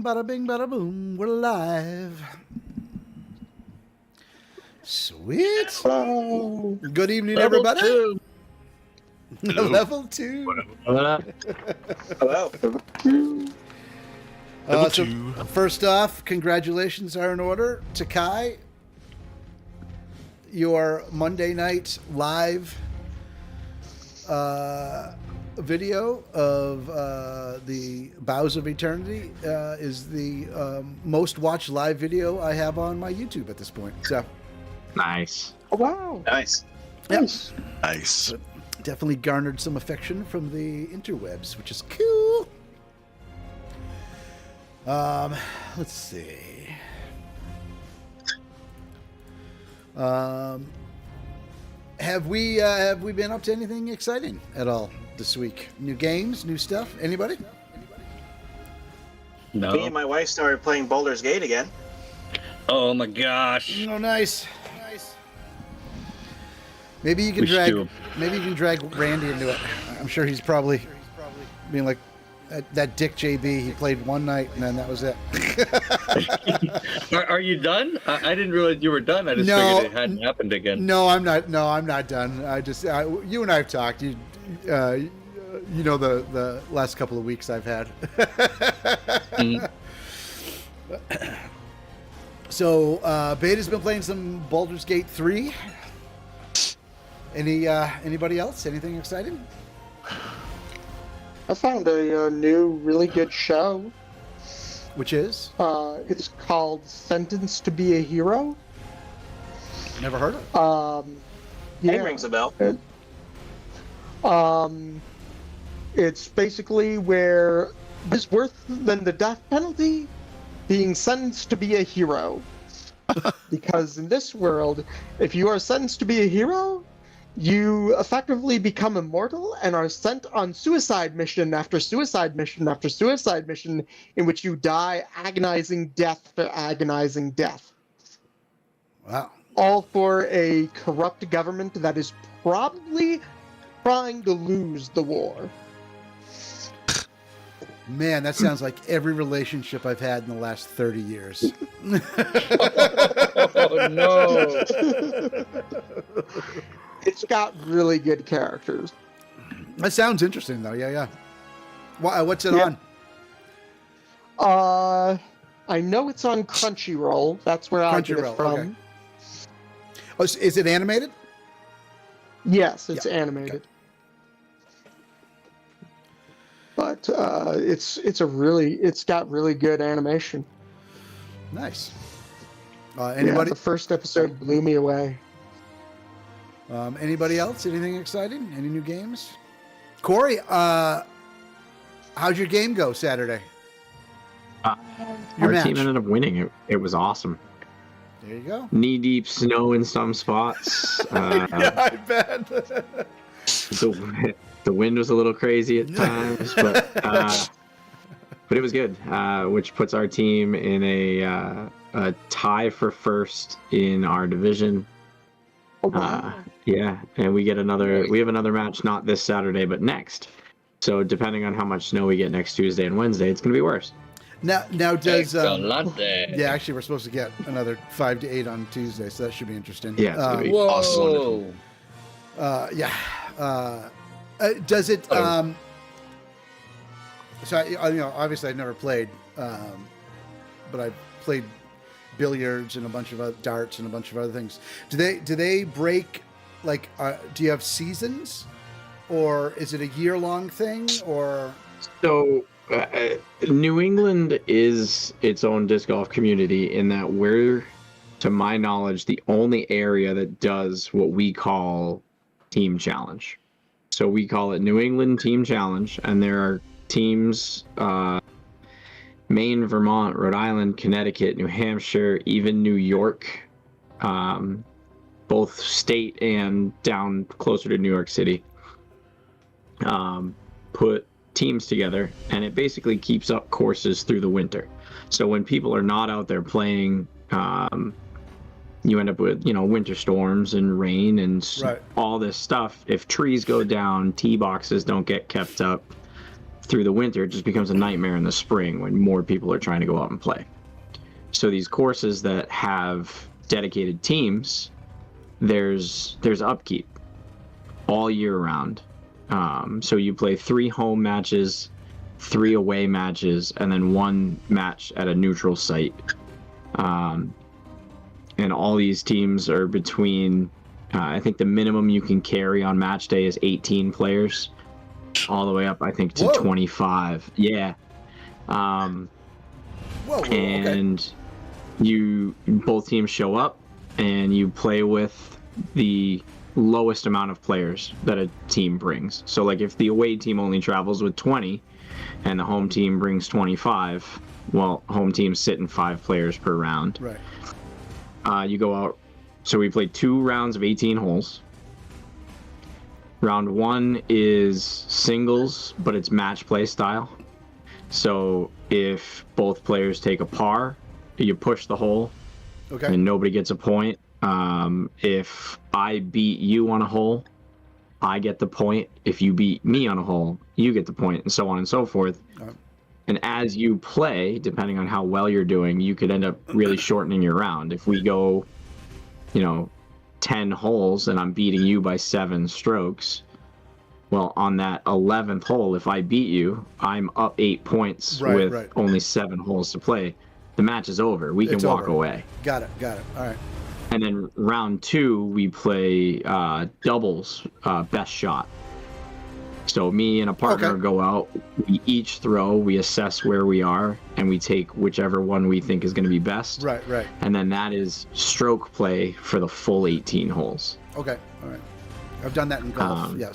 Bada bing, bada boom. We're live. Sweet. Hello. Good evening, Level everybody. 2. Level 2. Hello. So first off, congratulations are in order to Kai. Your Monday night live video of the Bows of Eternity is the most watched live video I have on my YouTube at this point. So Nice. Oh, wow. Nice. Yep. Nice. So definitely garnered some affection from the interwebs, which is cool. Let's see. Have we been up to anything exciting at all this week? New games, new stuff? Anybody? No. Me and my wife started playing Baldur's Gate again. Oh my gosh. Oh, nice. Maybe you can drag Randy into it. I'm sure he's probably being like that Dick JB. He played one night and then that was it. Are you done? I didn't realize you were done. I just figured it hadn't happened again. No, I'm not. No, I'm not done. You and I have talked. You know the last couple of weeks I've had. So Beta's been playing some Baldur's Gate 3. Anybody else? Anything exciting? I found a new, really good show. Which is? It's called Sentenced to be a Hero. Never heard of it. Name rings a bell. It's basically where it's worse than the death penalty, being sentenced to be a hero. Because in this world, if you are sentenced to be a hero, you effectively become immortal and are sent on suicide mission after suicide mission after suicide mission in which you die agonizing death for agonizing death. Wow. All for a corrupt government that is probably trying to lose the war. Man, that sounds like every relationship I've had in the last 30 years. Oh no. It's got really good characters. That sounds interesting, though. Yeah. What's it on? I know it's on Crunchyroll. That's where I get it from. Okay. Oh, is it animated? Yes, it's animated. Okay. But it's got really good animation. Nice. Yeah, Anybody? the first episode blew me away. Anybody else? Anything exciting? Any new games? Corey, how'd your game go Saturday? Our team ended up winning. It was awesome. There you go. Knee-deep snow in some spots. Yeah, I bet. The wind was a little crazy at times, but it was good, which puts our team in a tie for first in our division. Oh, wow. Yeah, and we have another match not this Saturday, but next. So depending on how much snow we get next Tuesday and Wednesday, it's going to be worse. Now does yeah, actually we're supposed to get another 5 to 8 on Tuesday, so that should be interesting. Yeah, it's gonna be awesome. Yeah. Does it? So obviously I've never played, but I've played billiards and a bunch of other darts and a bunch of other things. Do they break? Like, do you have seasons, or is it a year-long thing? Or so New England is its own disc golf community in that we're, to my knowledge, the only area that does what we call Team Challenge. So we call it New England Team Challenge, and there are teams, Maine, Vermont, Rhode Island, Connecticut, New Hampshire, even New York, both state and down closer to New York City, put teams together, and it basically keeps up courses through the winter. So when people are not out there playing, you end up with, winter storms and rain and all this stuff. If trees go down, tee boxes don't get kept up, through the winter. It just becomes a nightmare in the spring when more people are trying to go out and play. So these courses that have dedicated teams, there's upkeep all year round. So you play 3 home matches, 3 away matches, and then 1 match at a neutral site. And all these teams are between, I think the minimum you can carry on match day is 18 players, all the way up, I think, to Whoa. 25. Yeah. Whoa, And both teams show up, and you play with the lowest amount of players that a team brings. So, like, if the away team only travels with 20, and the home team brings 25, well, home teams sit in 5 players per round. Right. You go out. So we played 2 rounds of 18 holes. Round 1 is singles, but it's match play style. So if both players take a par, you push the hole, Okay. and nobody gets a point. If I beat you on a hole, I get the point. If you beat me on a hole, you get the point, and so on and so forth. All right. And as you play, depending on how well you're doing, you could end up really shortening your round. If we go, 10 holes and I'm beating you by 7 strokes, well, on that 11th hole, if I beat you, I'm up 8 points with only 7 holes to play. The match is over. We can walk away. Got it. All right. And then round 2, we play doubles, best shot. So me and a partner go out, we each throw, we assess where we are, and we take whichever one we think is going to be best. Right. And then that is stroke play for the full 18 holes. Okay. All right. I've done that in golf. Yeah.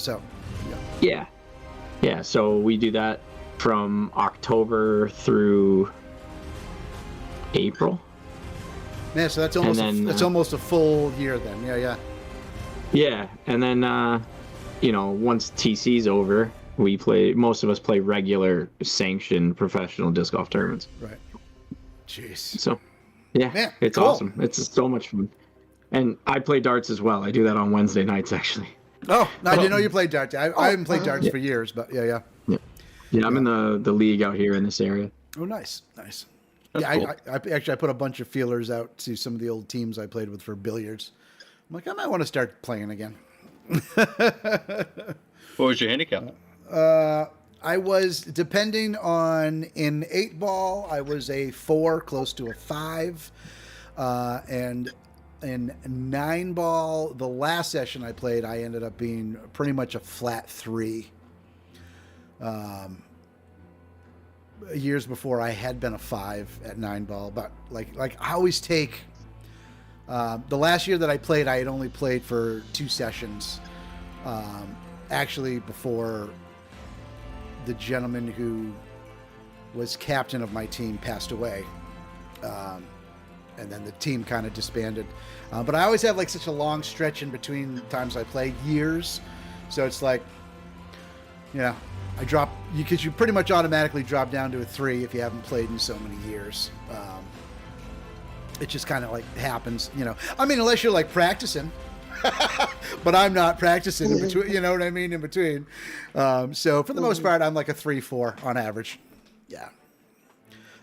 So we do that from October through April. Man, so that's almost almost a full year then. Yeah, and then once TC's over, most of us play regular sanctioned professional disc golf tournaments. Right. Jeez. So yeah, man, it's cool. awesome. It's so much fun. And I play darts as well. I do that on Wednesday nights, actually. Oh, no, I didn't know you played darts. I haven't played darts for years, but yeah. Yeah, I'm in the league out here in this area. Oh, nice. That's yeah, cool. I put a bunch of feelers out to some of the old teams I played with for billiards. I'm like, I might want to start playing again. What was your handicap? I was, depending on, in 8-ball, I was a 4, close to a 5. And in 9-ball, the last session I played, I ended up being pretty much a flat 3. Years before, I had been a 5 at 9-ball, but like I always take. The last year that I played, I had only played for 2 sessions. Actually, before the gentleman who was captain of my team passed away. And then the team kind of disbanded. But I always have like such a long stretch in between times I play, years. So it's like, I drop, because you pretty much automatically drop down to a 3 if you haven't played in so many years. It just kind of like happens, I mean, unless you're like practicing. But I'm not practicing in between, you know what I mean, in between. So for the most part, I'm like a 3-4 on average. Yeah.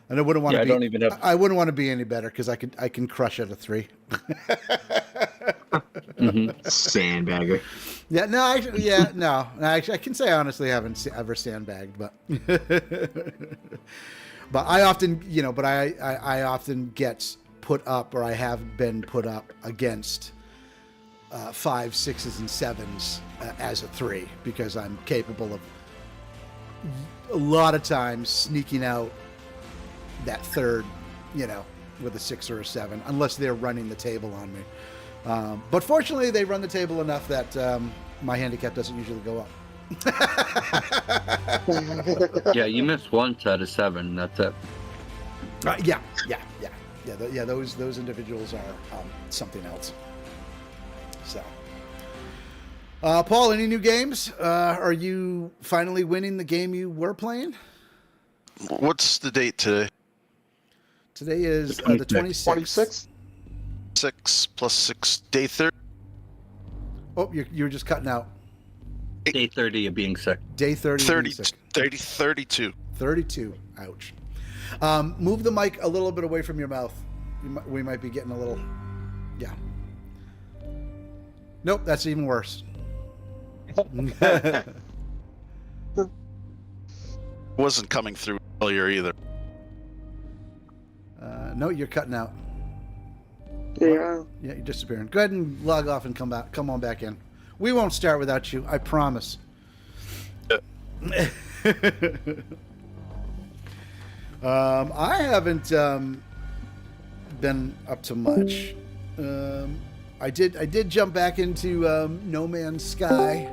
And I wouldn't want to be. I wouldn't want to be any better because I can crush at a 3. Sandbagger. Yeah, no, actually, yeah, no. Actually, I can say I honestly haven't ever sandbagged, but but I often, I often get put up, or I have been put up against 5s, 6s, and 7s as a 3 because I'm capable of a lot of times sneaking out that third, with a 6 or a 7, unless they're running the table on me. But fortunately, they run the table enough that my handicap doesn't usually go up. Yeah, you missed once out of 7. That's it. Yeah. Those individuals are something else. So, Paul, any new games? Are you finally winning the game you were playing? What's the date today? Today is the 26th. 6 plus 6, day 30. Oh, you were just cutting out. Day 30 of being sick. Day 30. 30, Sick. 32. 32. Ouch. Move the mic a little bit away from your mouth. We might be getting a little. Yeah. Nope, that's even worse. Wasn't coming through earlier either. No, you're cutting out. Yeah. Yeah, you're disappearing. Go ahead and log off and come back. Come on back in. We won't start without you. I promise. I haven't been up to much. I did jump back into No Man's Sky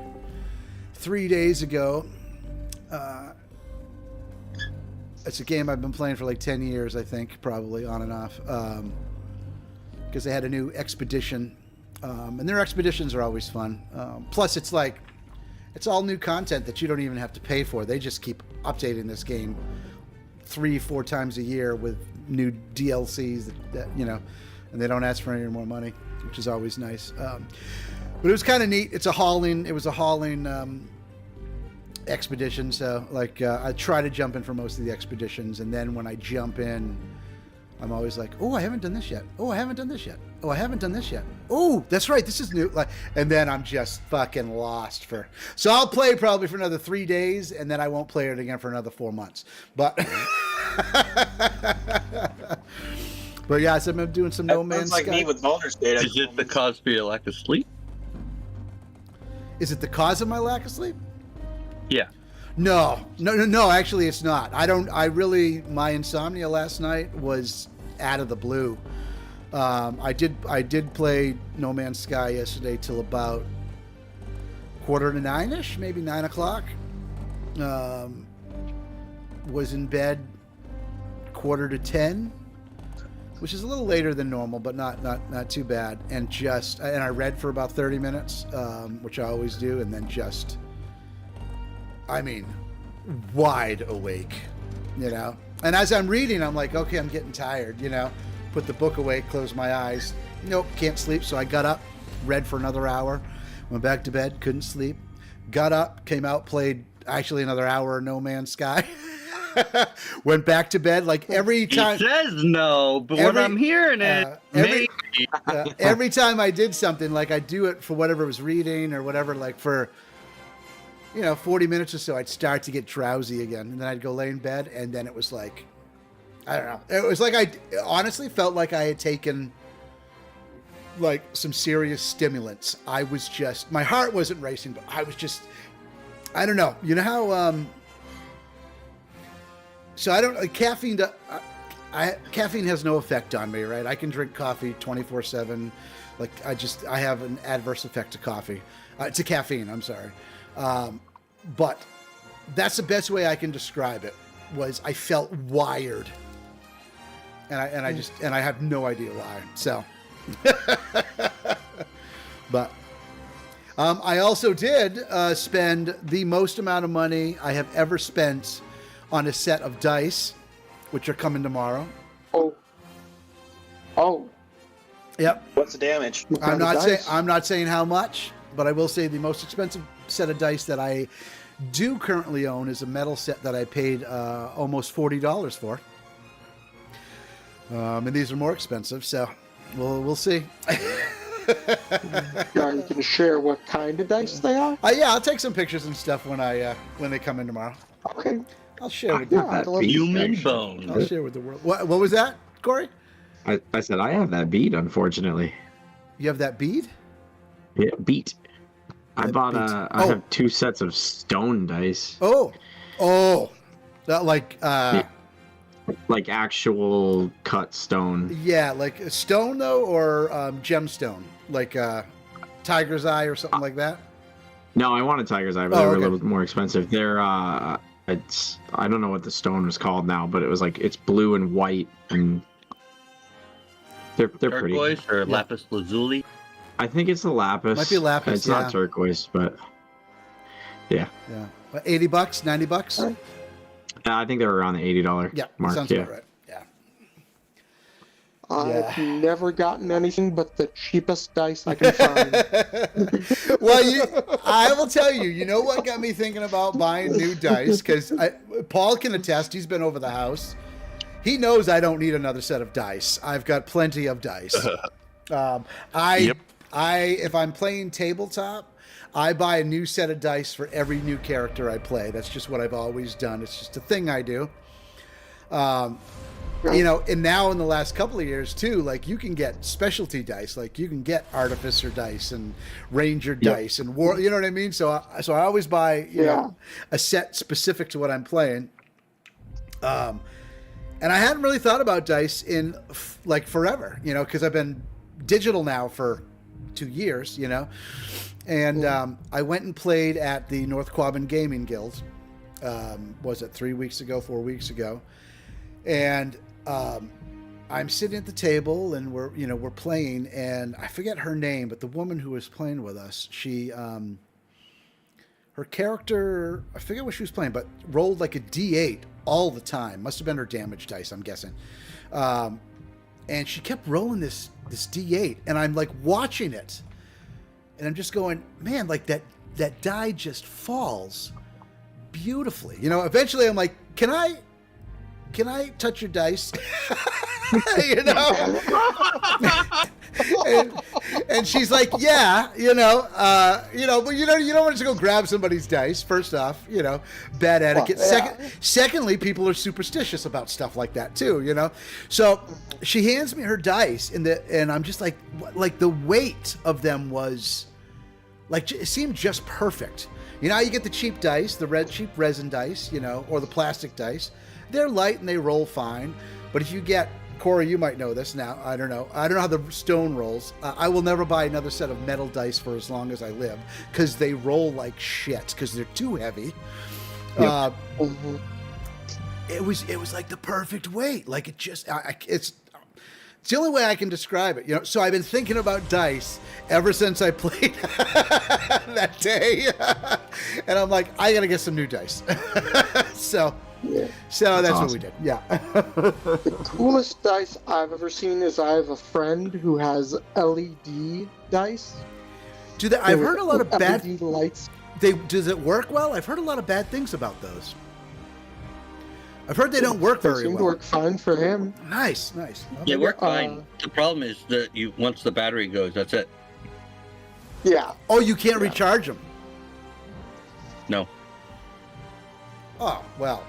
3 days ago. It's a game I've been playing for like 10 years, I think, probably on and off. Because they had a new expedition. And their expeditions are always fun. Plus, it's all new content that you don't even have to pay for. They just keep updating this game 3-4 times a year with new DLCs that and they don't ask for any more money, which is always nice. But it was kind of neat. It was a hauling expedition, so I try to jump in for most of the expeditions, and then when I jump in, I'm always like, oh, I haven't done this yet. Oh, I haven't done this yet. Oh, I haven't done this yet. Oh, that's right, this is new. And then I'm just fucking lost so I'll play probably for another 3 days, and then I won't play it again for another 4 months. But but yeah, so I'm doing some No Man's Sky. Sounds like me with Baldur's Gate. Is it the cause for your lack of sleep? Is it the cause of my lack of sleep? Yeah. No. Actually, it's not. My insomnia last night was out of the blue. I did play No Man's Sky yesterday till about 8:45ish, maybe 9 o'clock. Was in bed 9:45, which is a little later than normal, but not too bad. And I read for about 30 minutes, which I always do, and then wide awake, And as I'm reading, I'm like, okay, I'm getting tired, Put the book away, close my eyes. Nope, can't sleep. So I got up, read for another hour, went back to bed, couldn't sleep. Got up, came out, played actually another hour of No Man's Sky. Went back to bed every time. He says no, but what I'm hearing is maybe. Every time I did something, I do it for whatever I was reading or whatever, for 40 minutes or so, I'd start to get drowsy again, and then I'd go lay in bed, and then it was I don't know. It was I honestly felt like I had taken some serious stimulants. I was just, my heart wasn't racing, but I was just, I don't know. You know how, so I don't, caffeine has no effect on me, right? I can drink coffee 24/7. I have an adverse effect to coffee, to caffeine, I'm sorry. But that's the best way I can describe it. Was I felt wired, and I have no idea why. So, but I also did spend the most amount of money I have ever spent on a set of dice, which are coming tomorrow. Oh. Yep. What's the damage? I'm not saying how much, but I will say the most expensive set of dice that I do currently own is a metal set that I paid almost $40 for. And these are more expensive, so we'll see. Are you going to share what kind of dice they are? Yeah, I'll take some pictures and stuff when they come in tomorrow. Okay. I'll share with you. Human bone. I'll share with the world. What was that, Corey? I said I have that bead, unfortunately. You have that bead? Yeah, beat. I have 2 sets of stone dice. Oh, that like actual cut stone. Yeah, like a stone though, or gemstone, like tiger's eye or something like that. No, I wanted tiger's eye, but they were a little more expensive. They're I don't know what the stone was called now, but it was it's blue and white, and they're pretty. Turquoise or lapis lazuli. I think it's the lapis. Might be lapis. It's not turquoise, but yeah. Yeah, $80, $90. I think they were around the $80 mark. Sounds yeah. about right. Yeah. I've never gotten anything but the cheapest dice I can find. Well, I will tell you. You know what got me thinking about buying new dice? Because Paul can attest. He's been over the house. He knows I don't need another set of dice. I've got plenty of dice. If I'm playing tabletop, I buy a new set of dice for every new character I play. That's just what I've always done. It's just a thing I do. You know, and now in the last couple of years too, like you can get specialty dice, like you can get artificer dice and ranger dice and war. You know what I mean? So I always buy you know a set specific to what I'm playing. And I hadn't really thought about dice in like forever, you know, because I've been digital now for 2 years, you know. And I went and played at the North Quabbin Gaming Guild. Was it 4 weeks ago? And I'm sitting at the table and we're playing, and I forget her name, but the woman who was playing with us, she her character, I forget what she was playing, but rolled like a D8 all the time. Must have been her damage dice, I'm guessing. And she kept rolling this D8, and I'm like watching it, and I'm just going, man, like that die just falls beautifully. You know, eventually I'm like, can I touch your dice? You know? and she's like, yeah, you know, but you don't want to go grab somebody's dice. First off, you know, bad etiquette. Secondly, people are superstitious about stuff like that too, you know? So she hands me her dice and I'm just like the weight of them was like, it seemed just perfect. You know how you get the cheap dice, the cheap resin dice, you know, or the plastic dice. They're light and they roll fine. But if you get, Corey, you might know this now. I don't know how the stone rolls. I will never buy another set of metal dice for as long as I live because they roll like shit because they're too heavy. Yep. It was like the perfect weight. Like it just, it's the only way I can describe it. You know, so I've been thinking about dice ever since I played that day, and I'm like, I gotta get some new dice. So that's awesome. What we did. Yeah. The coolest dice I've ever seen is I have a friend who has LED dice. I've heard a lot of bad LED lights. Does it work well? I've heard a lot of bad things about those. I've heard they don't work very well. They seem to work fine for him. Nice. They work fine. The problem is that once the battery goes, that's it. Yeah. Oh, you can't recharge them? No. Oh, well.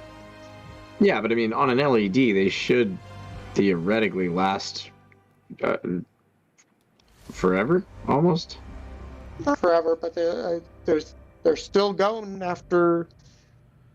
Yeah, but I mean, on an LED, they should theoretically last forever, almost. Not forever, but they're still going after.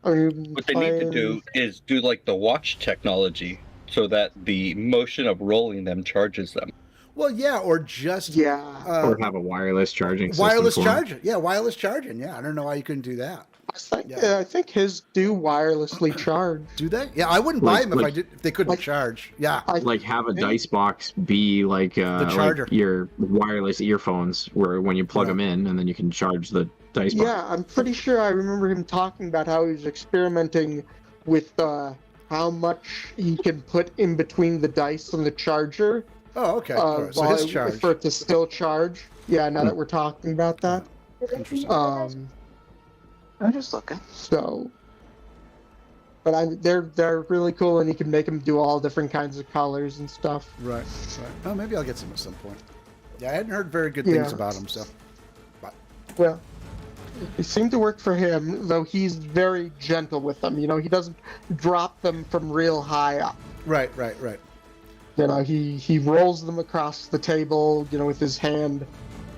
What they need to do is do like the watch technology, so that the motion of rolling them charges them. Well, yeah, or just or have a wireless charging system. Wireless charging, wireless charging. Yeah, I don't know why you couldn't do that. I think his do wirelessly charge. Do they? Yeah, I wouldn't buy them if they couldn't charge. Yeah, have a dice box be like the charger, like your wireless earphones, where when you plug them in, and then you can charge the dice box. Yeah, I'm pretty sure I remember him talking about how he was experimenting with how much he can put in between the dice and the charger. Oh, okay. Right. So his charge for it to still charge. Yeah, now that we're talking about that. Interesting. I'm just looking. So, but they're really cool, and you can make them do all different kinds of colors and stuff. Right. Oh, maybe I'll get some at some point. Yeah, I hadn't heard very good things about them, so. But. Well, it seemed to work for him, though he's very gentle with them. You know, he doesn't drop them from real high up. Right. You know, he rolls them across the table, you know, with his hand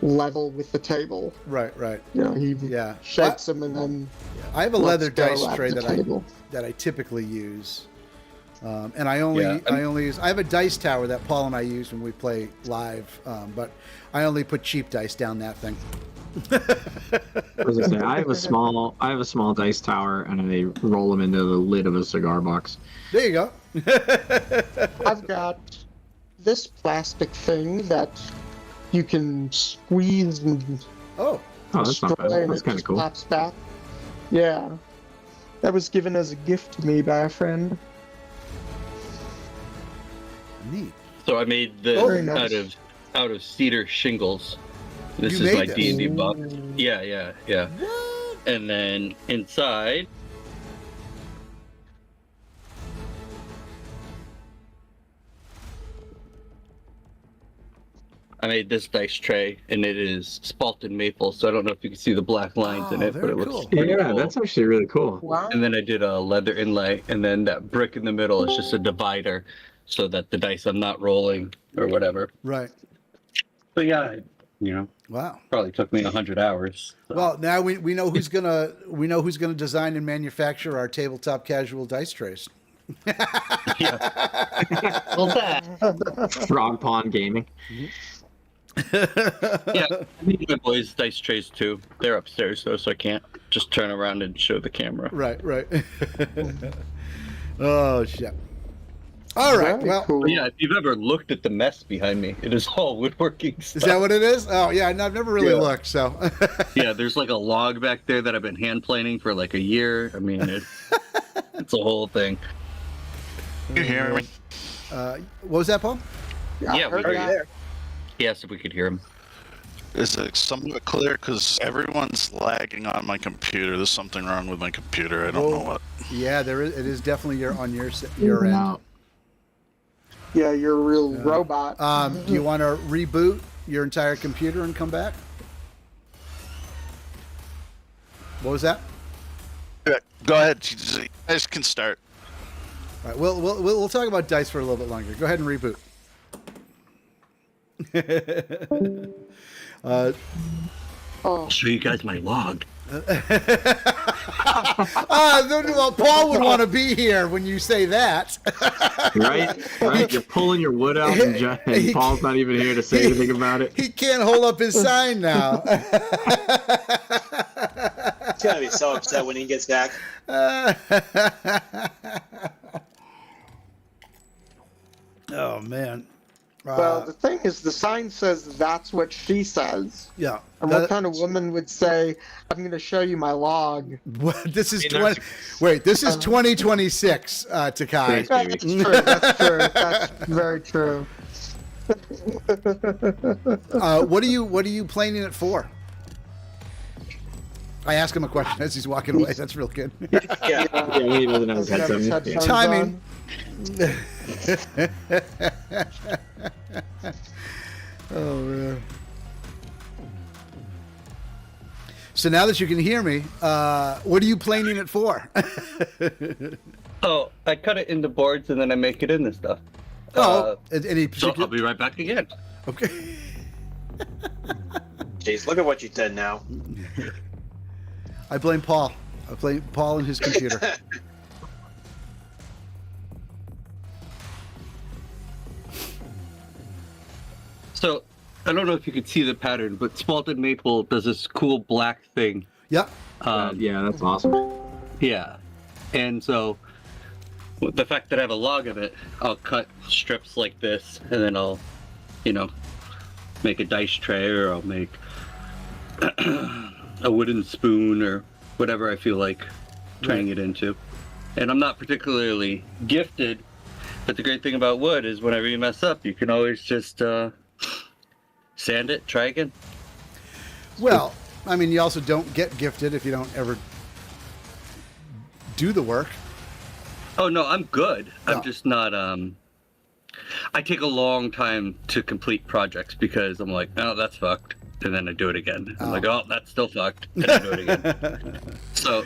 level with the table. Right. You know, he shakes them and then. I have a leather dice tray that I typically use, and I only use. I have a dice tower that Paul and I use when we play live, but I only put cheap dice down that thing. I have a small dice tower, and I roll them into the lid of a cigar box. There you go. I've got this plastic thing that you can squeeze and that's not bad. That's kind of cool. Pops back. Yeah, that was given as a gift to me by a friend. Neat. So I made this Very nice. out of cedar shingles. This You is my made this? D&D box. Yeah. And then inside, I made this dice tray, and it is spalted maple. So I don't know if you can see the black lines in Oh, it, but very it looks cool. pretty Yeah, cool. that's actually really cool. Wow. And then I did a leather inlay, and then that brick in the middle is just a divider, so that the dice I'm not rolling or whatever. Right. But yeah, Wow. probably took me 100 hours. So. Well, now we know who's gonna design and manufacture our tabletop casual dice trays. Yeah. Well, that. Frog Pond Gaming. Yeah, I need my boys' dice trays too. They're upstairs though, so I can't just turn around and show the camera. Right. Oh shit. All right. Very Well, cool. But yeah, if you've ever looked at the mess behind me, it is all woodworking stuff. is that what it is? Oh yeah, I've never really Yeah. looked. So. Yeah, there's like a log back there that I've been hand planing for like a year. I mean, it's a whole thing. You hear me? What was that, Paul? Yeah, we heard heard that. He asked if we could hear him. Is it somewhat clear? Because everyone's lagging on my computer. There's something wrong with my computer. I don't know what. Yeah, there is. It is definitely on your end. No. Yeah, you're a real robot. Do you want to reboot your entire computer and come back? What was that? Yeah, go ahead. You guys can start. All right, we'll talk about dice for a little bit longer. Go ahead and reboot. Oh, I'll show you guys my log. Well, Paul would want to be here when you say that. Right? You're pulling your wood out, and Paul's not even here to say anything about it. He can't hold up his sign now. He's gonna be so upset when he gets back. Oh man. well, the thing is, the sign says that's what she says. Yeah. And what kind of woman would say, "I'm going to show you my log"? This is I mean, 20. Wait, this is 2026, Takai. Thanks, baby. That's true. That's very true. What are you planning it for? I ask him a question as he's walking away. That's real good. Yeah. Yeah, he doesn't have his Doesn't have his headset. headphones Timing. Oh man. So now that you can hear me, what are you planing it for? Oh, I cut it into boards and then I make it into stuff. Any So particular? I'll be right back again. Okay. Jeez, look at what you did now. I blame Paul. I blame Paul and his computer. So I don't know if you can see the pattern, but spalted maple does this cool black thing. Yep. Yeah, that's awesome. Yeah. And so with the fact that I have a log of it, I'll cut strips like this and then I'll, make a dice tray or I'll make a wooden spoon or whatever I feel like turning it into. And I'm not particularly gifted, but the great thing about wood is whenever you mess up, you can always just sand it, try again. Well, I mean, you also don't get gifted if you don't ever do the work. Oh no, I'm good. No. I'm just not I take a long time to complete projects because I'm like, oh, that's fucked. And then I do it again. I'm like, oh, that's still fucked. And I do it again. So,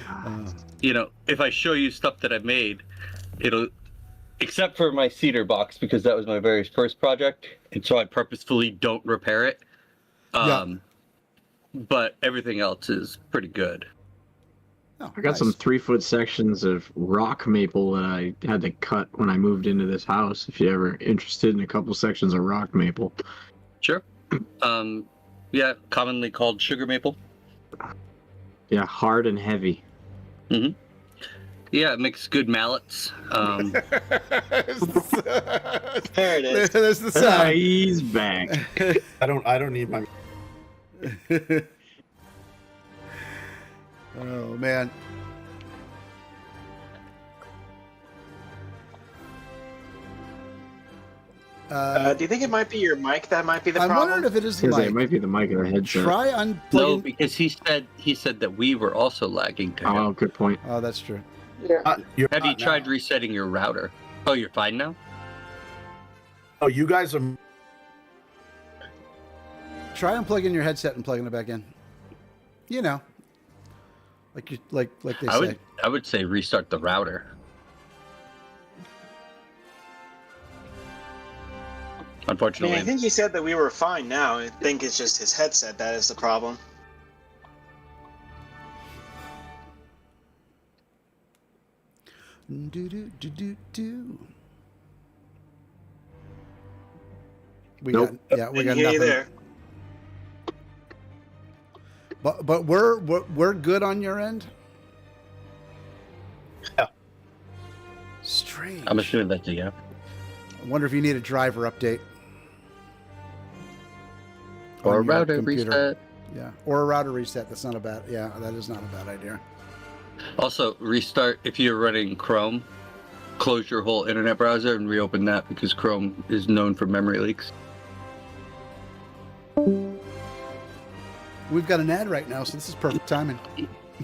if I show you stuff that I've made, it'll, except for my cedar box, because that was my very first project. And so I purposefully don't repair it. But everything else is pretty good. Oh, I got some 3-foot sections of rock maple that I had to cut when I moved into this house. If you're ever interested in a couple sections of rock maple. Sure. Yeah, commonly called sugar maple. Yeah, hard and heavy. Mm-hmm. Yeah, it makes good mallets. There it is. There's the sign. He's back. I don't need my. Oh man. Do you think it might be your mic that might be the I'm problem? wondering if it is the It mic. might be the mic or the headset. Try unplugging. No, because he said that we were also lagging to him. Oh, good point. Oh, that's true. Yeah. You're Have you not tried now. resetting your router? Oh, you're fine now? Oh, you guys are. Try unplugging your headset and plugging it back in. You know, like you like they say. I would say restart the router. I Unfortunately, mean, I think he said that we were fine now. I think it's just his headset that is the problem. Do do do do do. We Nope. got we got Didn't hear you nothing. there. But we're good on your end. Yeah. Strange. I'm assuming that's a yeah. I wonder if you need a driver update. Or a on your router computer. reset. Yeah, or a router reset. That's not a bad. Yeah, that is not a bad idea. Also, restart if you're running Chrome. Close your whole internet browser and reopen that because Chrome is known for memory leaks. We've got an ad right now, so this is perfect timing.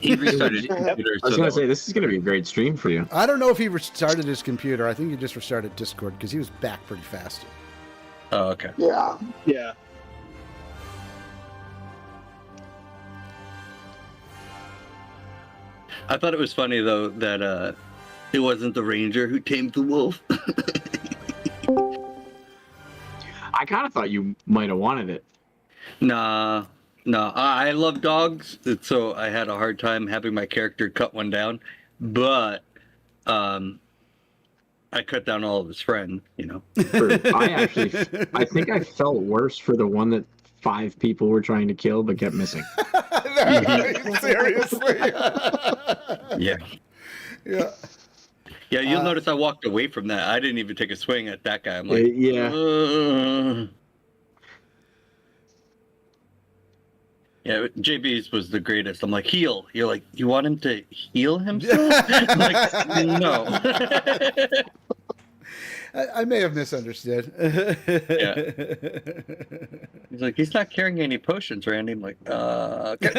He restarted his computer. I was so going to that say, this is going to be a great stream for you. I don't know if he restarted his computer. I think he just restarted Discord because he was back pretty fast. Oh, okay. Yeah. Yeah. I thought it was funny though that it wasn't the ranger who tamed the wolf. I kind of thought you might have wanted it. Nah. I love dogs, so I had a hard time having my character cut one down. But I cut down all of his friends, you know. I think I felt worse for the one that 5 people were trying to kill but kept missing. Seriously. Yeah. Yeah. Yeah, you'll notice I walked away from that. I didn't even take a swing at that guy. I'm like, Yeah. Yeah, JB's was the greatest. I'm like, heal. You're like, you want him to heal himself? I'm like, no. I may have misunderstood. Yeah. He's like, he's not carrying any potions, Randy. I'm like, okay.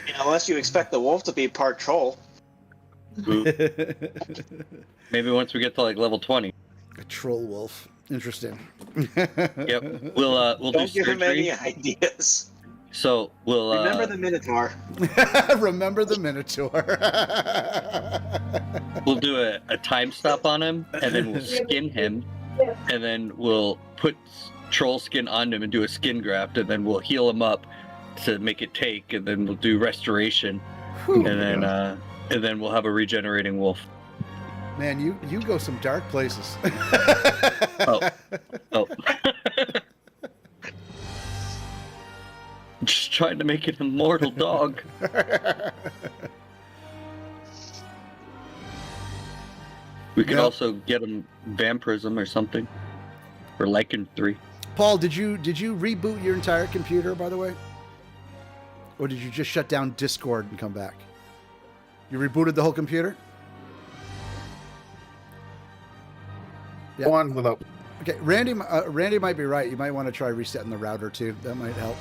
You know, unless you expect the wolf to be part troll. Maybe once we get to like level 20. A troll wolf. Interesting. Yep. We'll do Don't give him any surgery. ideas. So we'll Remember the Minotaur. Remember the Minotaur. we'll do a time stop on him, and then we'll skin him, and then we'll put troll skin on him and do a skin graft, and then we'll heal him up to make it take, and then we'll do restoration, and then we'll have a regenerating wolf. Man, you go some dark places. Oh. Just trying to make it an immortal dog. We could Yep. also get him vampirism or something, or Lycan 3. Paul, did you reboot your entire computer, by the way? Or did you just shut down Discord and come back? You rebooted the whole computer? Yeah. Go on without. Okay, Randy might be right. You might want to try resetting the router too. That might help.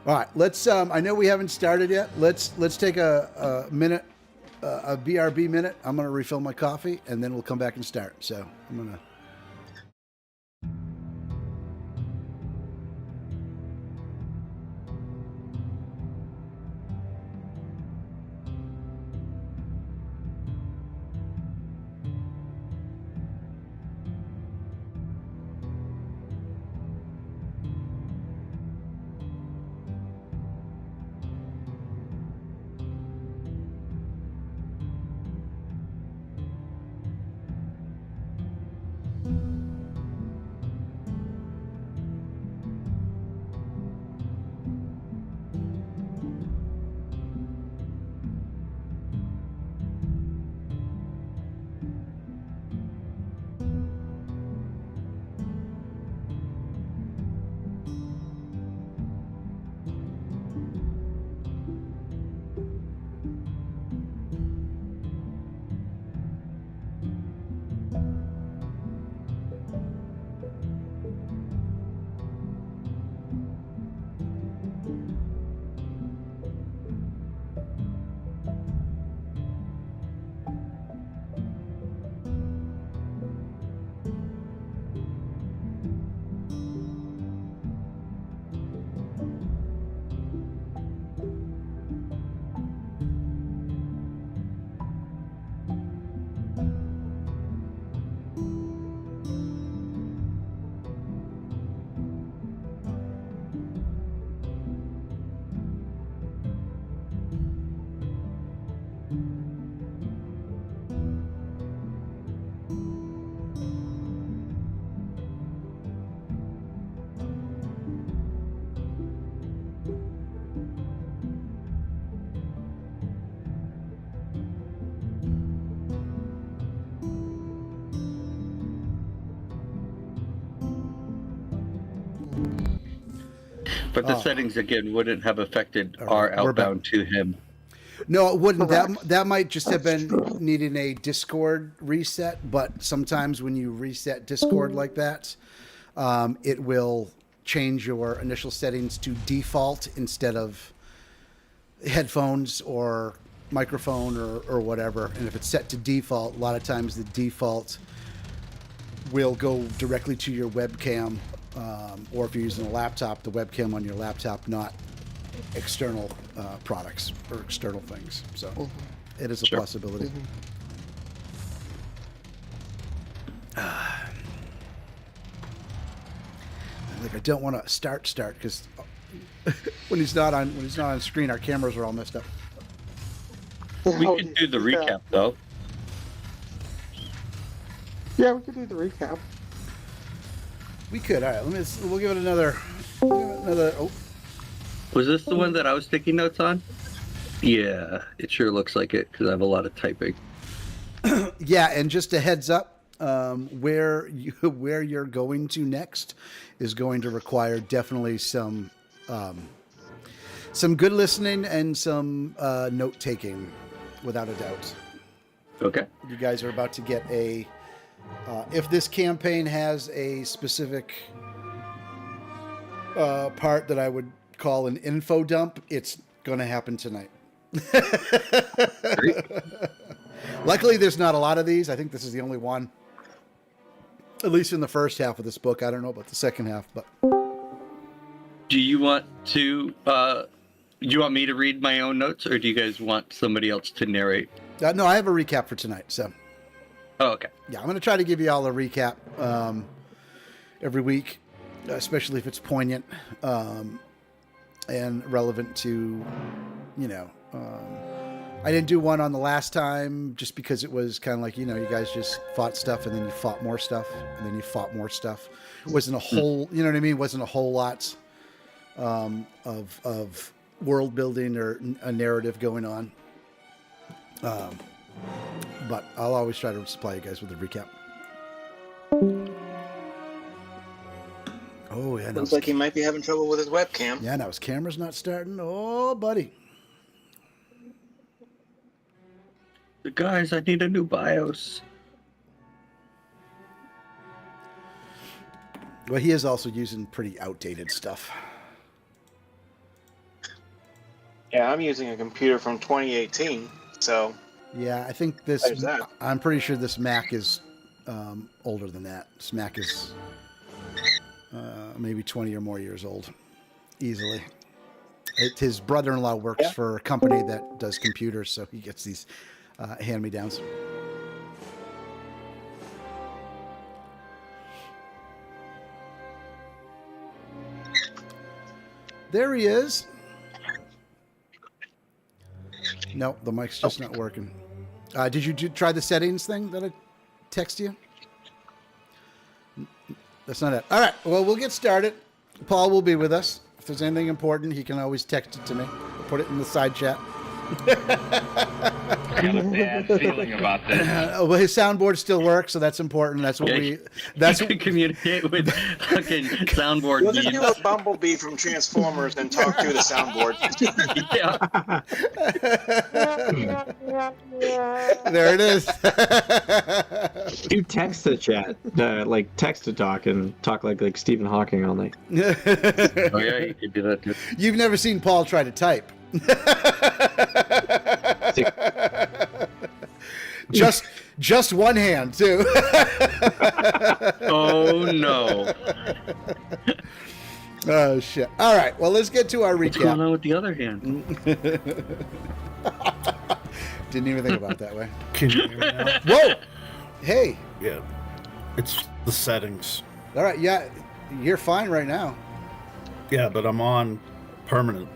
All right, let's. I know we haven't started yet. Let's take a minute, a BRB minute. I'm gonna refill my coffee, and then we'll come back and start. So I'm gonna. But the settings again wouldn't have affected All our right, we're back. outbound to him. No, it wouldn't. Correct. That might just have been needing a Discord reset. But sometimes when you reset Discord like that, it will change your initial settings to default instead of headphones or microphone or whatever. And if it's set to default, a lot of times the default will go directly to your webcam, or if you're using a laptop, the webcam on your laptop, not external products or external things. So it is a possibility. Like, I don't want to start because when he's not on screen, our cameras are all messed up. We could do the recap though. Yeah, we could do the recap. We could. All right, we'll give it another. Oh, Was this the one that I was taking notes on? Yeah, it sure looks like it because I have a lot of typing. yeah, and just a heads up, where you're going to next is going to require definitely some good listening and some note taking, without a doubt. Okay. You guys are about to get a. If this campaign has a specific part that I would call an info dump, it's going to happen tonight. Luckily, there's not a lot of these. I think this is the only one. At least in the first half of this book. I don't know about the second half, but. Do you want to? Do you want me to read my own notes, or do you guys want somebody else to narrate? No, I have a recap for tonight. So. Oh, okay. Yeah, I'm going to try to give you all a recap every week, especially if it's poignant and relevant to, I didn't do one on the last time just because it was kind of like, you guys just fought stuff and then you fought more stuff and then you fought more stuff. It wasn't a whole, you know what I mean? It wasn't a whole lot of world building or a narrative going on. But I'll always try to supply you guys with a recap. Oh, yeah. Looks like he might be having trouble with his webcam. Yeah, now his camera's not starting. Oh, buddy. The guys, I need a new BIOS. Well, he is also using pretty outdated stuff. Yeah, I'm using a computer from 2018, so... Yeah, I think There's that. I'm pretty sure this Mac is older than that. This Mac is maybe 20 or more years old, easily. His brother-in-law works for a company that does computers, so he gets these hand-me-downs. There he is. No, the mic's just not working. Did you try the settings thing that I text you? That's not it. All right. Well, we'll get started. Paul will be with us. If there's anything important, he can always text it to me. I'll put it in the side chat. I got a bad feeling about this. Well, his soundboard still works, so that's important. That's what That's what communicate with fucking soundboard. We'll just do a Bumblebee from Transformers and talk through the soundboard. There it is. Do text to chat, like text to talk and talk like Stephen Hawking all night. Oh yeah, you could do that too. You've never seen Paul try to type. Just one hand too. Oh no. Oh shit. All right, well, let's get to our recap. What's going on with the other hand? Didn't even think about it that way. Can you hear me now? Whoa. Hey. Yeah. It's the settings. All right, yeah, you're fine right now. Yeah, but I'm on permanent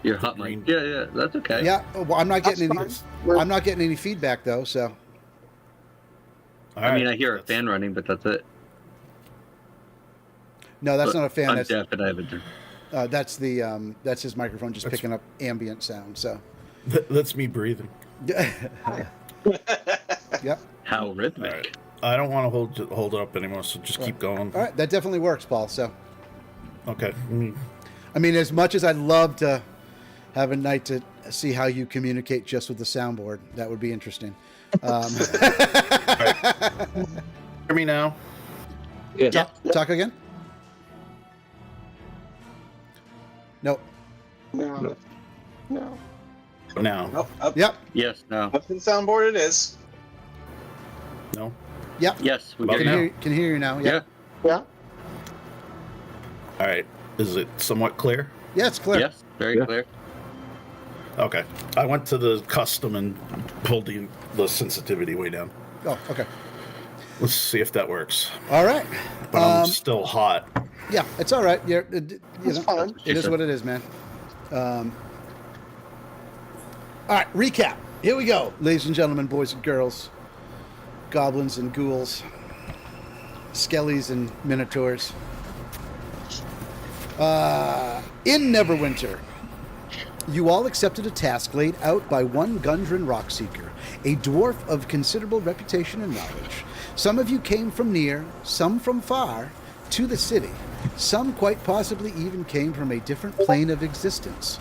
You're hot mic. Yeah, that's okay. Yeah. Well, I'm not getting That's any. fine. I'm not getting any feedback though. So I mean, I hear a fan running, but that's it. no, that's But not a fan. I'm That's deaf and I haven't. that's the that's his microphone just picking up ambient sound. So That's me breathing. yep. How rhythmic. All right. I don't want to hold it up anymore, so just keep going. All right, that definitely works, Paul. So Okay. I mean, as much as I'd love to have a night to see how you communicate just with the soundboard, that would be interesting. Hear me now? Yeah. Talk again? No. No. No. Now. Nope. Up, Yep. Yes. No. up to the soundboard it is. No. Yep. Yes. We About get Can you. now. can hear you now. Yeah. Yep. Yeah. All right. Is it somewhat clear? Yeah, it's clear. Yes. Very clear. Okay. I went to the custom and pulled the sensitivity way down. Oh, okay. Let's see if that works. All right. But I'm still hot. Yeah, it's all right. You It's know, fine. it is what it is, man. All right, recap. Here we go, ladies and gentlemen, boys and girls, goblins and ghouls, skellies and minotaurs. In Neverwinter, you all accepted a task laid out by one Gundren Rockseeker, a dwarf of considerable reputation and knowledge. Some of you came from near, some from far, to the city. Some quite possibly even came from a different plane of existence.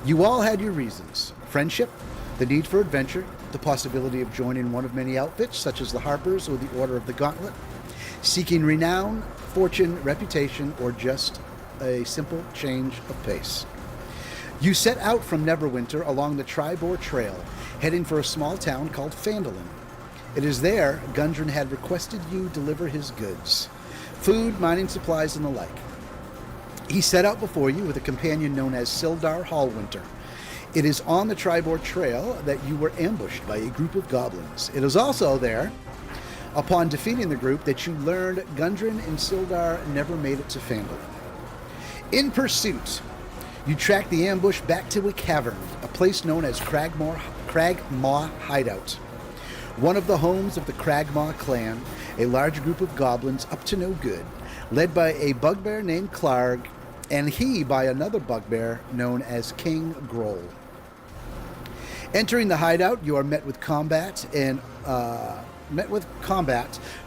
You all had your reasons: friendship, the need for adventure, the possibility of joining one of many outfits, such as the Harpers or the Order of the Gauntlet, seeking renown, fortune, reputation, or just a simple change of pace. You set out from Neverwinter along the Tribor Trail, heading for a small town called Phandalin. It is there Gundren had requested you deliver his goods: food, mining supplies, and the like. He set out before you with a companion known as Sildar Hallwinter. It is on the Tribor Trail that you were ambushed by a group of goblins. It is also there, upon defeating the group, that you learned Gundren and Sildar never made it to Phandalin. In pursuit, you tracked the ambush back to a cavern, a place known as Cragmaw Hideout, one of the homes of the Cragmaw clan, a large group of goblins up to no good, led by a bugbear named Clarg, and he by another bugbear known as King Groll. Entering the hideout, you are met with combat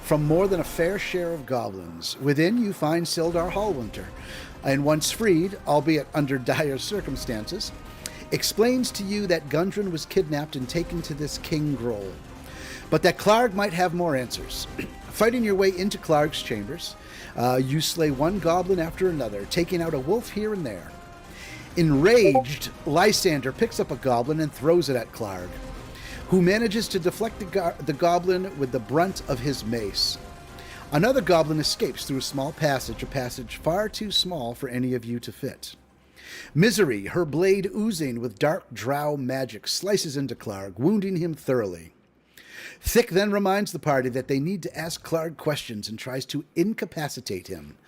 from more than a fair share of goblins. Within, you find Sildar Hallwinter, and once freed, albeit under dire circumstances, explains to you that Gundren was kidnapped and taken to this King Groll, but that Clarg might have more answers. Fighting your way into Clarg's chambers, you slay one goblin after another, taking out a wolf here and there. Enraged, Lysander picks up a goblin and throws it at Clarg, who manages to deflect the goblin with the brunt of his mace. Another goblin escapes through a small passage, a passage far too small for any of you to fit. Misery, her blade oozing with dark drow magic, slices into Clarg, wounding him thoroughly. Thick then reminds the party that they need to ask Clarg questions and tries to incapacitate him.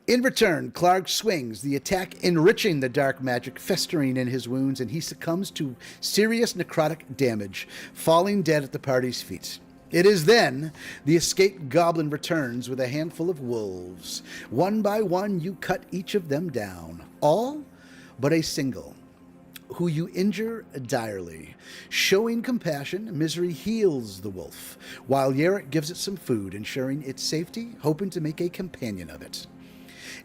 In return, Clarg swings, the attack enriching the dark magic festering in his wounds, and he succumbs to serious necrotic damage, falling dead at the party's feet. It is then the escaped goblin returns with a handful of wolves. One by one, you cut each of them down, all but a single, who you injure direly. Showing compassion, Misery heals the wolf, while Yerrick gives it some food, ensuring its safety, hoping to make a companion of it.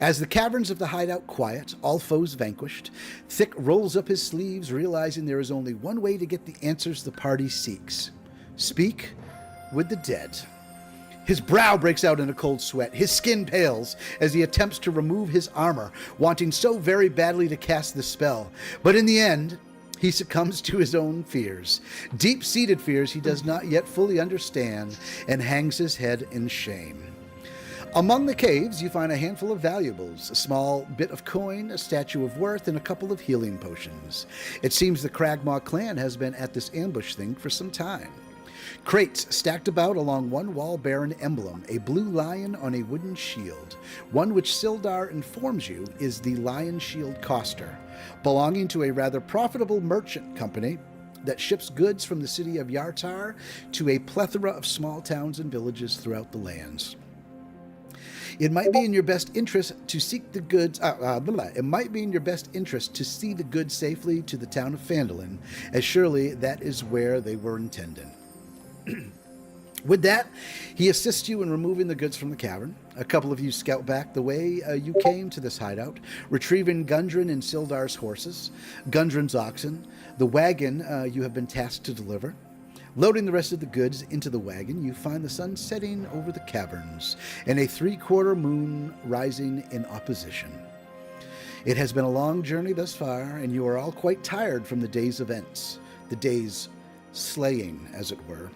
As the caverns of the hideout quiet, all foes vanquished, Thick rolls up his sleeves, realizing there is only one way to get the answers the party seeks: speak with the dead. His brow breaks out in a cold sweat. His skin pales as he attempts to remove his armor, wanting so very badly to cast the spell. But in the end, he succumbs to his own fears, deep-seated fears he does not yet fully understand, and hangs his head in shame. Among the caves, you find a handful of valuables, a small bit of coin, a statue of worth, and a couple of healing potions. It seems the Cragmaw clan has been at this ambush thing for some time. Crates stacked about along one wall bear an emblem, a blue lion on a wooden shield, one which Sildar informs you is the Lion Shield Coster, belonging to a rather profitable merchant company that ships goods from the city of Yartar to a plethora of small towns and villages throughout the lands. It might be in your best interest to seek the goods. It might be in your best interest to see the goods safely to the town of Phandalin, as surely that is where they were intended. With that, he assists you in removing the goods from the cavern. A couple of you scout back the way you came to this hideout, retrieving Gundren and Sildar's horses, Gundren's oxen, the wagon you have been tasked to deliver. Loading the rest of the goods into the wagon, you find the sun setting over the caverns and a 3/4 moon rising in opposition. It has been a long journey thus far, and you are all quite tired from the day's events, the day's slaying, as it were.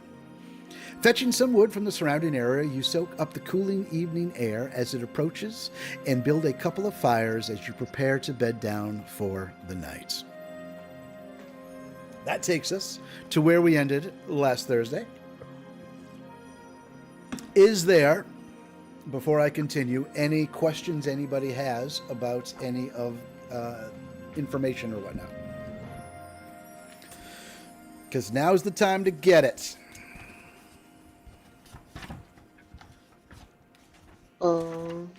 Fetching some wood from the surrounding area, you soak up the cooling evening air as it approaches and build a couple of fires as you prepare to bed down for the night. That takes us to where we ended last Thursday. Is there, before I continue, any questions anybody has about any of information or whatnot? Because now's the time to get it.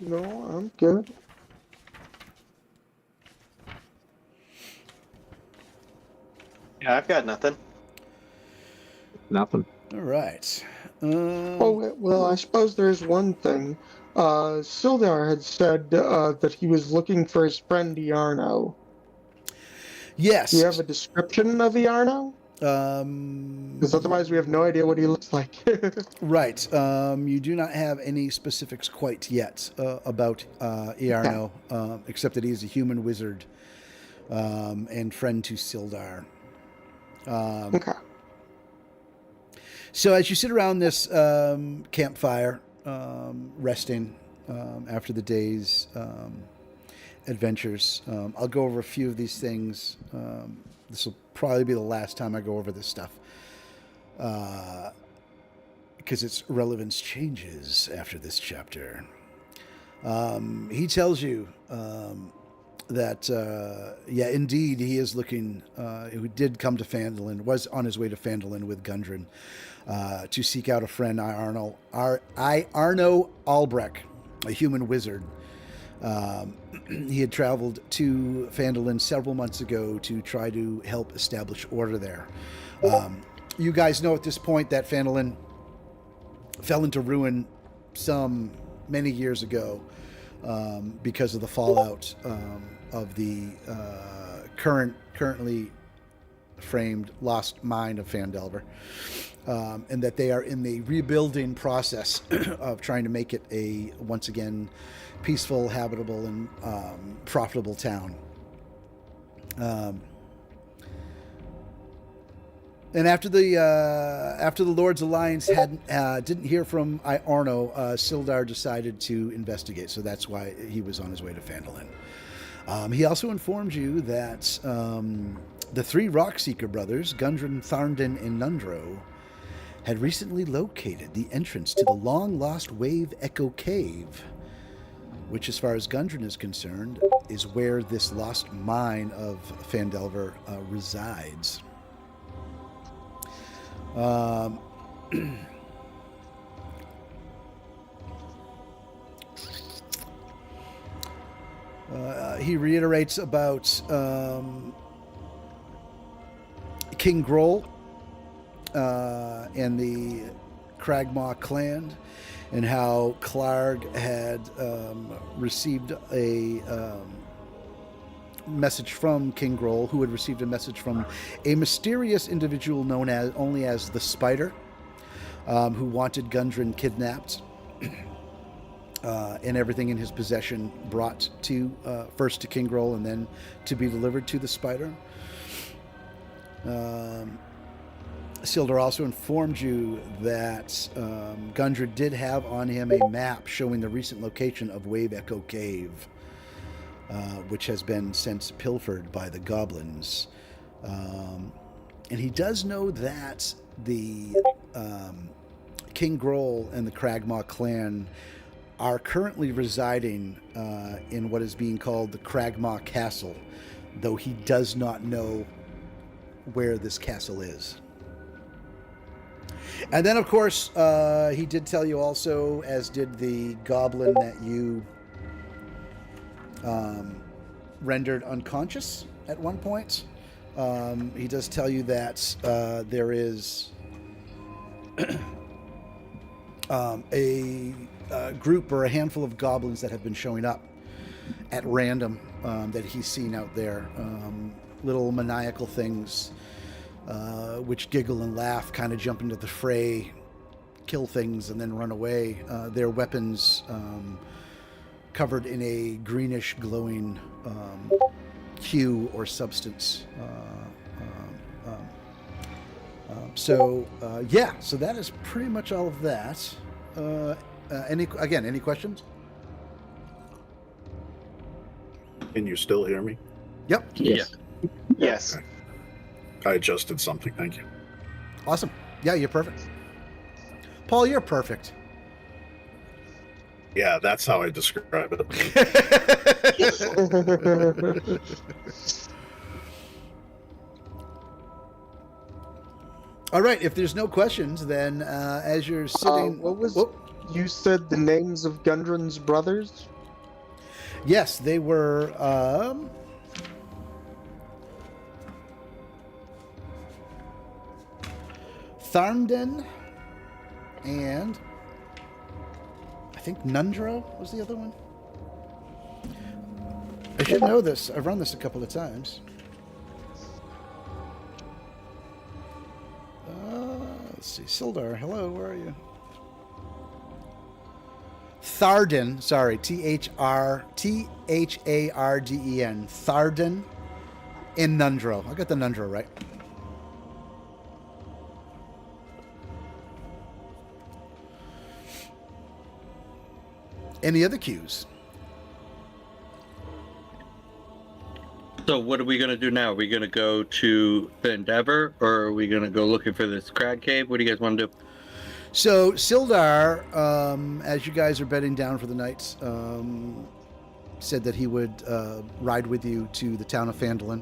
No, I'm good. Yeah, I've got nothing. Nothing. All right. Well, I suppose there's one thing. Sildar had said that he was looking for his friend Iarno. Yes. Do you have a description of Iarno? Because otherwise we have no idea what he looks like. Right. You do not have any specifics quite yet about Iarno, except that he is a human wizard and friend to Sildar. Okay. So as you sit around this campfire, resting after the day's adventures, I'll go over a few of these things. This will probably be the last time I go over this stuff, because its relevance changes after this chapter. He tells you that, yeah, indeed, he is looking, who did come to Phandalin, was on his way to Phandalin with Gundren to seek out a friend, Arno Albrecht, a human wizard. He had traveled to Phandalin several months ago to try to help establish order there. You guys know at this point that Phandalin fell into ruin many years ago because of the fallout of the currently framed lost mine of Phandelver, and that they are in the rebuilding process of trying to make it a, once again, peaceful, habitable, and profitable town. And after the Lord's Alliance didn't hear from Arno, Sildar decided to investigate. So that's why he was on his way to Phandalin. He also informed you that the three Rockseeker brothers, Gundren, Tharndon, and Nundro, had recently located the entrance to the long-lost Wave Echo Cave, which, as far as Gundren is concerned, is where this lost mine of Phandelver resides. He reiterates about King Groll and the Cragmaw clan, and how Clarg had received a message from King Groll, who had received a message from a mysterious individual known only as the Spider, who wanted Gundren kidnapped and everything in his possession brought to first to King Groll and then to be delivered to the Spider. Sildar also informed you that Gundren did have on him a map showing the recent location of Wave Echo Cave, which has been since pilfered by the goblins. And he does know that the King Grohl and the Cragmaw clan are currently residing in what is being called the Cragmaw Castle, though he does not know where this castle is. And then, of course, he did tell you also, as did the goblin that you rendered unconscious at one point. He does tell you that there is a group or a handful of goblins that have been showing up at random that he's seen out there. Little maniacal things which giggle and laugh, kind of jump into the fray, kill things, and then run away. Their weapons covered in a greenish glowing hue or substance. So that is pretty much all of that. Any questions? Can you still hear me? Yep. Yes. Yes. I adjusted something. Thank you. Awesome. Yeah, you're perfect. Paul, you're perfect. Yeah, that's how I describe it. All right. If there's no questions, then as you're sitting, What was you said the names of Gundren's brothers? Yes, they were. Tharmden and I think Nundro was the other one. I should know this. I've run this a couple of times. Let's see. Sildar, hello, where are you? Tharden, sorry, Tharden. Tharden and Nundro. I got the Nundro right. Any other cues? So what are we going to do now? Are we going to go to Phandalver, or are we going to go looking for this crag cave? What do you guys want to do? So Sildar, as you guys are bedding down for the night, said that he would ride with you to the town of Phandalin.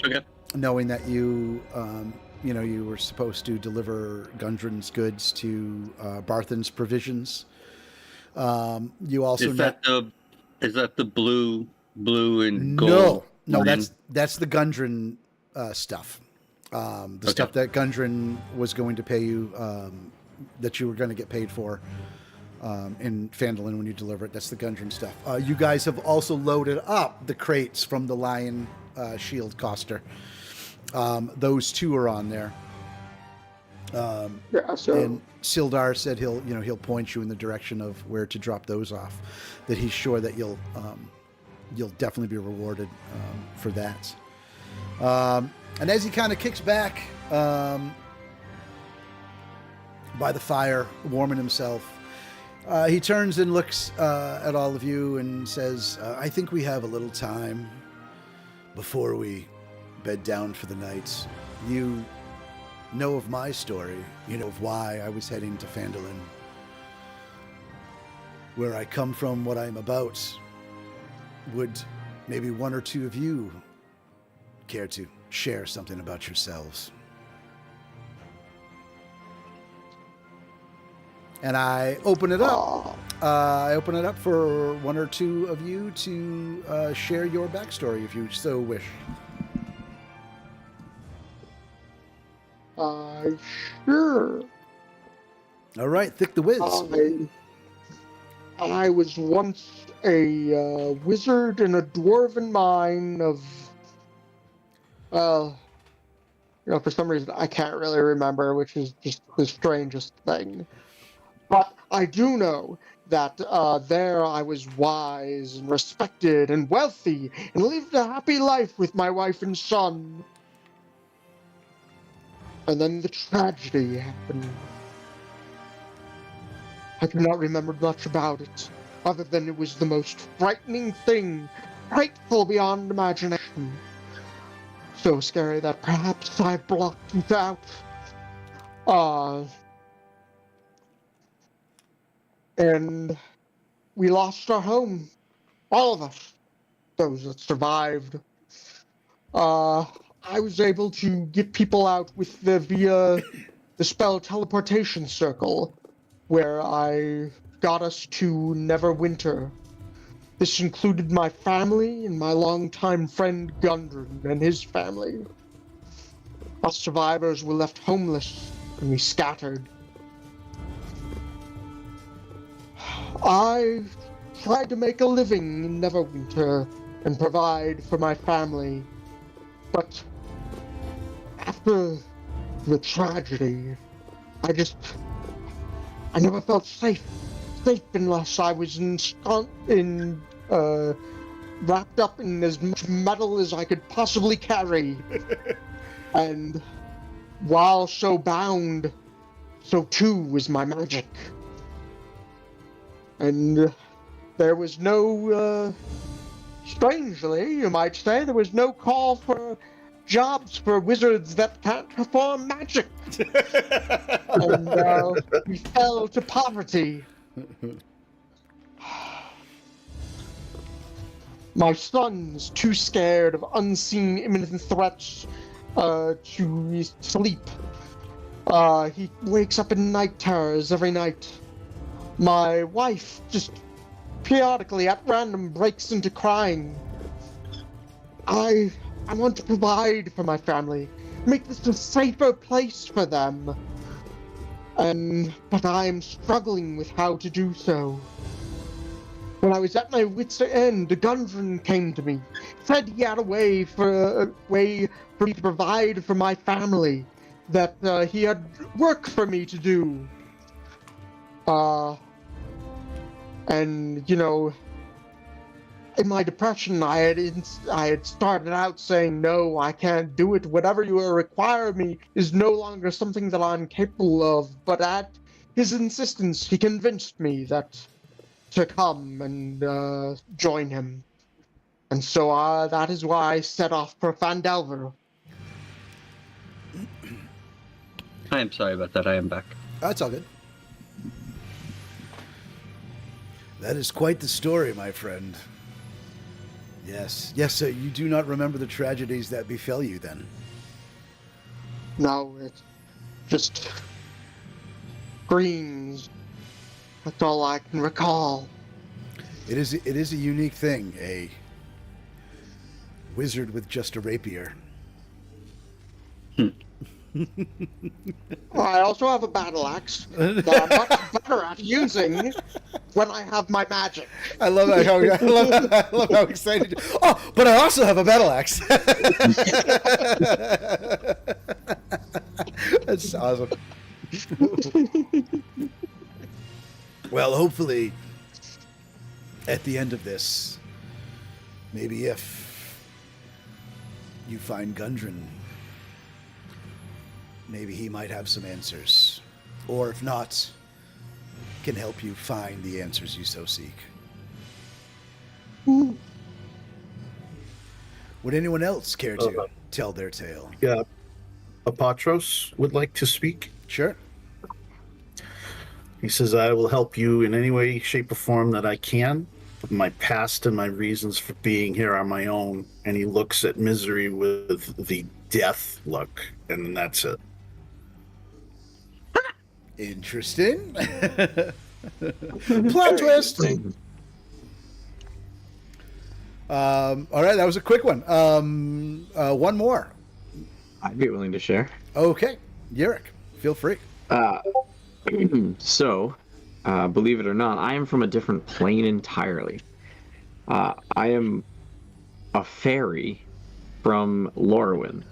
Okay. Knowing that you were supposed to deliver Gundren's goods to Barthen's provisions. You also is that the blue and gold? No, that's the Gundren stuff. Stuff that Gundren was going to pay you, that you were going to get paid for in Phandalin when you deliver it. That's the Gundren stuff. You guys have also loaded up the crates from the Lion Shield Coster. Those two are on there. And Sildar said he'll point you in the direction of where to drop those off. That he's sure that you'll definitely be rewarded for that. And as he kind of kicks back by the fire, warming himself, he turns and looks at all of you and says, I think we have a little time before we bed down for the night. You know of my story. You know of why I was heading to Phandalin. Where I come from, what I'm about. Would maybe one or two of you care to share something about yourselves? And I open it up. I open it up for one or two of you to share your backstory if you so wish. Sure. All right, Thick the Wiz. I was once a wizard in a dwarven mine of, for some reason I can't really remember, which is just the strangest thing. But I do know that there I was wise and respected and wealthy and lived a happy life with my wife and son. And then the tragedy happened. I do not remember much about it, other than it was the most frightening thing, frightful beyond imagination. So scary that perhaps I blocked it out. And we lost our home. All of us. Those that survived. I was able to get people out via the spell Teleportation Circle, where I got us to Neverwinter. This included my family and my longtime friend Gundren and his family. Us survivors were left homeless, and we scattered. I tried to make a living in Neverwinter and provide for my family, but after the tragedy, I never felt safe unless I was wrapped up in as much metal as I could possibly carry. And while so bound, so too was my magic. And there was no, strangely, you might say, there was no call for jobs for wizards that can't perform magic. And we fell to poverty. My son's too scared of unseen imminent threats to sleep. He wakes up in night terrors every night. My wife just periodically at random breaks into crying. I want to provide for my family, make this a safer place for them. But I am struggling with how to do so. When I was at my wit's end, Gundren came to me, said he had a way for me to provide for my family, that he had work for me to do. And you know, in my depression, I had started out saying, no, I can't do it. Whatever you require me is no longer something that I'm capable of. But at his insistence, he convinced me to come and join him. And so that is why I set off for Phandelver. I am sorry about that. I am back. That's all good. That is quite the story, my friend. Yes. Yes, sir. You do not remember the tragedies that befell you, then? No, it's just dreams. That's all I can recall. It is a unique thing, a wizard with just a rapier. I also have a battle axe that I'm much better at using when I have my magic. I love how excited. Oh, but I also have a battle axe. That's awesome. Well, hopefully, at the end of this, maybe if you find Gundren, maybe he might have some answers. Or if not, can help you find the answers you so seek. Ooh. Would anyone else care to tell their tale? Yeah. Apatros would like to speak. Sure. He says, I will help you in any way, shape, or form that I can. My past and my reasons for being here are my own. And he looks at Misery with the death look, and that's it. Interesting. Plot twist. All right, that was a quick one. One more. I'd be willing to share. Okay, Yurik, feel free. So, believe it or not, I am from a different plane entirely. I am a fairy from Lorwyn.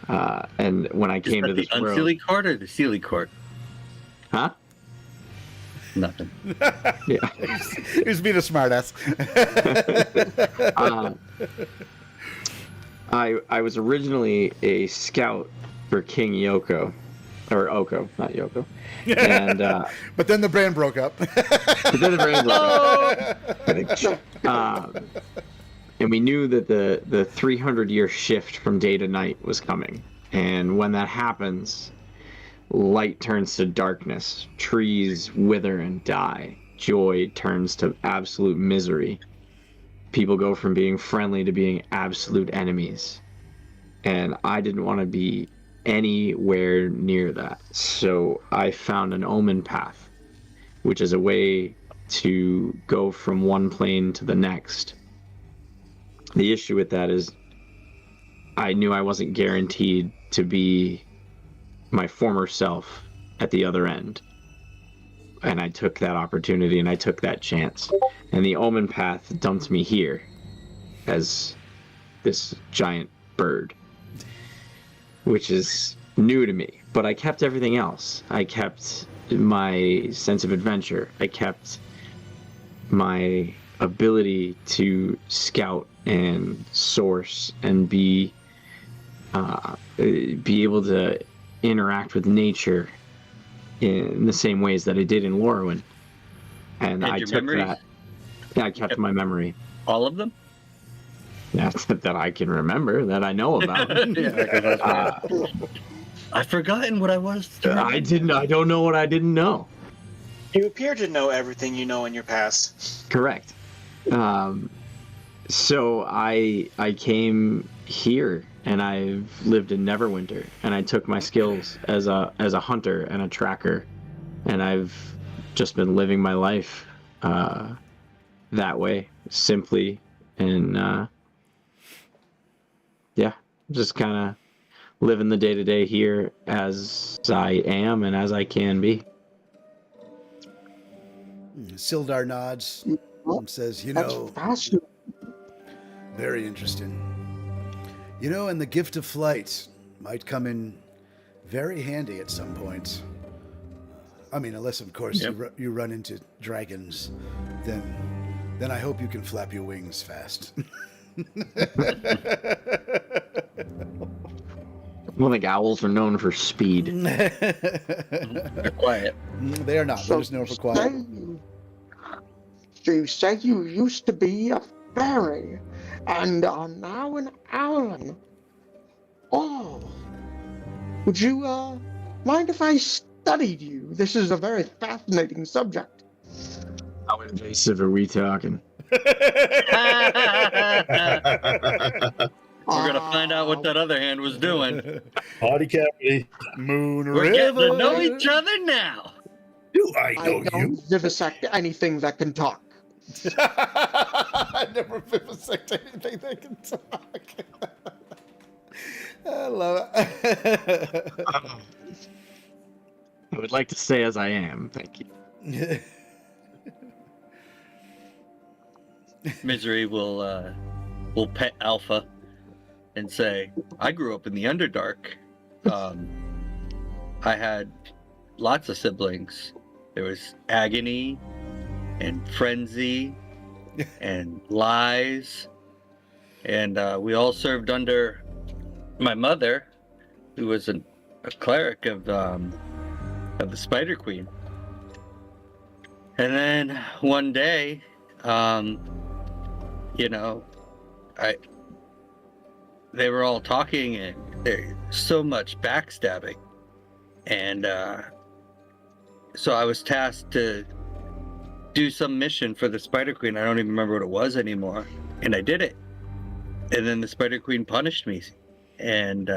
And when I came to this the world... Unseelie Court or the Seelie Court? Huh? Nothing. Yeah. He's being a smartass. I was originally a scout for King Yoko. Or Oko, not Yoko. And, but then the brand broke up. And we knew that the 300-year shift from day to night was coming. And when that happens, light turns to darkness, trees wither and die, joy turns to absolute misery. People go from being friendly to being absolute enemies. And I didn't want to be anywhere near that. So I found an omen path, which is a way to go from one plane to the next. The issue with that is I knew I wasn't guaranteed to be my former self at the other end. And I took that opportunity and I took that chance. And the omen path dumped me here as this giant bird, which is new to me. But I kept everything else. I kept my sense of adventure. I kept my ability to scout and source and be able to interact with nature in the same ways that I did in Lorwyn. And I took that. Yeah, I kept my memory. All of them? That I can remember, that I know about. I've forgotten what I was doing. I don't know what I didn't know. You appear to know everything you know in your past. Correct. So I came here and I've lived in Neverwinter, and I took my skills as a hunter and a tracker, and I've just been living my life that way, simply, and just kind of living the day-to-day here as I am and as I can be. Sildar nods and says, That's fascinating. very interesting. And the gift of flight might come in very handy at some point. I mean, unless, of course, you run into dragons, then I hope you can flap your wings fast. Well, like owls are known for speed. They're quiet. They are not. They're just known for quiet. So you say you used to be a fairy and are now an owlin. Oh, would you mind if I studied you? This is a very fascinating subject. How invasive are we talking? We're gonna find out what that other hand was doing. Body cavity. Moon We're River. getting to know each other now. Do I know I don't you? vivisect anything that can talk. I never vivisect anything that can talk. I love it. I would like to stay as I am, thank you. Misery will pet Alpha and say, I grew up in the Underdark. I had lots of siblings. There was Agony and Frenzy and Lies. And we all served under my mother, who was a cleric of the Spider Queen. And then one day, they were all talking, and there's so much backstabbing, and so I was tasked to do some mission for the Spider Queen. I don't even remember what it was anymore, and I did it. And then the Spider Queen punished me, and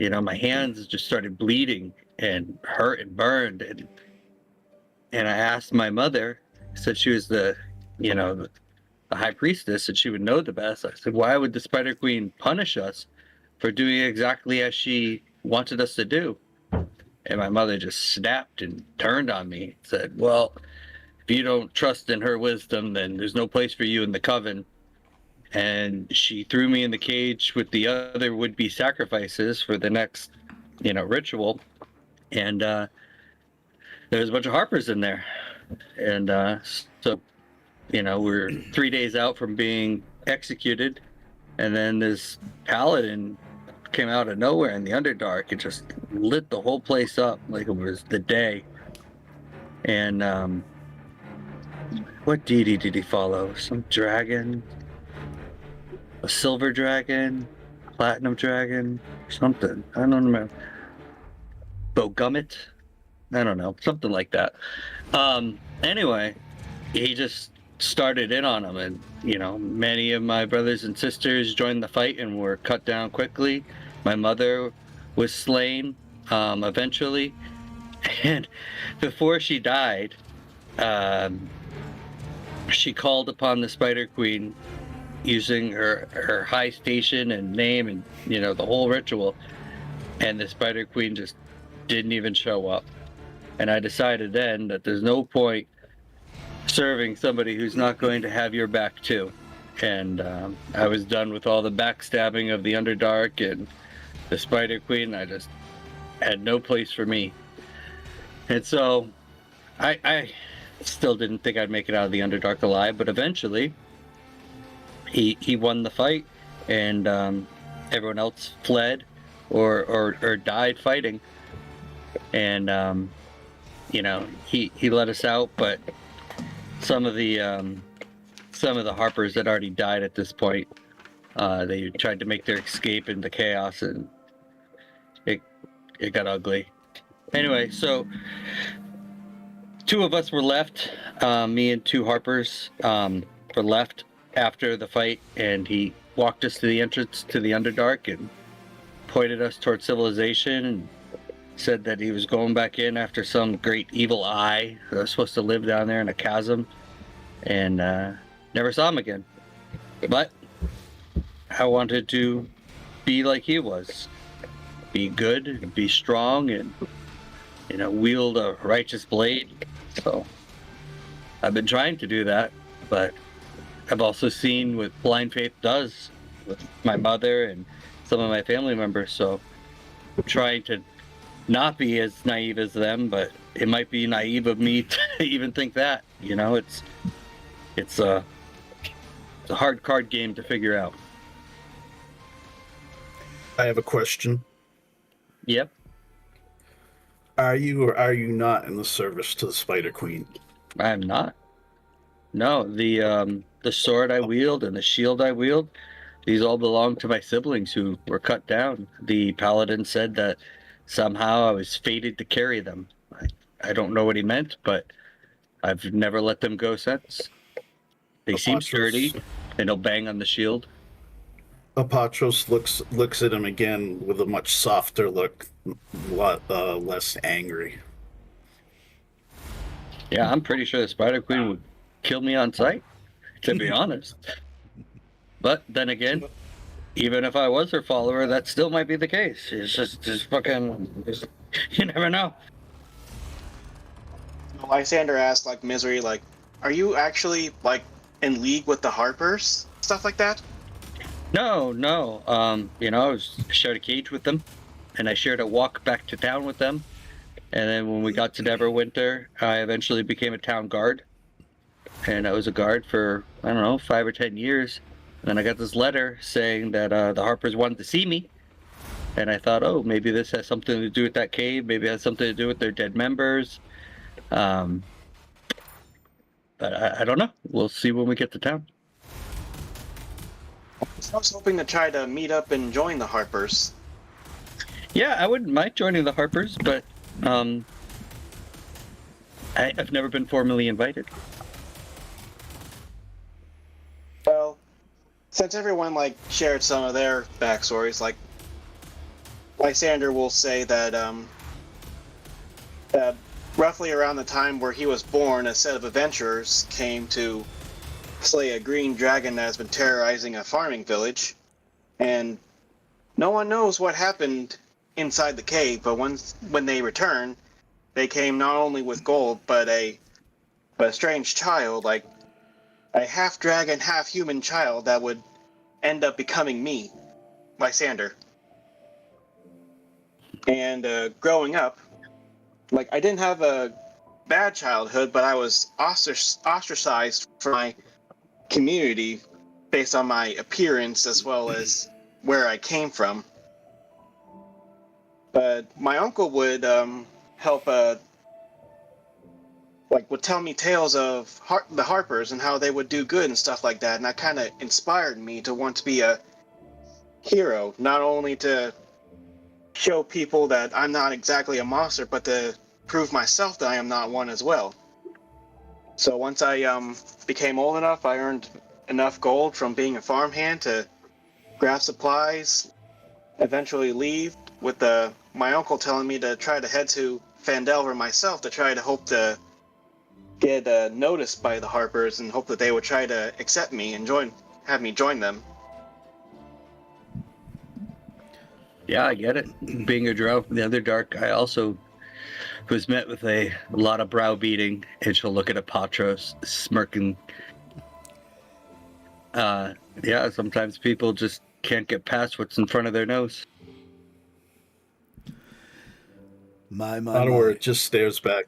my hands just started bleeding and hurt and burned, and I asked my mother, said she was the high priestess, and she would know the best. I said, why would the Spider Queen punish us for doing exactly as she wanted us to do? And my mother just snapped and turned on me, said, well, if you don't trust in her wisdom, then there's no place for you in the coven. And she threw me in the cage with the other would-be sacrifices for the next, ritual. And there was a bunch of Harpers in there. And so we're 3 days out from being executed, and then this paladin came out of nowhere in the Underdark and just lit the whole place up like it was the day. And what deity did he follow? Some dragon? A silver dragon? Platinum dragon? Something. I don't remember. Bogummit. I don't know, something like that. Anyway, he just started in on him, and many of my brothers and sisters joined the fight and were cut down quickly. My mother was slain eventually, and before she died, she called upon the Spider Queen using her high station and name and the whole ritual, and the Spider Queen just didn't even show up. And I decided then that there's no point serving somebody who's not going to have your back too. And I was done with all the backstabbing of the Underdark and the Spider Queen. I just had no place for me. And so I still didn't think I'd make it out of the Underdark alive, but eventually he won the fight, and everyone else fled or died fighting. And he let us out, but some of the Harpers had already died at this point. They tried to make their escape into chaos, and it got ugly. Anyway, so 2 of us were left. Me and 2 Harpers were left after the fight, and he walked us to the entrance to the Underdark and pointed us towards civilization and said that he was going back in after some great evil eye that was supposed to live down there in a chasm, and never saw him again. But I wanted to be like he was, be good and be strong and wield a righteous blade. So I've been trying to do that, but I've also seen what blind faith does with my mother and some of my family members, so I'm trying to not be as naive as them, but it might be naive of me to even think that. It's a hard card game to figure out. I have a question. Yep. Are you or are you not in the service to the Spider Queen? I am not. No, the sword I wield and the shield I wield, these all belong to my siblings who were cut down. The paladin said that somehow I was fated to carry them. I don't know what he meant, but I've never let them go since. They seem sturdy, and he'll bang on the shield. Apatros looks at him again with a much softer look, less angry. Yeah, I'm pretty sure the Spider Queen would kill me on sight, to be honest. But then again, even if I was her follower, that still might be the case. It's just you never know. Lysander asked, Misery, are you actually, in league with the Harpers? Stuff like that? No. I shared a cage with them, and I shared a walk back to town with them. And then when we got to Neverwinter, I eventually became a town guard. And I was a guard for, 5 or 10 years. And then I got this letter saying that the Harpers wanted to see me. And I thought, oh, maybe this has something to do with that cave. Maybe it has something to do with their dead members. But I don't know. We'll see when we get to town. I was hoping to try to meet up and join the Harpers. Yeah, I wouldn't mind joining the Harpers, but I've never been formally invited. Well, since everyone shared some of their backstories, Lysander will say that roughly around the time where he was born, a set of adventurers came to slay a green dragon that has been terrorizing a farming village, and no one knows what happened inside the cave. But when they returned, they came not only with gold, but a strange child, a half dragon, half human child that would end up becoming me, Lysander. And growing up, I didn't have a bad childhood, but I was ostracized from my community based on my appearance as well as where I came from. But my uncle would help would tell me tales of the Harpers and how they would do good and stuff like that, and that kind of inspired me to want to be a hero, not only to show people that I'm not exactly a monster, but to prove myself that I am not one as well. So once I became old enough, I earned enough gold from being a farmhand to grab supplies, eventually leave with my uncle telling me to try to head to Phandelver myself to try to hope to get noticed by the Harpers and hope that they would try to accept me and have me join them. Yeah, I get it. Being a drow from the Underdark, I also was met with a lot of browbeating, and she'll look at Apatros smirking. Yeah, sometimes people just can't get past what's in front of their nose. Not where it just stares back.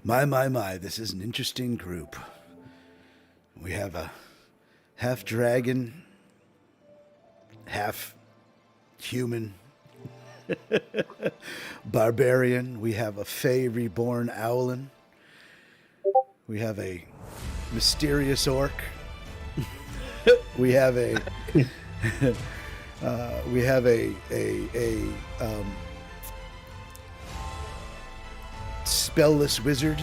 My, this is an interesting group. We have a half dragon, half human, barbarian. We have a Fey reborn Owlin. We have a mysterious orc. We have a spellless wizard.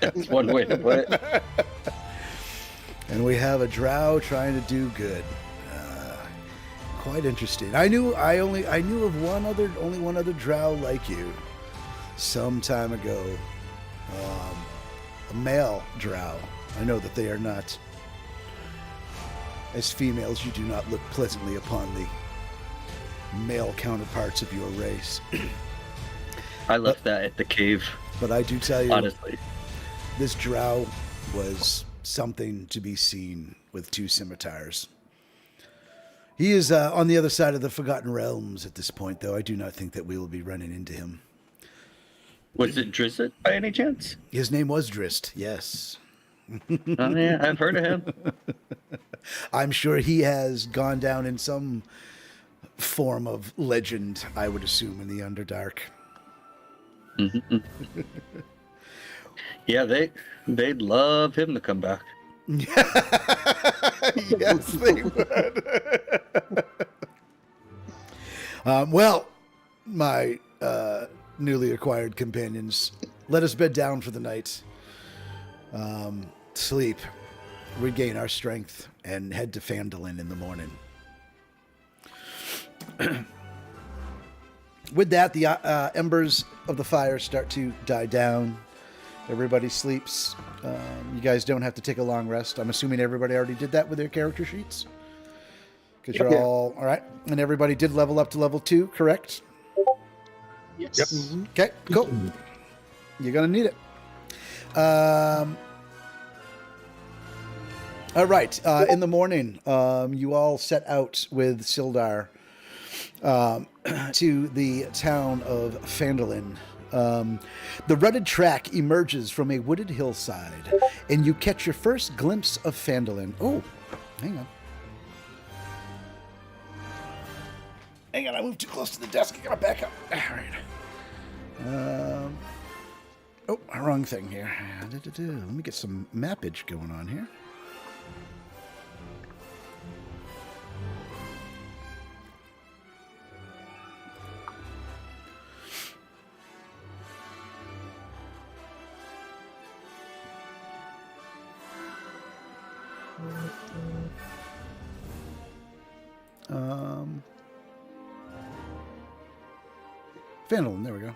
That's one way to put it. And we have a drow trying to do good. Quite interesting. I knew of only one other drow like you some time ago. A male drow. I know that they are not. As females, you do not look pleasantly upon the male counterparts of your race. I left that at the cave. But I do tell you, honestly, this drow was something to be seen with 2 scimitars. He is on the other side of the Forgotten Realms at this point, though. I do not think that we will be running into him. Was it Drizzt by any chance? His name was Drizzt, yes. Oh, yeah, I've heard of him. I'm sure he has gone down in some form of legend, I would assume, in the Underdark. Mm-hmm. Yeah, they'd love him to come back. Yes, they would. Well, my newly acquired companions, let us bed down for the night. Sleep, regain our strength, and head to Phandalin in the morning. With that, the embers of the fire start to die down. Everybody sleeps. You guys don't have to take a long rest. I'm assuming everybody already did that with their character sheets. Because you're all right. And everybody did level up to level 2, correct? Yes. Yep. Mm-hmm. Okay, cool. You're going to need it. All right. In the morning, you all set out with Sildar to the town of Phandalin. The rutted track emerges from a wooded hillside, and you catch your first glimpse of Phandalin. Oh, hang on. Hang on, I moved too close to the desk. I gotta back up. All right. Oh, wrong thing here. Let me get some mappage going on here. Phandalin, there we go.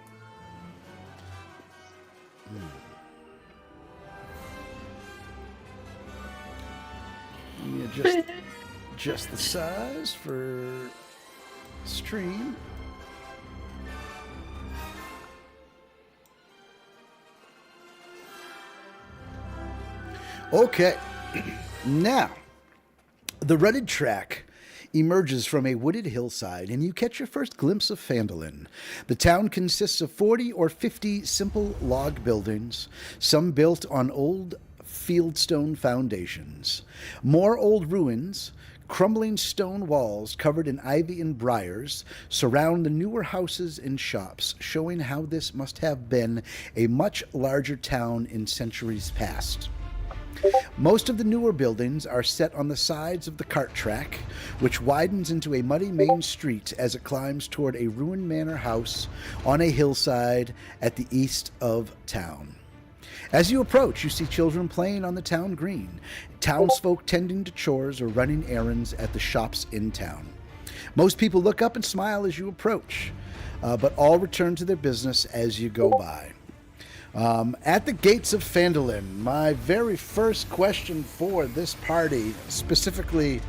Let me adjust the size for stream. Okay. Now, the rutted track emerges from a wooded hillside, and you catch your first glimpse of Phandalin. The town consists of 40 or 50 simple log buildings, some built on old fieldstone foundations. More old ruins, crumbling stone walls covered in ivy and briars, surround the newer houses and shops, showing how this must have been a much larger town in centuries past. Most of the newer buildings are set on the sides of the cart track, which widens into a muddy main street as it climbs toward a ruined manor house on a hillside at the east of town. As you approach, you see children playing on the town green, townsfolk tending to chores or running errands at the shops in town. Most people look up and smile as you approach, but all return to their business as you go by. At the gates of Phandalin, my very first question for this party, specifically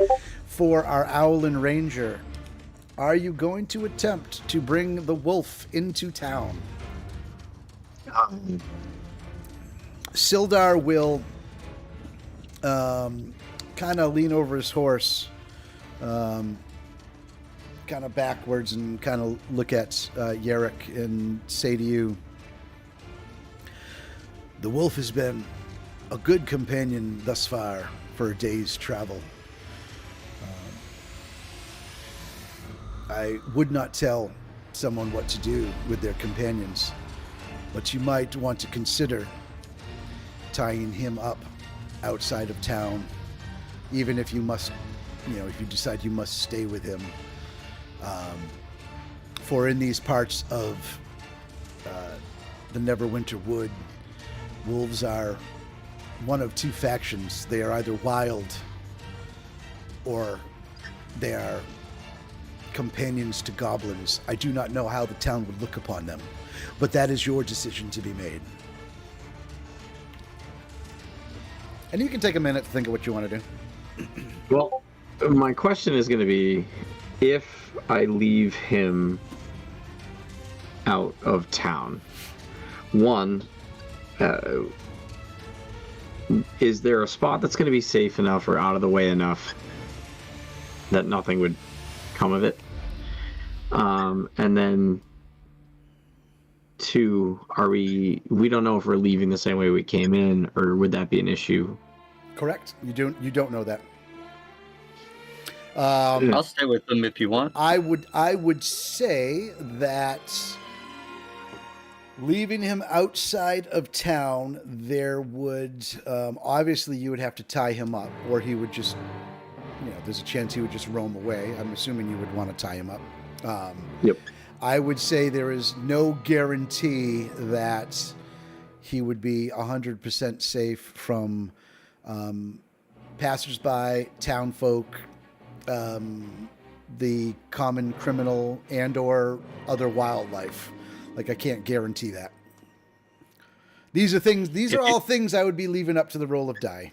for our Owlin Ranger, are you going to attempt to bring the wolf into town? Sildar will kind of lean over his horse, kind of backwards, and kind of look at Yarrick and say to you, the wolf has been a good companion thus far for a day's travel. I would not tell someone what to do with their companions, but you might want to consider tying him up outside of town, even if you must, if you decide you must stay with him. For in these parts of the Neverwinter Wood, wolves are one of two factions. They are either wild or they are companions to goblins. I do not know how the town would look upon them, but that is your decision to be made. And you can take a minute to think of what you want to do. Well, my question is going to be, if I leave him out of town, one, is there a spot that's going to be safe enough or out of the way enough that nothing would come of it? And then two, we don't know if we're leaving the same way we came in, or would that be an issue? Correct. You don't know that. I'll stay with them if you want. I would say that leaving him outside of town, there would obviously you would have to tie him up, or he would just, there's a chance he would just roam away. I'm assuming you would want to tie him up. Yep. I would say there is no guarantee that he would be 100% safe from passersby, town folk, the common criminal, and or other wildlife. Like, I can't guarantee that. These are all things I would be leaving up to the roll of die.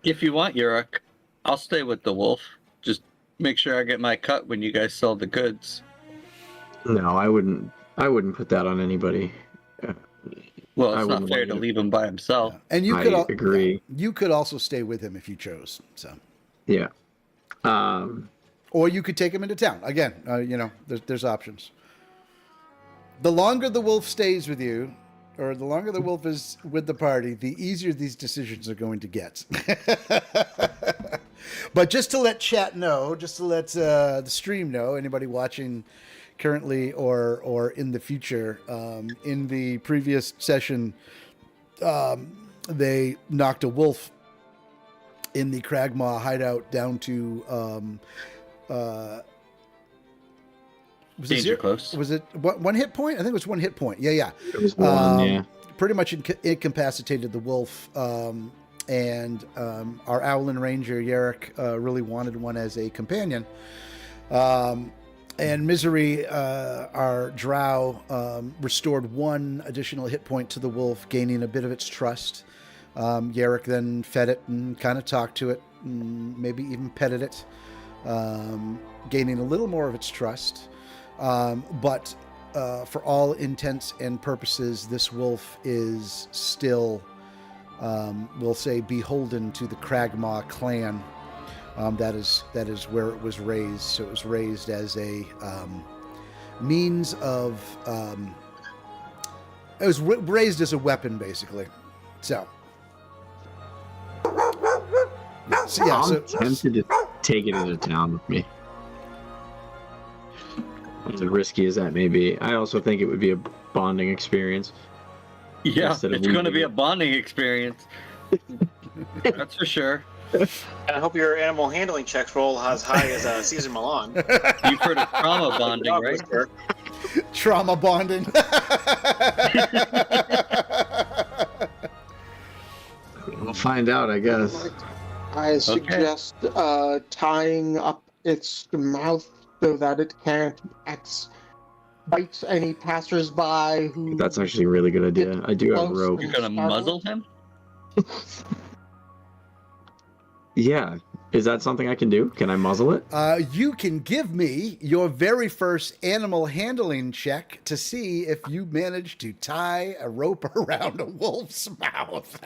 If you want, Yurik, I'll stay with the wolf. Just make sure I get my cut when you guys sell the goods. No, I wouldn't put that on anybody. Well, it's not fair to leave him by himself. And you I could agree. You could also stay with him if you chose. So. Yeah. Or you could take him into town. Again, there's options. The longer the wolf stays with you, or the longer the wolf is with the party, the easier these decisions are going to get. But just to let chat know, just to let the stream know, anybody watching currently or in the future, in the previous session, they knocked a wolf in the Cragmaw hideout down to Danger close. Was it one hit point? I think it was one hit point. Yeah. It was one, yeah. Pretty much incapacitated the wolf, and our Owlin Ranger, Yarrick, really wanted one as a companion. And Misery, our drow, restored one additional hit point to the wolf, gaining a bit of its trust. Yarrick then fed it and kind of talked to it, and maybe even petted it, gaining a little more of its trust. But for all intents and purposes, this wolf is still, we'll say, beholden to the Cragmaw clan. That is where it was raised. So it was raised as a means of. It was raised as a weapon, basically. So. I'm tempted to take it into town with me. As risky as that may be, I also think it would be a bonding experience. Yeah, Instead of it's going to leaving be it. a bonding experience. That's for sure. And I hope your animal handling checks roll as high as Caesar Milan. You've heard of trauma bonding, Dog right? whisperer. Trauma bonding. We'll find out, I guess. I suggest tying up its mouth so that it can't bite any passersby who. That's actually a really good idea. I do have a rope. You're going to muzzle him? Yeah. Is that something I can do? Can I muzzle it? You can give me your very first animal handling check to see if you manage to tie a rope around a wolf's mouth.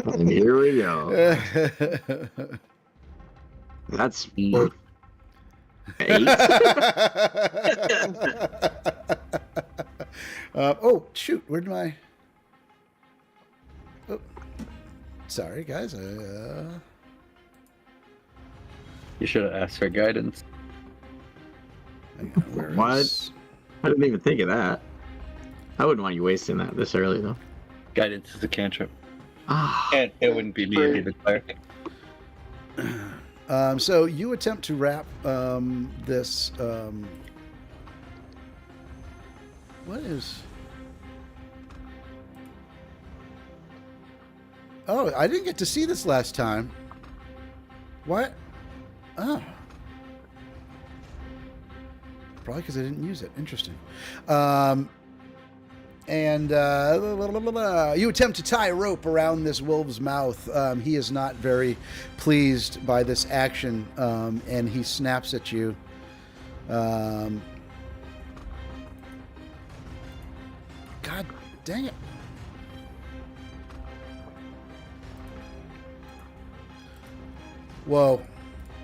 And here we go. That's 8. Oh, shoot. Where'd my... Oh. Sorry, guys. You should have asked for guidance. What? I didn't even think of that. I wouldn't want you wasting that this early, though. Guidance is a cantrip. Ah, And it wouldn't be me, it'd be the cleric. So you attempt to wrap this... what is... Oh, I didn't get to see this last time. What? Oh. Probably because I didn't use it. Interesting. You attempt to tie a rope around this wolf's mouth. He is not very pleased by this action, and he snaps at you. God dang it. Whoa.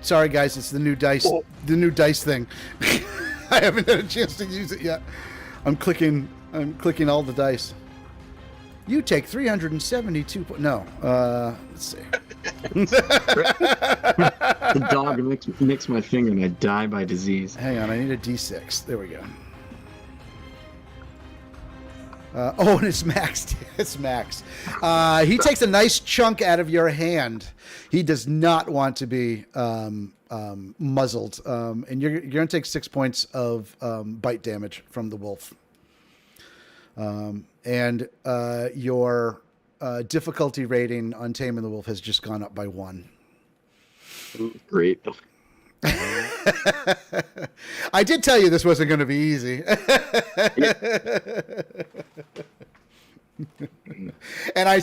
Sorry, guys. It's the new dice. The new dice thing. I haven't had a chance to use it yet. I'm clicking all the dice. You take 372. No. Let's see. the dog nicks my finger and I die by disease. Hang on. I need a D6. There we go. And it's maxed. It's max. He takes a nice chunk out of your hand. He does not want to be muzzled. And you're going to take 6 points of bite damage from the wolf. And your difficulty rating on taming the wolf has just gone up by 1. Great. I did tell you this wasn't going to be easy. And I'm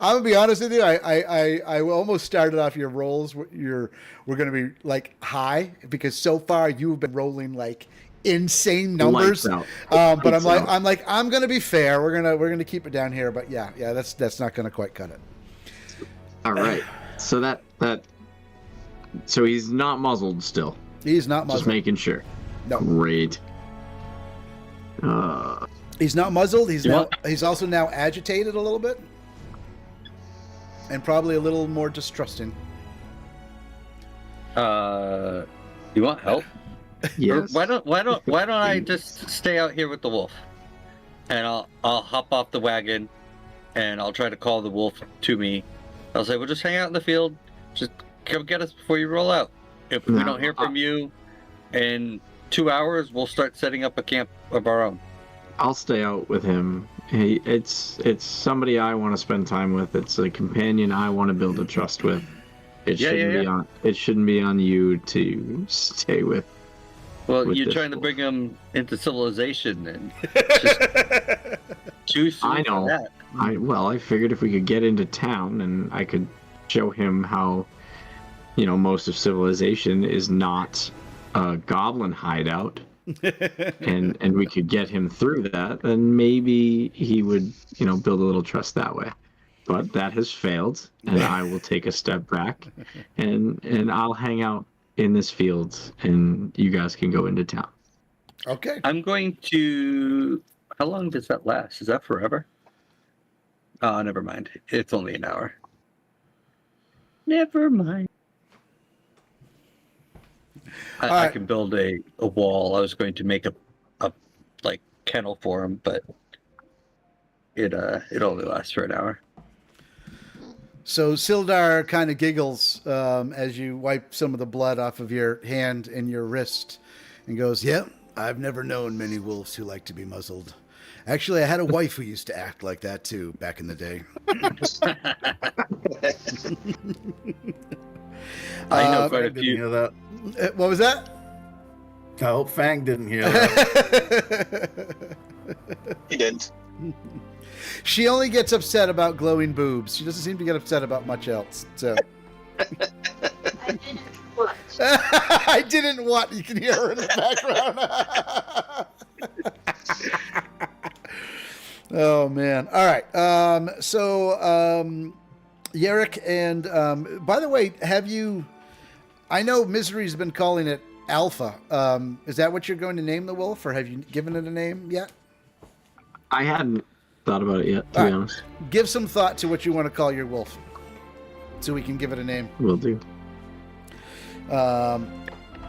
gonna be honest with you. I almost started off your rolls. We're going to be like high because so far you've been rolling like insane numbers. But I'm going to be fair. We're going to keep it down here. But yeah, that's not going to quite cut it. All right. So so he's not muzzled still. He's not muzzled. Just making sure. No. Great. He's not muzzled. He's also now agitated a little bit, and probably a little more distrusting. You want help? Yes. Why don't I just stay out here with the wolf, and I'll hop off the wagon, and I'll try to call the wolf to me. I'll say, we'll just hang out in the field. Just come get us before you roll out. If we don't hear from you in 2 hours, we'll start setting up a camp of our own. I'll stay out with him. It's somebody I want to spend time with. It's a companion I want to build a trust with. It shouldn't be on you to stay with. Well, you're trying to bring him into civilization, and just too soon. I know. For that. I figured if we could get into town and I could show him how, most of civilization is not a goblin hideout, and we could get him through that, then maybe he would, build a little trust that way. But that has failed, and I will take a step back, and I'll hang out in this field, and you guys can go into town. Okay. I'm going to. How long does that last? Is that forever? Oh, never mind. It's only an hour. Never mind. I can build a wall. I was going to make a kennel for him, but it only lasts for an hour. So Sildar kind of giggles as you wipe some of the blood off of your hand and your wrist and goes, "Yep, I've never known many wolves who like to be muzzled. Actually, I had a wife who used to act like that too back in the day." I know quite a Didn't few. hear that. What was that? I hope Fang didn't hear that. He didn't. She only gets upset about glowing boobs. She doesn't seem to get upset about much else. So I didn't what? I didn't what? You can hear her in the background. Oh man! All right. Yerrick, and by the way, have you? I know Misery's been calling it Alpha. Is that what you're going to name the wolf, or have you given it a name yet? I hadn't thought about it yet, to All be right. honest. Give some thought to what you want to call your wolf, so we can give it a name. Will do.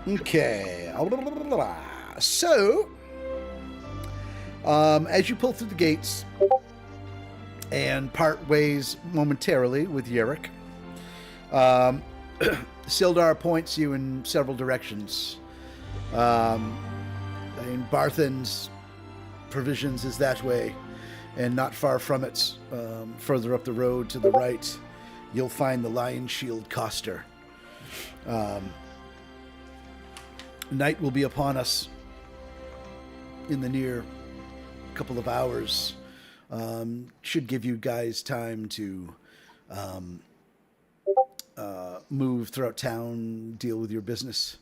Okay. So, as you pull through the gates and part ways momentarily with Yerrick, Sildar points you in several directions. And Barthen's provisions is that way, and not far from it, further up the road to the right, you'll find the Lion Shield Coster. Night will be upon us in the near couple of hours. Should give you guys time to move throughout town, deal with your business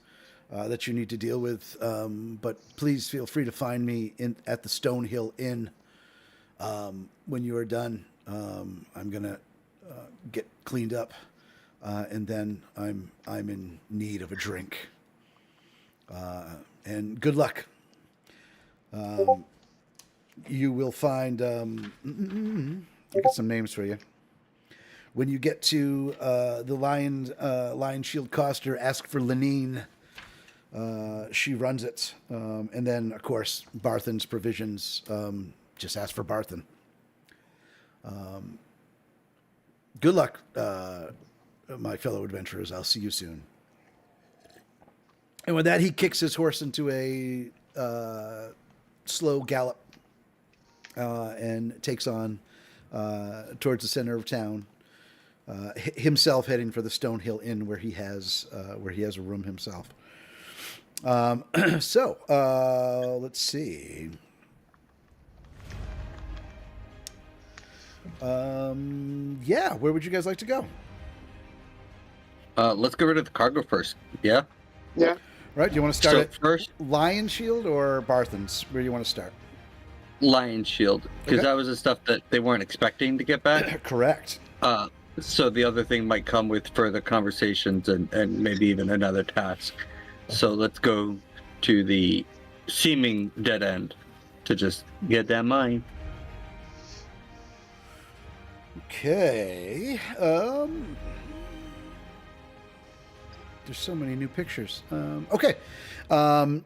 that you need to deal with. But please feel free to find me at the Stonehill Inn when you are done. I'm gonna get cleaned up, and then I'm in need of a drink. And good luck. You will find. I got some names for you. When you get to the Lion Shield Coster, ask for Lenine. She runs it, and then of course Barthen's provisions. Just ask for Barthen. Good luck, my fellow adventurers. I'll see you soon. And with that, he kicks his horse into a slow gallop and takes on towards the center of town. Himself heading for the Stonehill Inn, where he has a room himself. Let's see. Where would you guys like to go? Let's get rid of the cargo first. Yeah. Yeah. Right? Do you want to start So at first, Lion Shield or Barthen's? Where do you want to start? Lion Shield, because Okay. that was the stuff that they weren't expecting to get back. Correct. So the other thing might come with further conversations and maybe even another task. So let's go to the seeming dead end to just get that money. Okay. There's so many new pictures. Okay. As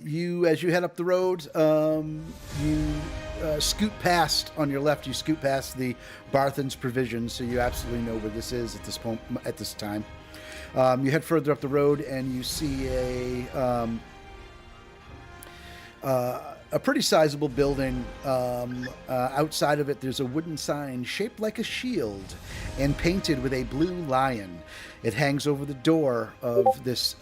you head up the road, you scoot past on your left. You scoot past the Barthen's Provisions, so you absolutely know where this is at this time. You head further up the road, and you see a pretty sizable building. Outside of it, there's a wooden sign shaped like a shield and painted with a blue lion. It hangs over the door of this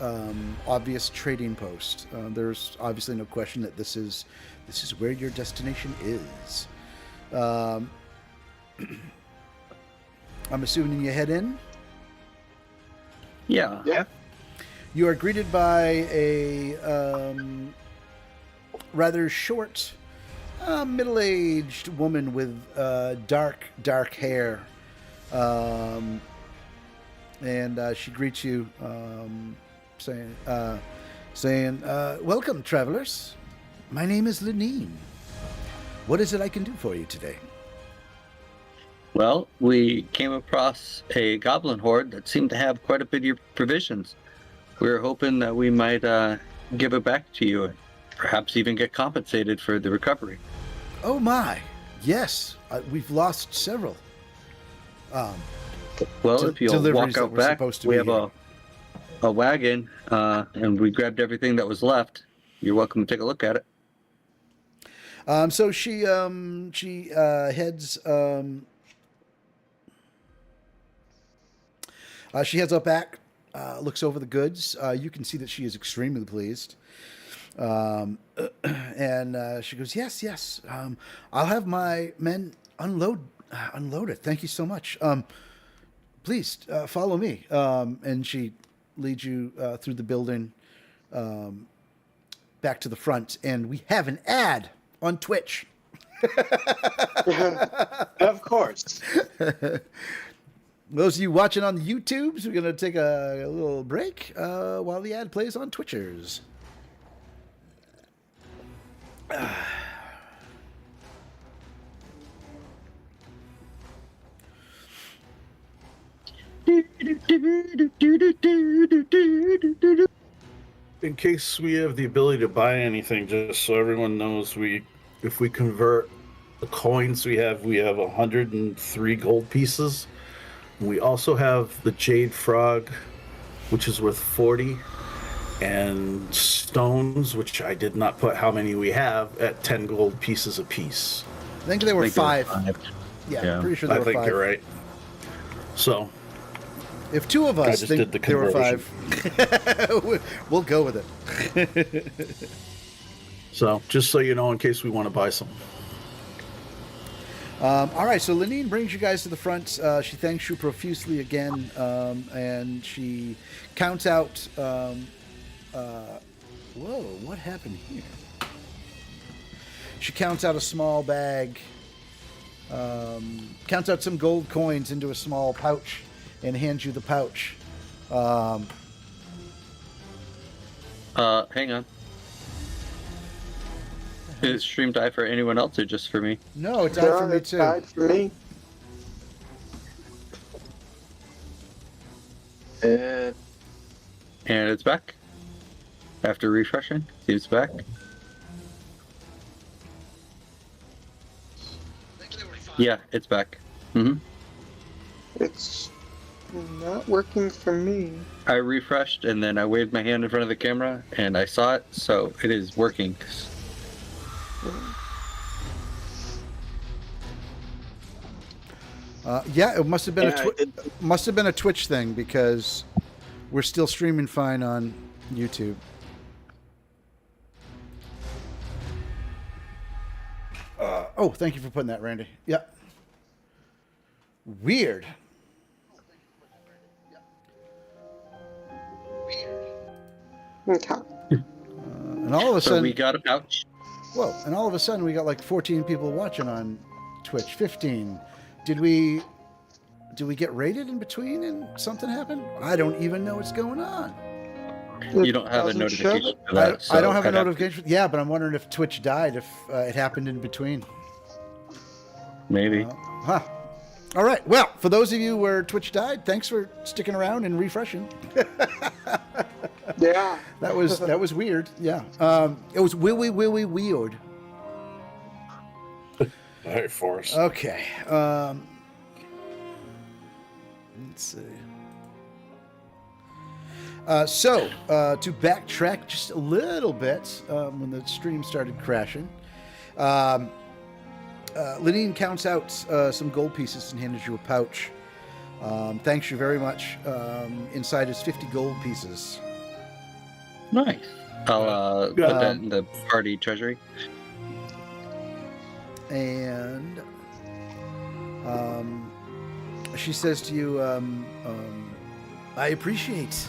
obvious trading post. There's obviously no question that this is where your destination is. I'm assuming you head in. Yeah. Yeah. You are greeted by a rather short, middle-aged woman with dark hair. And she greets you, saying, "Welcome, travelers. My name is Lenine. What is it I can do for you today?" Well, we came across a goblin horde that seemed to have quite a bit of provisions. We were hoping that we might give it back to you perhaps even get compensated for the recovery. Oh my, yes, we've lost several. Well, if you'll deliveries walk that out were back, supposed to we be have here. a wagon, and we grabbed everything that was left. You're welcome to take a look at it. So she heads she heads up back, looks over the goods. You can see that she is extremely pleased. And she goes, yes. I'll have my men unload it. Thank you so much. Please follow me. And she leads you through the building back to the front. And we have an ad on Twitch. Of course. Those of you watching on the YouTubes, we're going to take a little break while the ad plays on Twitchers. In case we have the ability to buy anything, just so everyone knows, if we convert the coins we have 103 gold pieces. We also have the Jade Frog, which is worth 40, and stones, which I did not put how many we have, at 10 gold pieces apiece. I think they were five. Yeah, Yeah. pretty sure they I were think five. you're right. So, If two of us just think did the there were conversion. five, we'll go with it. so just so you know, in case we want to buy some. All right, so Lenine brings you guys to the front. She thanks you profusely again, and she counts out. Whoa, what happened here? She counts out a small bag, counts out some gold coins into a small pouch, and hands you the pouch. Hang on. Did the stream die for anyone else or just for me? No, it died for me too. Died for me. Uh, And it's back. After refreshing, it's back. Yeah, it's back. Mm-hmm. It's not working for me. I refreshed and then I waved my hand in front of the camera and I saw it, so it is working. Yeah, it must have been Yeah, must have been a Twitch thing because we're still streaming fine on YouTube. Oh, thank you for putting that, Randy. Yeah. Weird. Okay. And all of a So sudden, we got a pouch. whoa! And all of a sudden, we got like 14 people watching on Twitch. 15. Did we get raided in between and something happened? I don't even know what's going on. You don't have a Doesn't show. notification for that. I don't have a I'd to- notification. Yeah, but I'm wondering if Twitch died, if it happened in between. Maybe. Huh. All right. Well, for those of you where Twitch died, thanks for sticking around and refreshing. Yeah. That was weird. Yeah. It was willy weird. All right, Forrest. Okay. Let's see. So, to backtrack just a little bit, when the stream started crashing, Lenine counts out some gold pieces and hands you a pouch. Thanks you very much. Inside is 50 gold pieces. Nice. I'll put that in the party treasury. And she says to you, I appreciate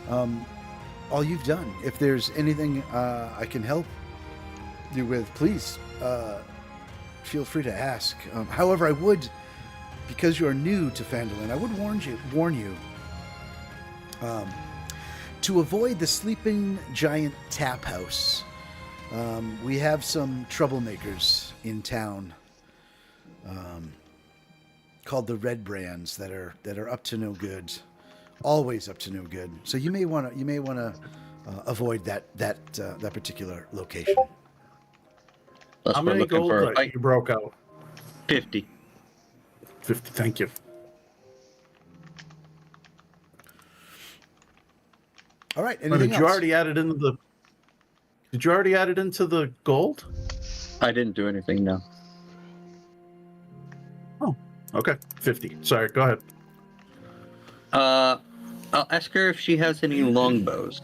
all you've done. If there's anything I can help you with, please feel free to ask. However, I would, because you are new to Phandalin, I would warn you to avoid the sleeping giant tap house. We have some troublemakers in town called the Red Brands that are up to no good, always up to no good. So you may want to avoid that particular location. That's How what I'm many looking gold for. you broke out? 50. 50. Thank you. All right. Oh, Anything did you else? already add it into the? Did you already add it into the gold? I didn't do anything, no. Oh, okay. 50. Sorry. Go ahead. I'll ask her if she has any longbows.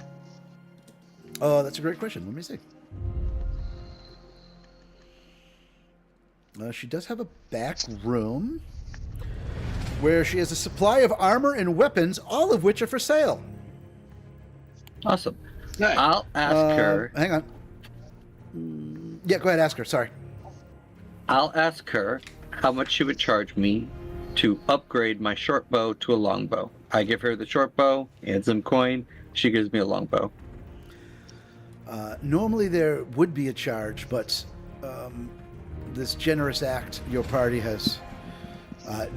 Oh, that's a great question. Let me see. She does have a back room where she has a supply of armor and weapons, all of which are for sale. Awesome. Nice. I'll ask her. Hang on. Yeah, go ahead. Ask her. Sorry. I'll ask her how much she would charge me to upgrade my short bow to a longbow. I give her the short bow and some coin. She gives me a longbow. Normally there would be a charge, but this generous act your party has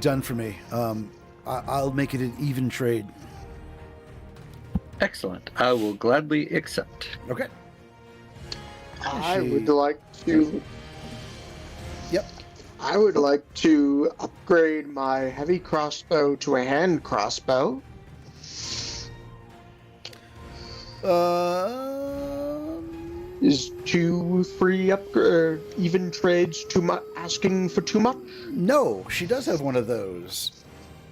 done for me, I'll make it an even trade. Excellent. I will gladly accept. Okay. I would like to. Yep. I would like to upgrade my heavy crossbow to a hand crossbow. Is 2 free even trades too much? Asking for too much? No, she does have one of those.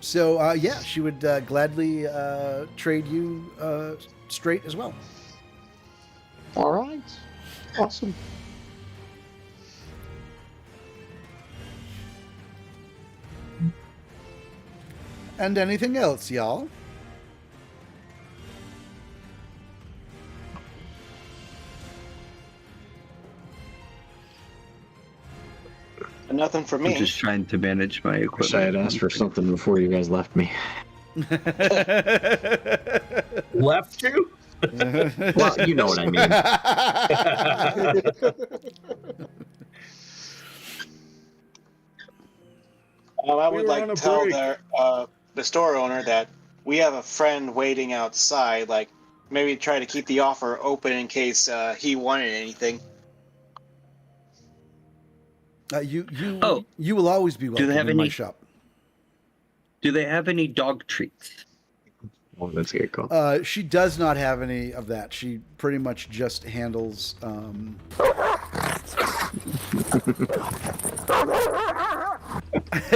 So, yeah, she would gladly trade you straight as well. All right. Awesome. And anything else, y'all? Nothing for I'm me. just trying to manage my equipment. Wish I had asked for something before you guys left me. Left you? Well, you know what I mean. I We would were like on to a tell break. the store owner that we have a friend waiting outside. Like, maybe try to keep the offer open in case he wanted anything. You will always be welcome they have in my any- shop. Do they have any dog treats? Oh, that's a good call. She does not have any of that. She pretty much just handles.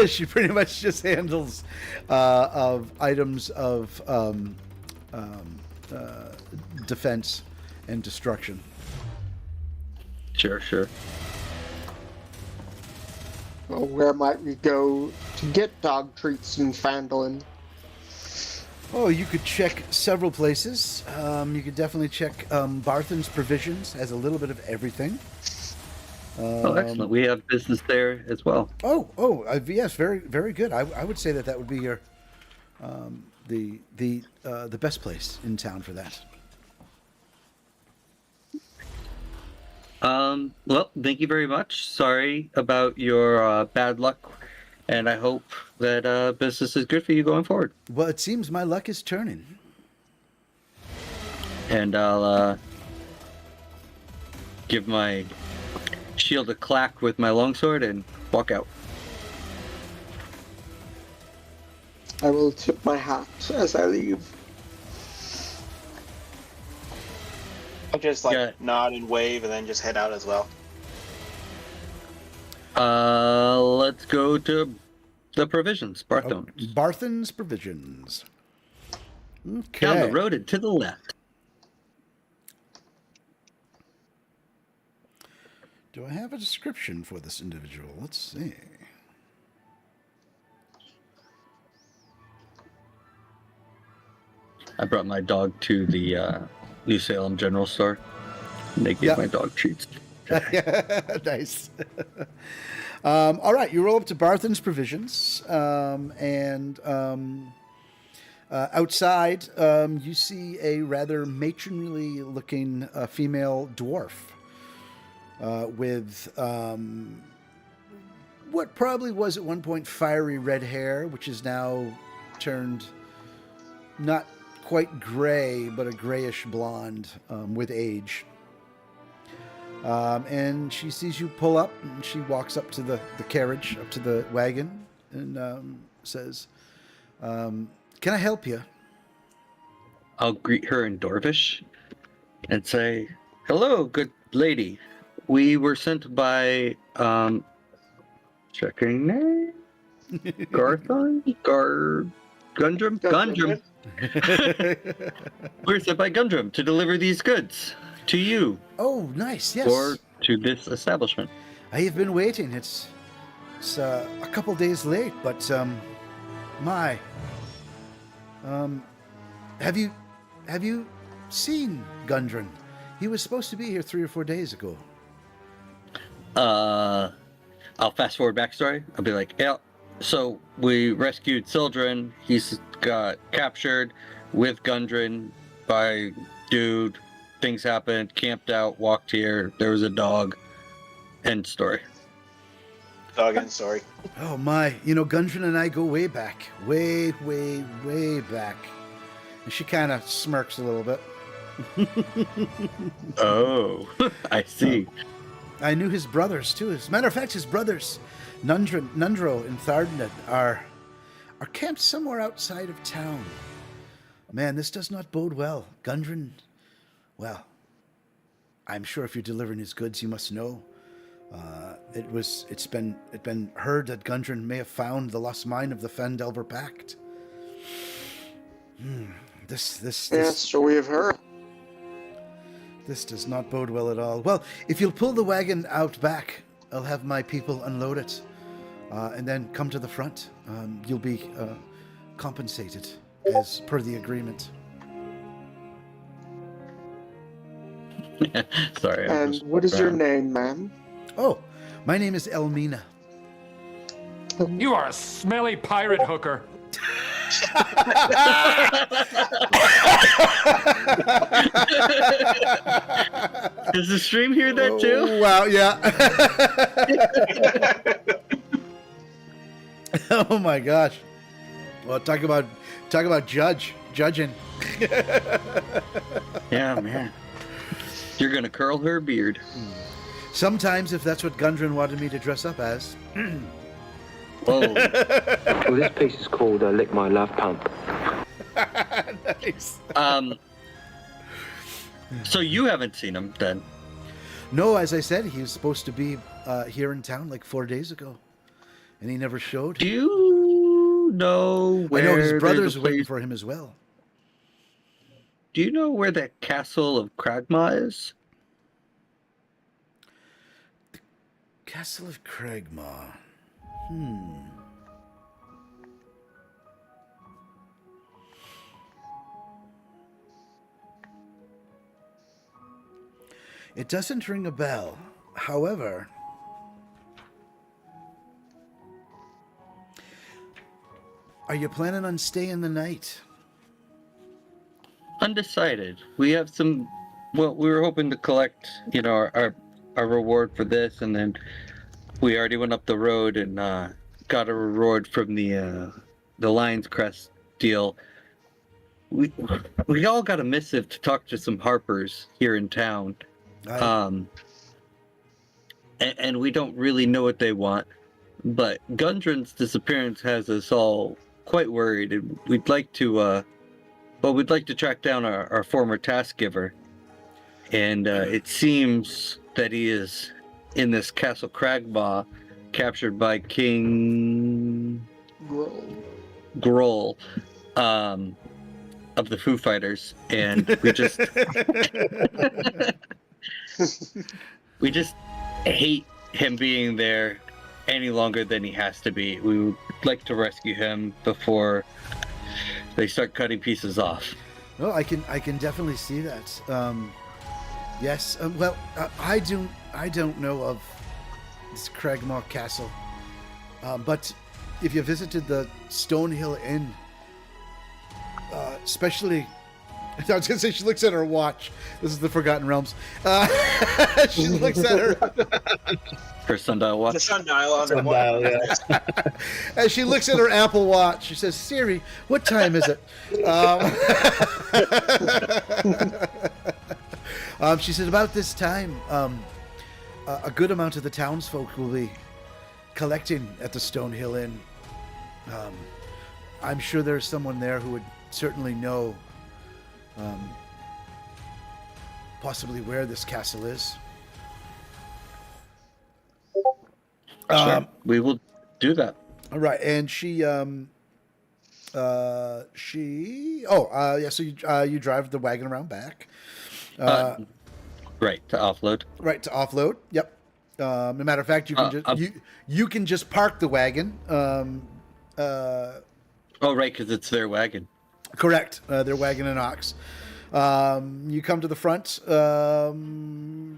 She pretty much just handles of items of defense and destruction. Sure. Well, where might we go to get dog treats in Phandalin? Oh, you could check several places. You could definitely check Barthen's Provisions. Has a little bit of everything. Excellent. We have business there as well. Yes, very, very good. I would say that would be your the best place in town for that. Well, thank you very much. Sorry about your bad luck, and I hope that business is good for you going forward. Well, it seems my luck is turning. And I'll give my shield a clack with my longsword and walk out. I will tip my hat as I leave. I'll just nod and wave and then just head out as well. Let's go to the provisions, Barthon. Barthen's Provisions. Okay. Down the road and to the left. Do I have a description for this individual? Let's see. I brought my dog to the New Salem General Store. And they gave my dog treats. Nice. All right, you roll up to Barthen's Provisions, outside you see a rather matronly-looking female dwarf with what probably was at one point fiery red hair, which is now turned not quite gray, but a grayish blonde with age. And she sees you pull up, and she walks up to the carriage, up to the wagon, and says, "Can I help you?" I'll greet her in Dwarvish and say, "Hello, good lady. We were sent by checking name, Garthon, Gundrum. We were sent by Gundrum to deliver these goods to you Oh, nice. Yes. or to this establishment." I have been waiting. It's a couple days late, but my. Have you seen Gundren? He was supposed to be here 3 or 4 days ago. I'll fast forward backstory. I'll be like, yeah. So we rescued Sildren. He's got captured with Gundren by dude. Things happened. Camped out. Walked here. There was a dog. End story. Dog end story. Oh my! You know, Gundren and I go way back, way back. And she kind of smirks a little bit. Oh, I see. I knew his brothers too. As a matter of fact, his brothers, Nundro and Thardanid, are camped somewhere outside of town. Man, this does not bode well. Gundren, well, I'm sure if you're delivering his goods, you must know. It's been heard that Gundren may have found the lost mine of the Phandelver Pact. This Yes, so we have heard. This does not bode well at all. Well, if you'll pull the wagon out back, I'll have my people unload it, and then come to the front. You'll be compensated as per the agreement. Sorry. And what is your name, ma'am? Oh, my name is Elmina. You are a smelly pirate hooker. Does the stream hear that too? Oh, wow, yeah. Oh my gosh. Well, talk about judging. Yeah, man. You're gonna curl her beard. Sometimes, if that's what Gundren wanted me to dress up as. Whoa. Well, this piece is called Lick My Love Pump. Nice. So you haven't seen him then? No, as I said, he was supposed to be here in town like 4 days ago, and he never showed. Do you know where? I know his there's brother's a waiting place- for him as well. Do you know where that castle of Cragmaw is? Castle of Cragmaw. It doesn't ring a bell. However, are you planning on staying the night? Undecided. We have some. Well, we were hoping to collect, our reward for this, and then we already went up the road and got a reward from the Lion's Crest deal. We all got a missive to talk to some harpers here in town, and we don't really know what they want. But Gundren's disappearance has us all quite worried, and we'd like to track down our former task giver. And it seems that he is in this Castle Cragmaw, captured by King Grohl of the Foo Fighters, and we just hate him being there any longer than he has to be. We would like to rescue him before they start cutting pieces off. No, I can definitely see that. Yes. Well, I don't know of this Cragmaw Castle, but if you visited the Stonehill Inn, especially, I was gonna say she looks at her watch. This is the Forgotten Realms. She looks at her. Her sundial watch. The sundial on Sundial, the yeah. As she looks at her Apple Watch, she says, "Siri, what time is it?" She says, "About this time, a good amount of the townsfolk will be collecting at the Stonehill Inn. I'm sure there's someone there who would certainly know possibly where this castle is." Sure. We will do that. All right, and so you drive the wagon around back. Right, to offload. Right, to offload. Yep. As a matter of fact, you can you can just park the wagon. Oh, right, because it's their wagon. Correct. Their wagon and ox. You come to the front, to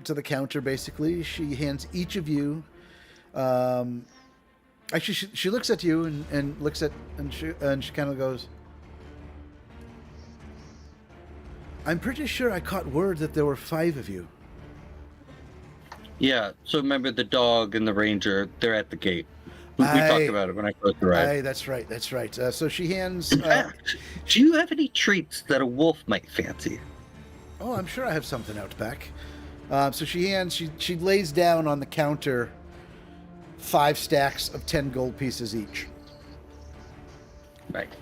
the counter. Basically, she hands each of you. Actually, she looks at you and looks at and she kind of goes, "I'm pretty sure I caught word that there were 5 of you." Yeah, so remember the dog and the ranger, they're at the gate. We talked about it when I closed the ride. Aye, that's right. So she hands... In fact, do you have any treats that a wolf might fancy? Oh, I'm sure I have something out back. So she lays down on the counter 5 stacks of 10 gold pieces each. Right.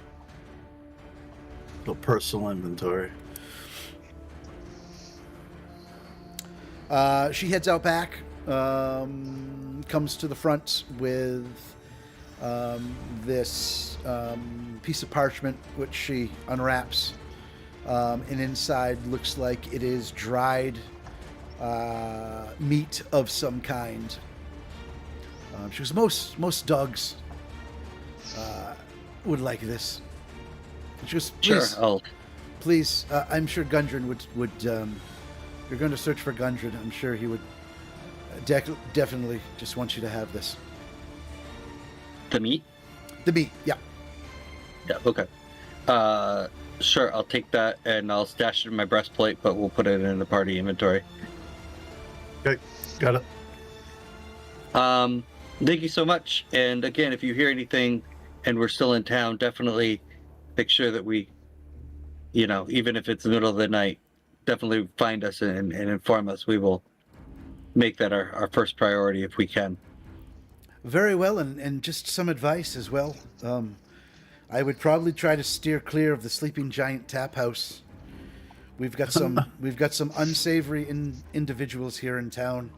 Little personal inventory. She heads out back, comes to the front with this piece of parchment, which she unwraps, and inside looks like it is dried meat of some kind. She goes, most dogs would like this. She goes, please, Sure, please. I'm sure Gundren would. You're going to search for Gundren. I'm sure he would definitely just want you to have this. The meat? The meat, yeah. Yeah, okay. Sure, I'll take that and I'll stash it in my breastplate, but we'll put it in the party inventory. Okay, got it. Thank you so much. And again, if you hear anything and we're still in town, definitely make sure that we, even if it's the middle of the night, definitely find us and inform us. We will make that our first priority if we can. Very well, and just some advice as well. I would probably try to steer clear of the Sleeping Giant Tap House. We've got some unsavory individuals here in town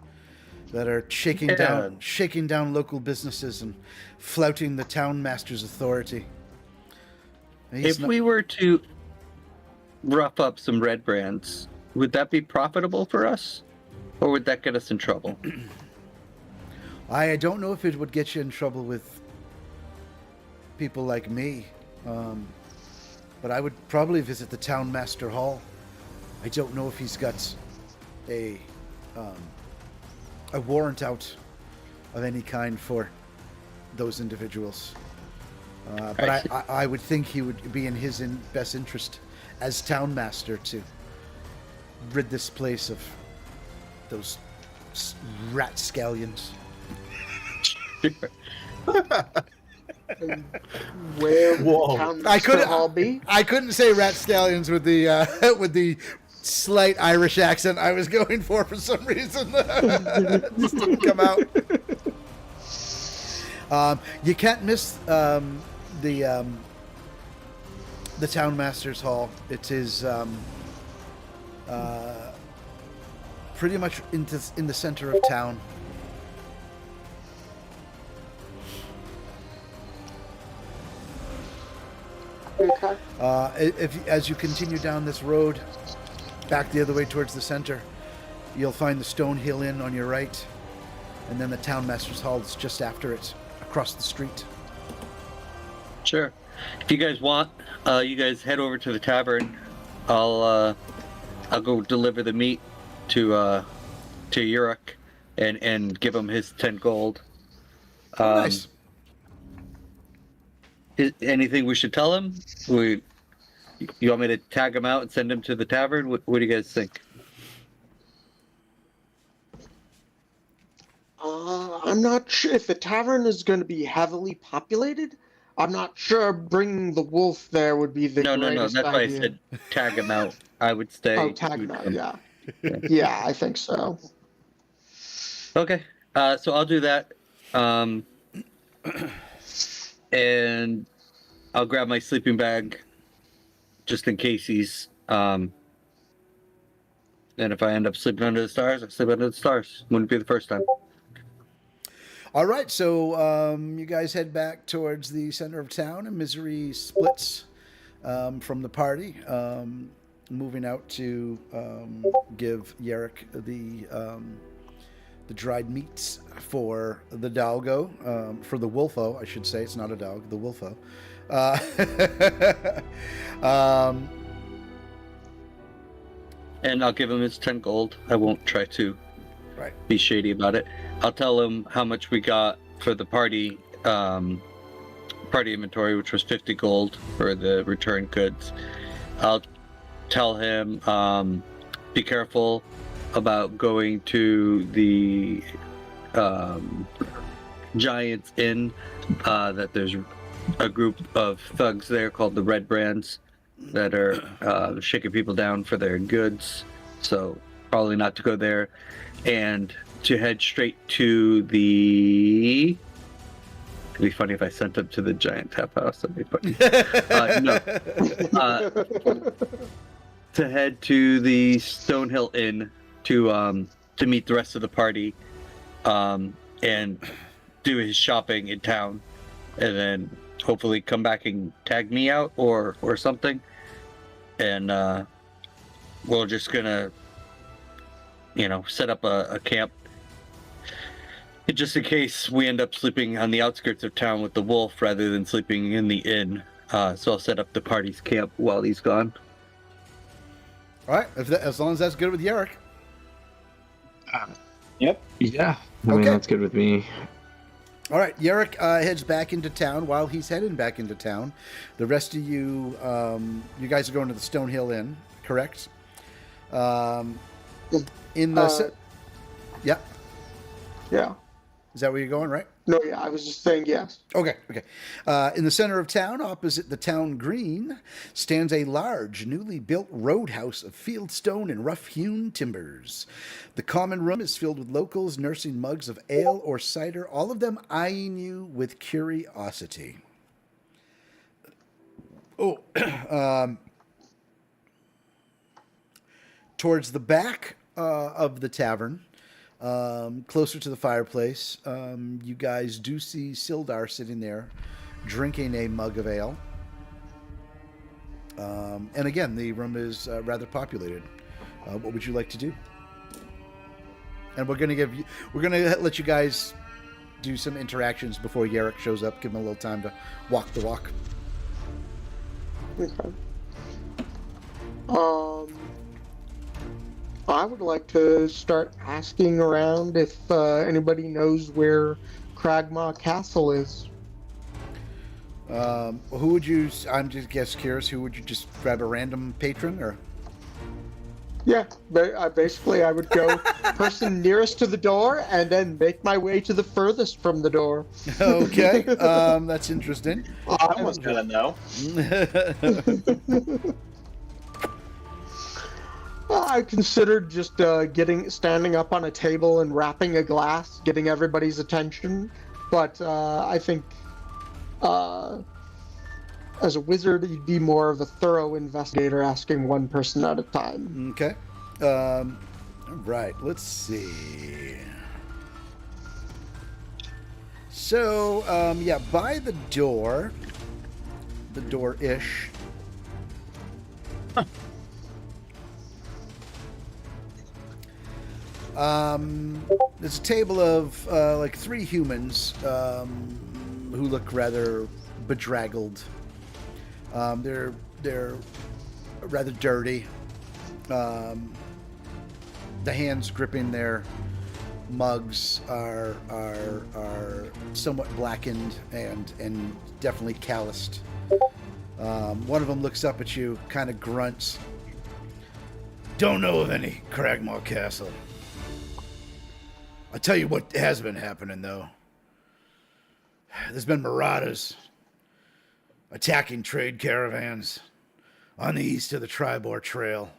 that are shaking down local businesses and flouting the town master's authority. If we were to rough up some red brands, would that be profitable for us, or would that get us in trouble? I don't know if it would get you in trouble with people like me, but I would probably visit the town master hall. I don't know if he's got a warrant out of any kind for those individuals, but I would think he would be in his best interest as town master to rid this place of those rat scallions. Where would town master hall be? I couldn't say rat scallions with the slight Irish accent I was going for some reason. Just didn't come out. You can't miss the town master's hall. It is pretty much in the center of town. Okay. As you continue down this road, back the other way towards the center, you'll find the Stonehill Inn on your right, and then the town master's hall is just after it, across the street. Sure. If you guys want, you guys head over to the tavern. I'll go deliver the meat to Uruk and give him his 10 gold. Nice. Anything we should tell him? You want me to tag him out and send him to the tavern? What do you guys think? I'm not sure if the tavern is going to be heavily populated. I'm not sure bringing the wolf there would be the No. greatest That's why I idea. said tag him out. I would stay. Oh, tag him out, him. yeah. Yeah. Yeah, I think so. Okay. So I'll do that. And I'll grab my sleeping bag just in case he's. And if I end up sleeping under the stars, I sleep under the stars. Wouldn't be the first time. All right, so you guys head back towards the center of town, and Misery splits from the party, moving out to give Yarrick the dried meats for the Dalgo, for the Wolfo, I should say. It's not a dog, the Wolfo. And I'll give him his 10 gold. I won't try to Right. be shady about it. I'll tell him how much we got for the party inventory, which was 50 gold for the return goods. I'll tell him be careful about going to the Giants Inn, that there's a group of thugs there called the Red Brands that are shaking people down for their goods, so probably not to go there, and to head straight to the... It'd be funny if I sent them to the Giant Tap House. That'd be funny. No. To head to the Stonehill Inn to meet the rest of the party, and do his shopping in town, and then hopefully come back and tag me out or something. And we're just gonna, set up a camp. Just in case we end up sleeping on the outskirts of town with the wolf rather than sleeping in the inn. So I'll set up the party's camp while he's gone. All right, as long as that's good with Yarrick. Yep. Yeah. I mean, Okay. that's good with me. All right, Yarrick heads back into town. While he's heading back into town, the rest of you, you guys are going to the Stonehill Inn, correct? In the... yeah. Yeah. Is that where you're going, right? No, yeah, I was just saying yes. Okay. In the center of town, opposite the town green, stands a large, newly built roadhouse of fieldstone and rough-hewn timbers. The common room is filled with locals nursing mugs of ale or cider, all of them eyeing you with curiosity. Towards the back of the tavern, closer to the fireplace, you guys do see Sildar sitting there drinking a mug of ale. And again, the room is rather populated. What would you like to do? And we're gonna let you guys do some interactions before Yarrick shows up. Give him a little time to walk the walk. Okay. I would like to start asking around if anybody knows where Cragmaw Castle is. Who would you? I'm just curious. Who would you just grab a random patron or? Yeah, basically I would go person nearest to the door and then make my way to the furthest from the door. Okay, that's interesting. I was gonna know. I considered just standing up on a table and wrapping a glass, getting everybody's attention. But I think as a wizard, you'd be more of a thorough investigator, asking one person at a time. Okay. Right. Let's see. So, yeah, by the door-ish. There's a table of like 3 humans who look rather bedraggled. They're rather dirty. The hands gripping their mugs are somewhat blackened and definitely calloused. One of them looks up at you, kind of grunts. Don't know of any Cragmaw Castle. I'll tell you what has been happening, though. There's been marauders attacking trade caravans on the east of the Tribor Trail.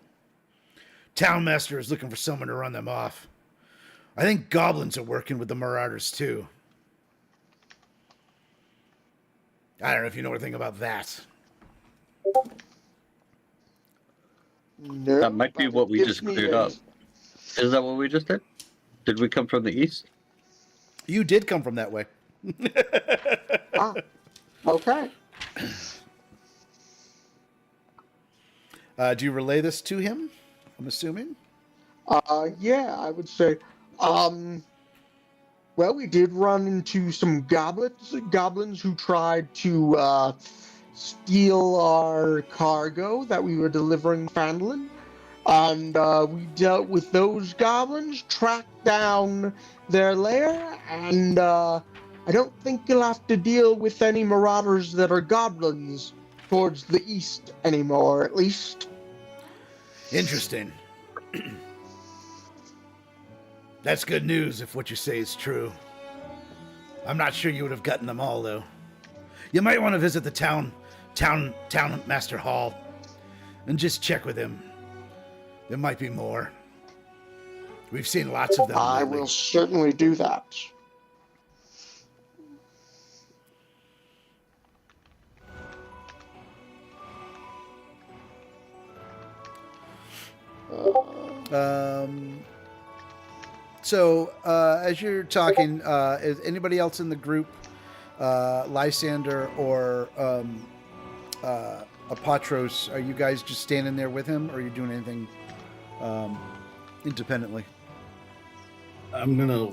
Townmaster is looking for someone to run them off. I think goblins are working with the marauders, too. I don't know if you know anything about that. No, That might be but what we it just gives me cleared a- up. Is that what we just did? Did we come from the east? You did come from that way. Ah, okay. Do you relay this to him? I'm assuming. Yeah, I would say. Well, we did run into some goblins who tried to steal our cargo that we were delivering Phandalin. And we dealt with those goblins, tracked down their lair, and I don't think you'll have to deal with any marauders that are goblins towards the east anymore, at least. Interesting. That's good news if what you say is true. I'm not sure you would have gotten them all, though. You might want to visit the town master hall and just check with him. There might be more. We've seen lots of them. I lately. will certainly do that. So, as you're talking, is anybody else in the group, Lysander or Apatros, are you guys just standing there with him, or are you doing anything independently? I'm gonna. I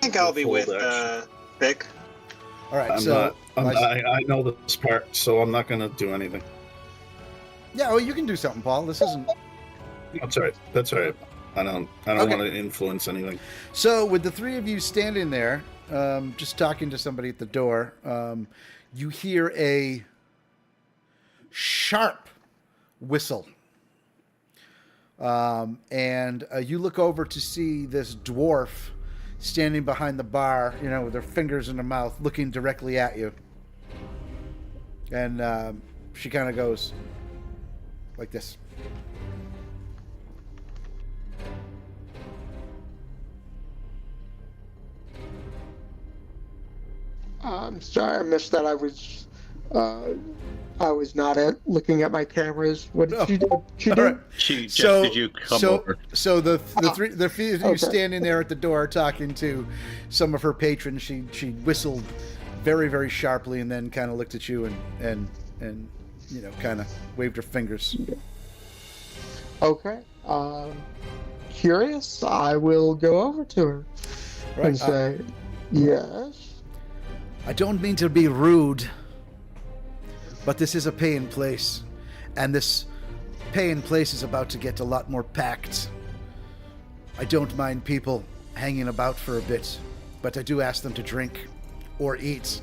think I'll be with Vic. All right, I know this part, so I'm not gonna do anything. Yeah, well, you can do something, Paul. This isn't. That's all right. That's all right. I don't Okay. want to influence anything. So, with the three of you standing there, just talking to somebody at the door, you hear a sharp whistle. And you look over to see this dwarf standing behind the bar, with her fingers in her mouth, looking directly at you. And she kind of goes like this. I'm sorry, I missed that. I was not looking at my cameras. What did she do? All right. She just did you come over? So the three of you Okay. standing there at the door talking to some of her patrons, she whistled very, very sharply and then kind of looked at you and kind of waved her fingers. Okay. Curious, I will go over to her Right, and say, yes. I don't mean to be rude, but this is a paying place, and this paying place is about to get a lot more packed. I don't mind people hanging about for a bit, but I do ask them to drink or eat.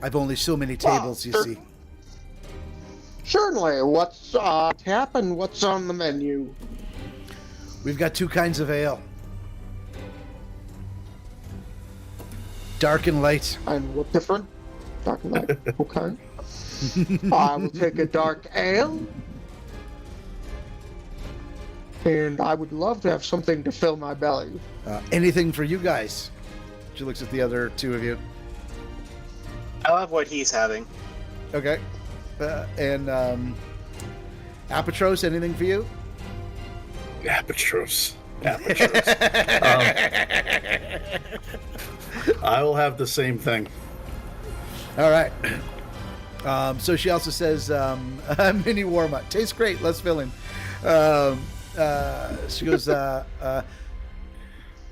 I've only so many tables, you see. Certainly. What's happened? What's on the menu? We've got two kinds of ale. Dark and light. And what different? Dark and light. Okay. I will take a dark ale. And I would love to have something to fill my belly. Anything for you guys? She looks at the other two of you. I love what he's having. Okay. And Apatros, anything for you? Apatros. I will have the same thing. All right. So she also says, mini warm-up. Tastes great. Let's fill in. She goes,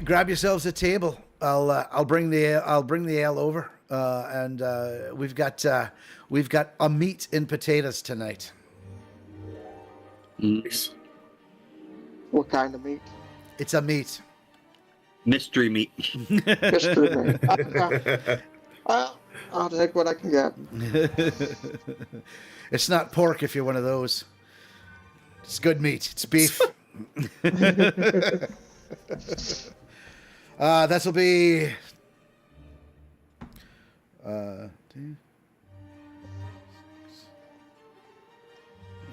grab yourselves a table. I'll bring the ale over. And we've got a meat and potatoes tonight. Nice. What kind of meat? It's a meat. Mystery meat. Mystery meat. I'll take what I can get. It's not pork if you're one of those. It's good meat. It's beef. That'll be.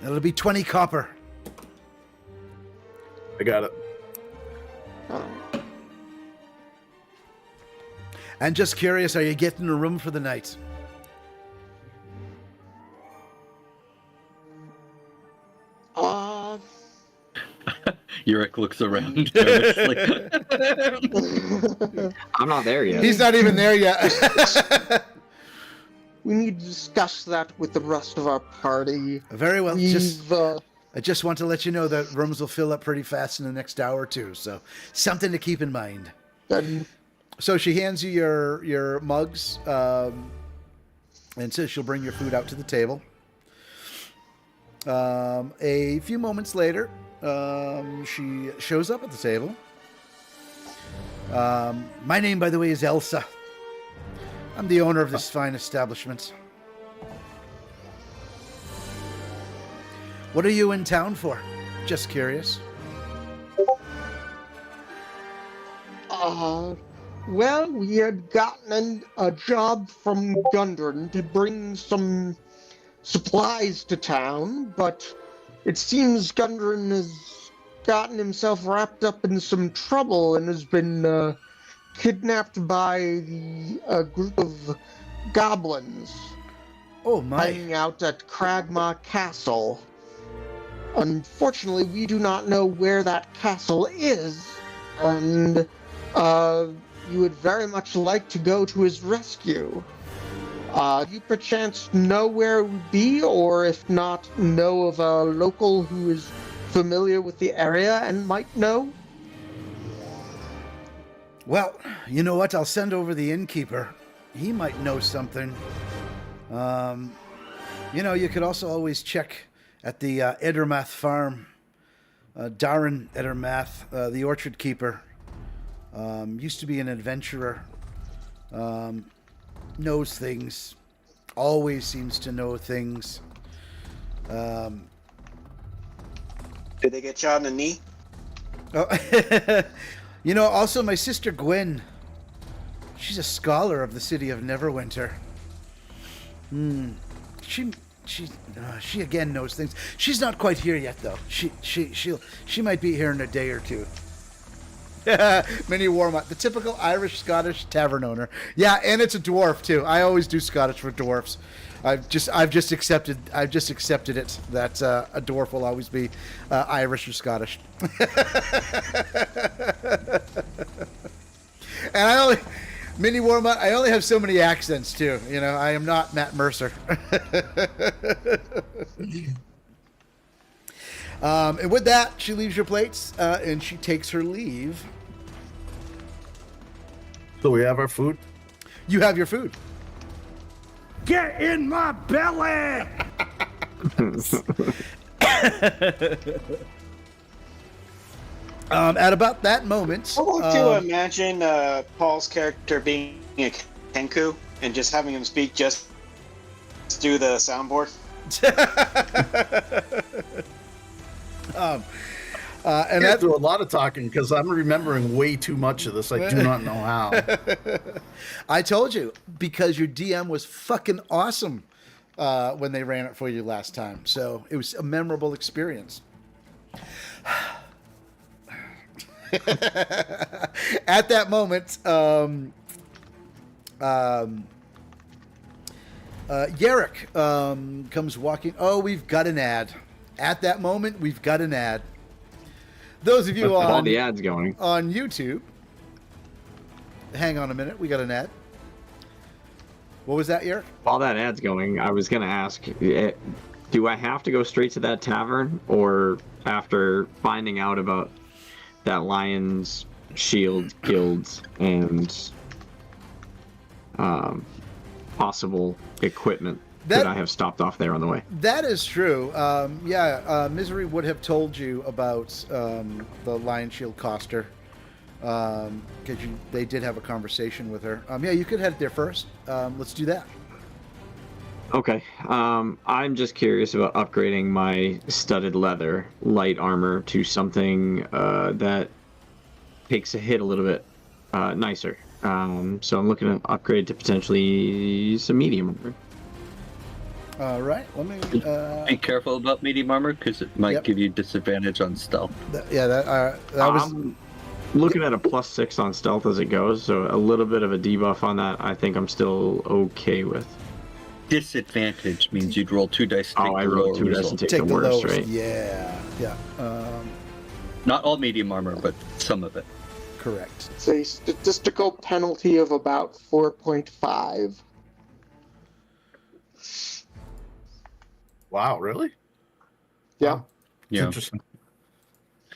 It'll be 20 copper. I got it. And just curious, are you getting a room for the night? Yurik looks around nervously. I'm not there yet. He's not even there yet. We need to discuss that with the rest of our party. Very well. We've, I just want to let you know that rooms will fill up pretty fast in the next hour or two, so something to keep in mind. So she hands you your mugs and says she'll bring your food out to the table. A few moments later, she shows up at the table. My name, by the way, is Elsa. I'm the owner of this fine establishment. What are you in town for? Just curious. Well, we had gotten a job from Gundren to bring some supplies to town, but it seems Gundren has gotten himself wrapped up in some trouble and has been kidnapped by a group of goblins. Oh my! Hanging out at Cragmaw Castle. Unfortunately, we do not know where that castle is, and you would very much like to go to his rescue. Do you perchance know where it would be, or if not, know of a local who is familiar with the area and might know? Well, you know what? I'll send over the innkeeper. He might know something. You could also always check at the Edermath farm. Darren Edermath, the orchard keeper, used to be an adventurer. Knows things. Always seems to know things. Did they get shot in the knee? Oh, also my sister Gwen. She's a scholar of the city of Neverwinter. She again knows things. She's not quite here yet, though. She might be here in a day or two. Mini Warmont, the typical Irish Scottish tavern owner. Yeah, and it's a dwarf too. I always do Scottish for dwarfs. I've just accepted it that a dwarf will always be Irish or Scottish. And Mini Warmont, I only have so many accents too. I am not Matt Mercer. And with that, she leaves your plates and she takes her leave. So we have our food? You have your food. Get in my belly! At about that moment... I want to imagine Paul's character being a Kenku and just having him speak just through the soundboard. And I do a lot of talking because I'm remembering way too much of this. I do not know how. I told you, because your DM was fucking awesome when they ran it for you last time. So it was a memorable experience. At that moment, Yarrick comes walking. Oh, we've got an ad. At that moment, we've got an ad. Those of you all the ads going on YouTube, hang on a minute. We got an ad. What was that, Yarrick? While that ad's going, I was going to ask, do I have to go straight to that tavern, or after finding out about that Lion's Shield guilds and possible equipment, could I have stopped off there on the way? That is true. Misery would have told you about the Lion Shield Coster, because they did have a conversation with her. You could head there first. Let's do that. Okay. I'm just curious about upgrading my studded leather light armor to something that takes a hit a little bit nicer. So I'm looking to upgrade to potentially some medium armor. All right, let me. Be careful about medium armor because it might Yep. give you disadvantage on stealth. That was. I'm looking at a +6 on stealth as it goes, so a little bit of a debuff on that. I think I'm still okay with. Disadvantage means you'd roll 2 dice. To take I the rolled lower 2 dice result. and take Take the the worst, lowest. right? Yeah. Not all medium armor, but some of it. Correct. It's a statistical penalty of about 4.5. Wow, really? Yeah. It's Yeah. interesting.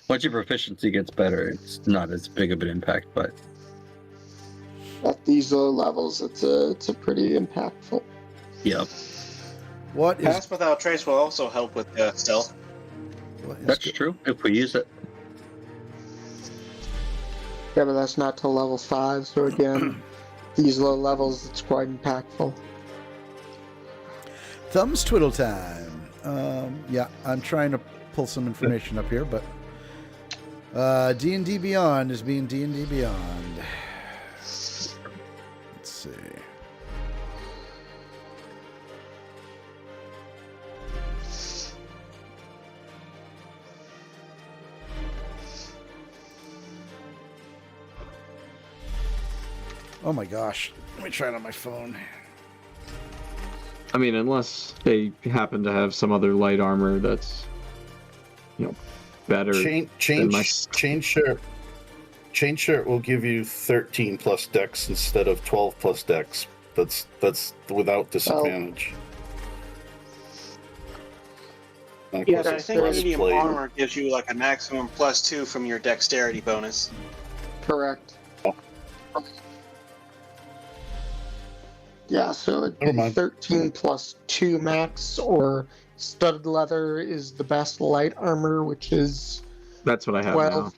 Once your proficiency gets better, it's not as big of an impact, but At these low levels, it's a pretty impactful. yeah, What is? Pass Without Trace will also help with stealth. What is that's good? true if we use it. Yeah, but that's not till level 5, so again, these low levels, it's quite impactful. Thumbs twiddle time. Yeah, I'm trying to pull some information up here, but D&D Beyond is being D&D Beyond. Let's see. Oh my gosh. Let me try it on my phone. I mean, unless they happen to have some other light armor that's, better. Chain shirt will give you 13 plus dex instead of 12 plus dex. That's without disadvantage. And of Yeah, course I it's think medium breastplate. armor gives you like a maximum +2 from your dexterity bonus. Correct. Yeah, so it'd Never be mind. 13 plus 2 max, or studded leather is the best light armor, which is That's what I have 12.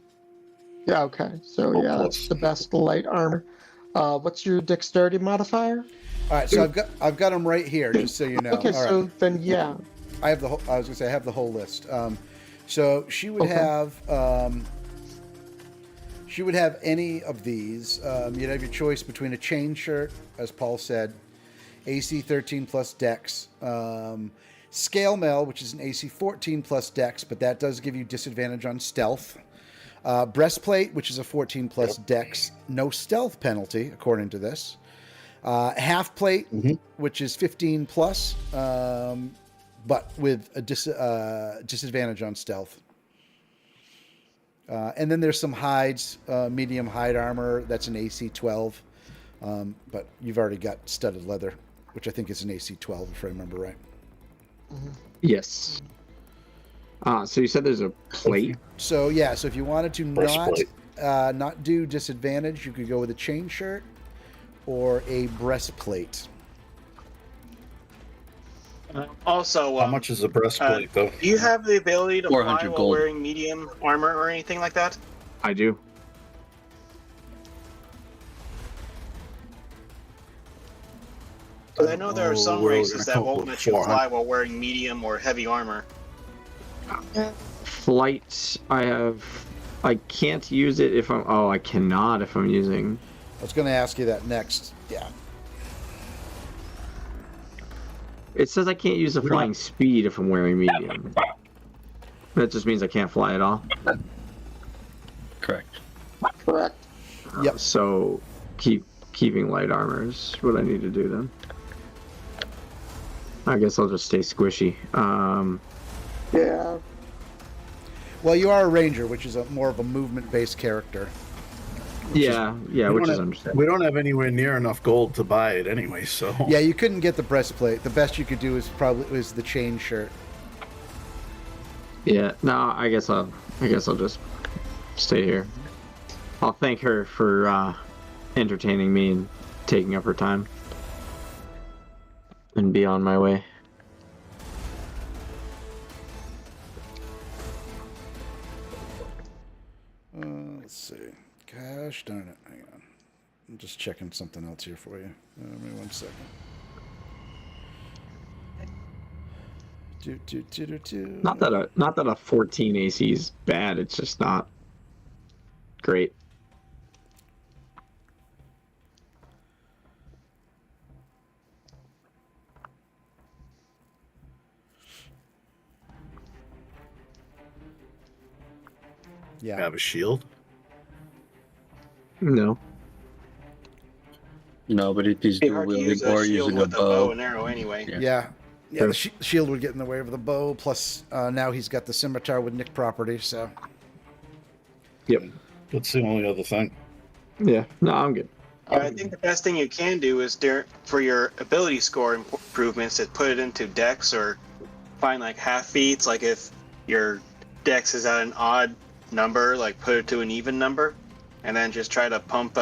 Yeah, okay. So Oh, yeah, plus. that's the best light armor. What's your dexterity modifier? All right, so I've got them right here, just so you know. Okay, All right. so then yeah. I have the whole. I was gonna say I have the whole list. So she would Okay. have. She would have any of these. You'd have your choice between a chain shirt, as Paul said, AC 13 plus Dex, scale mail, which is an AC 14 plus Dex, but that does give you disadvantage on stealth. Breastplate, which is a 14 plus Dex, no stealth penalty according to this. Half plate, which is 15 plus, but with a disadvantage on stealth. And then there's some hides, medium hide armor. That's an AC 12. But you've already got studded leather, which I think is an AC 12, if I remember right. Yes. So you said there's a plate? So, yeah. So if you wanted to Breastplate. not do disadvantage, you could go with a chain shirt or a breastplate. Also, How much is the breastplate, though? do you have the ability to fly 400 while gold. wearing medium armor or anything like that? I do. Because I know there are some we're races gonna that won't come let you 400. fly while wearing medium or heavy armor. Flight, I can't use it if I cannot if I'm using. I was going to ask you that next. Yeah. It says I can't use the flying speed if I'm wearing medium. That just means I can't fly at all. Correct. Correct. Yep. So keeping light armor is what I need to do then. I guess I'll just stay squishy. Yeah. Well, you are a ranger, which is more of a movement-based character. Yeah, We which don't is have- understandable. We don't have anywhere near enough gold to buy it anyway, so. Yeah, you couldn't get the breastplate. The best you could do is probably the chain shirt. Yeah, no, I guess I'll just stay here. I'll thank her for entertaining me and taking up her time, and be on my way. Let's see. Gosh darn it. Hang on. I'm just checking something else here for you. Give me 1 second. Not that a 14 AC is bad. It's just not great. Yeah. Have a shield? No. No, but if he's It'd be dual hard to wielding use a or shield using a with a bow bow. and arrow anyway. Yeah. Yeah. Yeah, Sure. the shield would get in the way of the bow. Plus, now he's got the scimitar with Nick property. So, Yep. That's the only other thing. Yeah. No, I'm good. I think the best thing you can do is for your ability score improvements is put it into dex or find like half feats. Like if your dex is at an odd number, like put it to an even number, and then just try to pump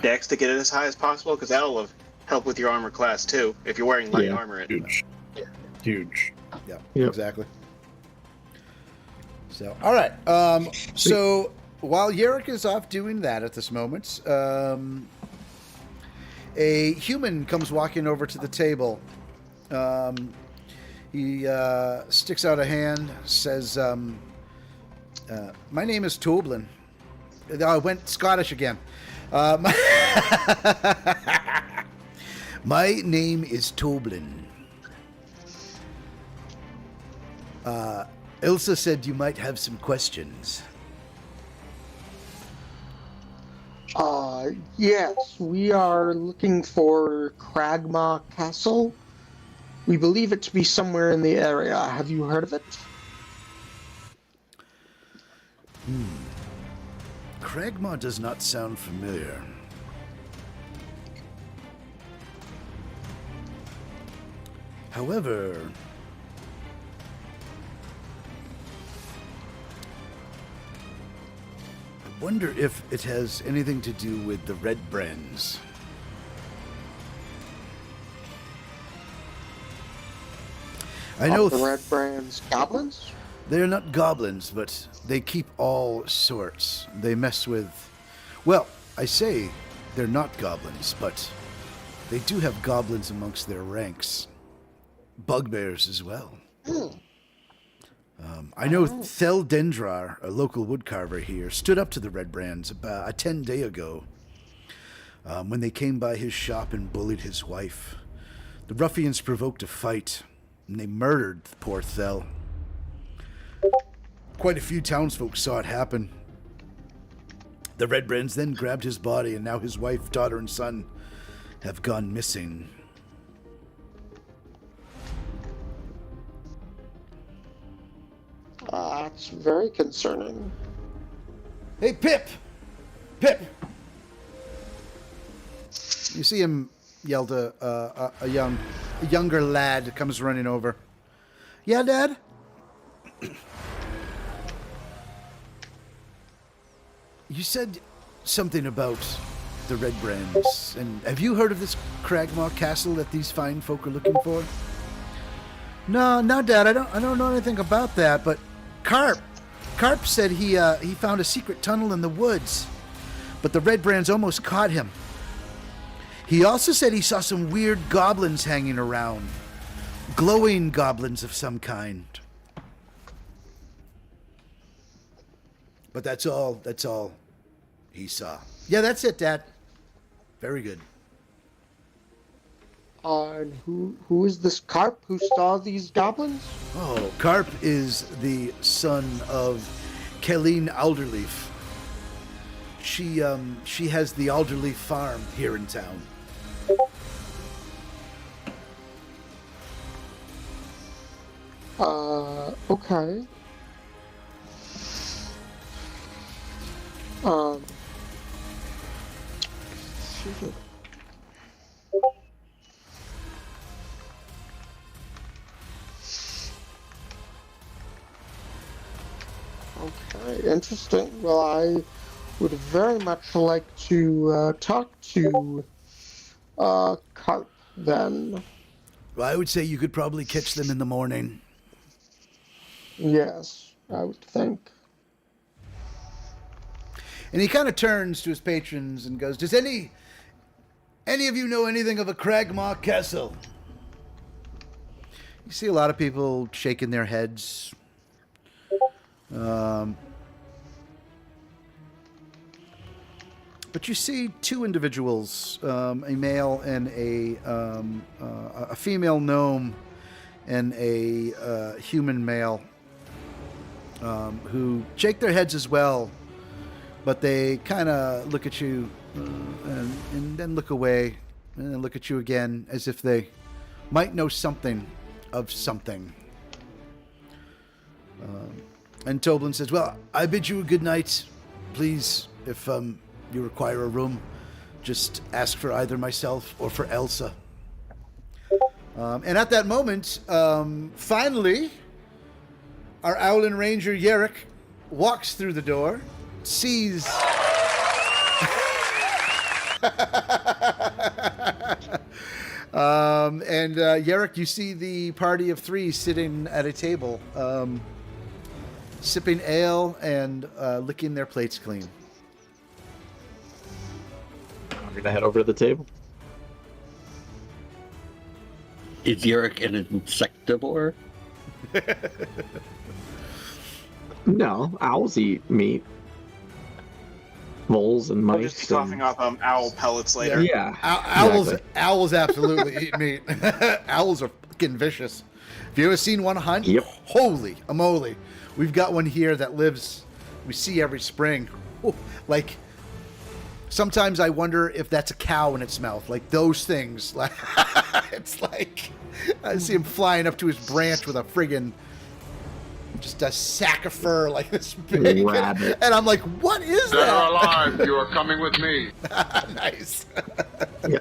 dex to get it as high as possible, because that'll help with your armor class too. If you're wearing light Yeah. armor, Huge. Huge. yeah, Yep. exactly. So, all right. So while Yerrick is off doing that at this moment, a human comes walking over to the table. He sticks out a hand, says, "My name is Toblin." I went Scottish again. My name is Toblin. Ilsa said you might have some questions. Yes, we are looking for Cragmaw Castle. We believe it to be somewhere in the area. Have you heard of it? Cragmaw does not sound familiar. However, I wonder if it has anything to do with the Red Brands. I know The Red Brands goblins? they're not goblins, but they keep all sorts. They mess with... Well, I say they're not goblins, but they do have goblins amongst their ranks. Bugbears as well. I know Thel Dendrar, a local woodcarver here, stood up to the Red Brands about a 10-day ago when they came by his shop and bullied his wife. The ruffians provoked a fight, and they murdered the poor Thel. Quite a few townsfolk saw it happen. The Red Brands then grabbed his body, and now his wife, daughter, and son have gone missing. That's very concerning. Hey, Pip! Pip! You see him yell to a younger lad comes running over. Yeah, Dad? You said something about the Red Brands, and have you heard of this Cragmaw castle that these fine folk are looking for? No, Dad, I don't know anything about that, but Carp said he found a secret tunnel in the woods, but the Red Brands almost caught him. He also said he saw some weird goblins hanging around, glowing goblins of some kind. But that's all he saw. Yeah, that's it, Dad. Very good. And who is this Carp who saw these goblins? Oh, Carp is the son of Kelleen Alderleaf. She has the Alderleaf farm here in town. Okay. Okay, interesting. Well, I would very much like to talk to Carp then. Well, I would say you could probably catch them in the morning. Yes, I would think. And he kind of turns to his patrons and goes, "Does any of you know anything of a Cragmaw castle?" You see a lot of people shaking their heads. But you see two individuals, a male and a female gnome and a human male, who shake their heads as well, but they kind of look at you and then look away and then look at you again as if they might know something of something. And Toblin says, well, I bid you a good night. Please, if you require a room, just ask for either myself or for Elsa. And at that moment, finally, our Owlin Ranger Yerrick walks through the door, sees... and Yerrick, you see the party of three sitting at a table, sipping ale and licking their plates clean. I'm gonna head over to the table. Is Yerrick an insectivore? No, owls eat meat. Moles and mice. I'll just be coughing up owl pellets later. Yeah. Owls absolutely eat meat. Owls are fucking vicious. Have you ever seen one hunt? Yep. Holy moly. We've got one here that lives, we see every spring. Ooh, like, sometimes I wonder if that's a cow in its mouth. Like, those things. Like, it's like, I see him flying up to his branch with a friggin', just a sack of fur like this big. Rabbit. And I'm like, what is They're that? alive. You are coming with me. Nice. Yeah.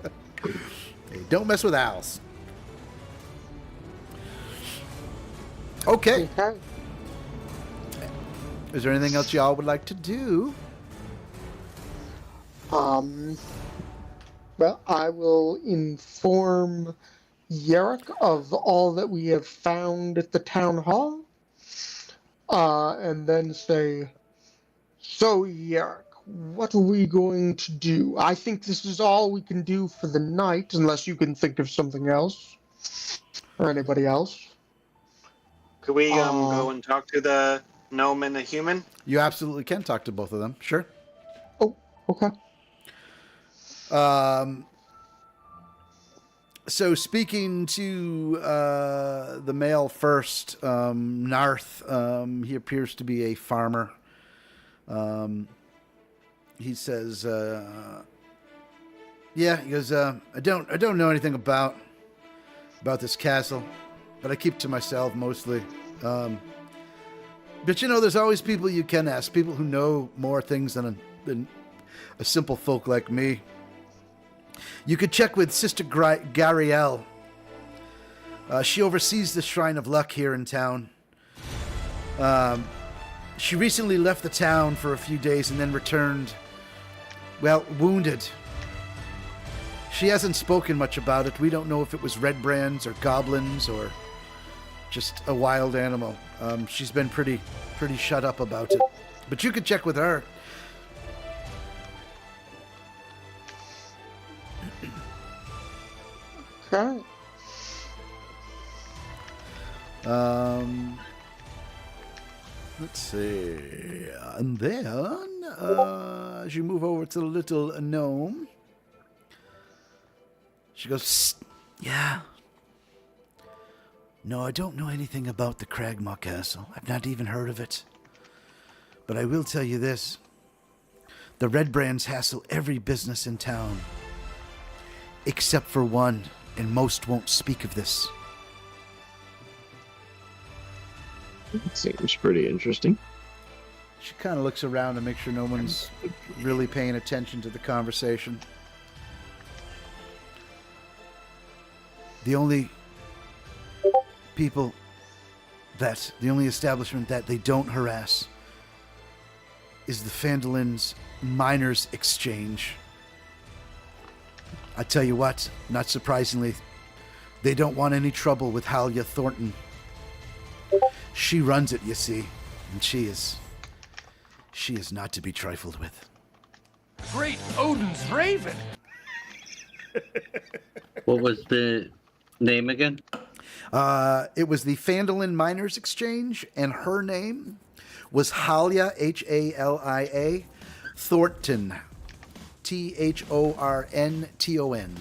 Hey, don't mess with owls. Okay. Okay. Is there anything else y'all would like to do? Well, I will inform Yerrick of all that we have found at the town hall. And then say, so Yerrick, what are we going to do? I think this is all we can do for the night, unless you can think of something else. Or anybody else. Could we go and talk to the gnome and the human? You absolutely can talk to both of them. Sure. Oh, okay. So speaking to the male first, Narth, he appears to be a farmer. He says, yeah, he goes, I don't know anything about this castle, but I keep to myself mostly. But you know, there's always people you can ask, people who know more things than a simple folk like me. You could check with Sister Gariel. She oversees the Shrine of Luck here in town. She recently left the town for a few days and then returned, well, wounded. She hasn't spoken much about it. We don't know if it was red brands or goblins or just a wild animal. She's been pretty shut up about it. But you could check with her. Okay. Let's see. And then, as you move over to the little gnome, she goes, "Psst. Yeah. No, I don't know anything about the Cragmaw Castle. I've not even heard of it. But I will tell you this. The Red Brands hassle every business in town. Except for one, and most won't speak of this." Seems pretty interesting. She kind of looks around to make sure no one's really paying attention to the conversation. The only establishment that they don't harass is the Phandalin's Miners Exchange. I tell you what, not surprisingly, they don't want any trouble with Halia Thornton. She runs it, you see, and she is not to be trifled with. Great Odin's Raven. What was the name again? It was the Phandalin Miners Exchange, and her name was Halia, Halia, Thornton, Thornton.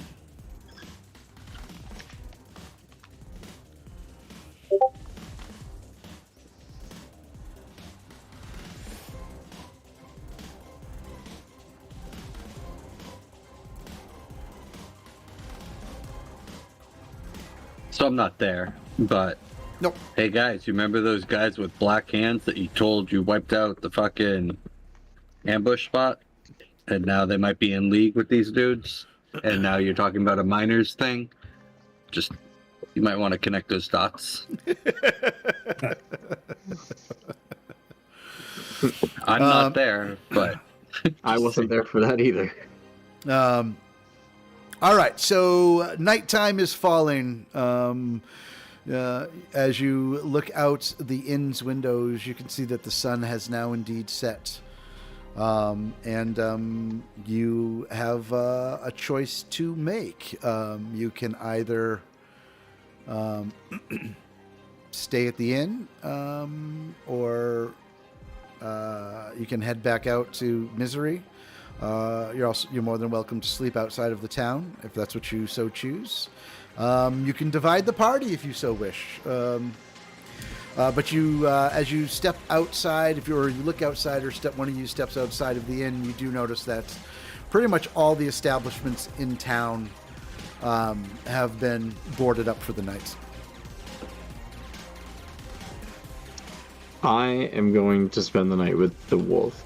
So I'm not there, but Nope. hey guys, you remember those guys with black hands that you told you wiped out the fucking ambush spot? And now they might be in league with these dudes? And now you're talking about a miners thing? Just, you might want to connect those dots. I'm not there, but I wasn't there for that either. All right, so nighttime is falling. As you look out the inn's windows, you can see that the sun has now indeed set. And you have a choice to make. You can either stay at the inn, or you can head back out to Misery. You're more than welcome to sleep outside of the town if that's what you so choose. You can divide the party if you so wish. But you, as you step outside, if you look outside, or one of you steps outside of the inn, you do notice that pretty much all the establishments in town have been boarded up for the night. I am going to spend the night with the wolf.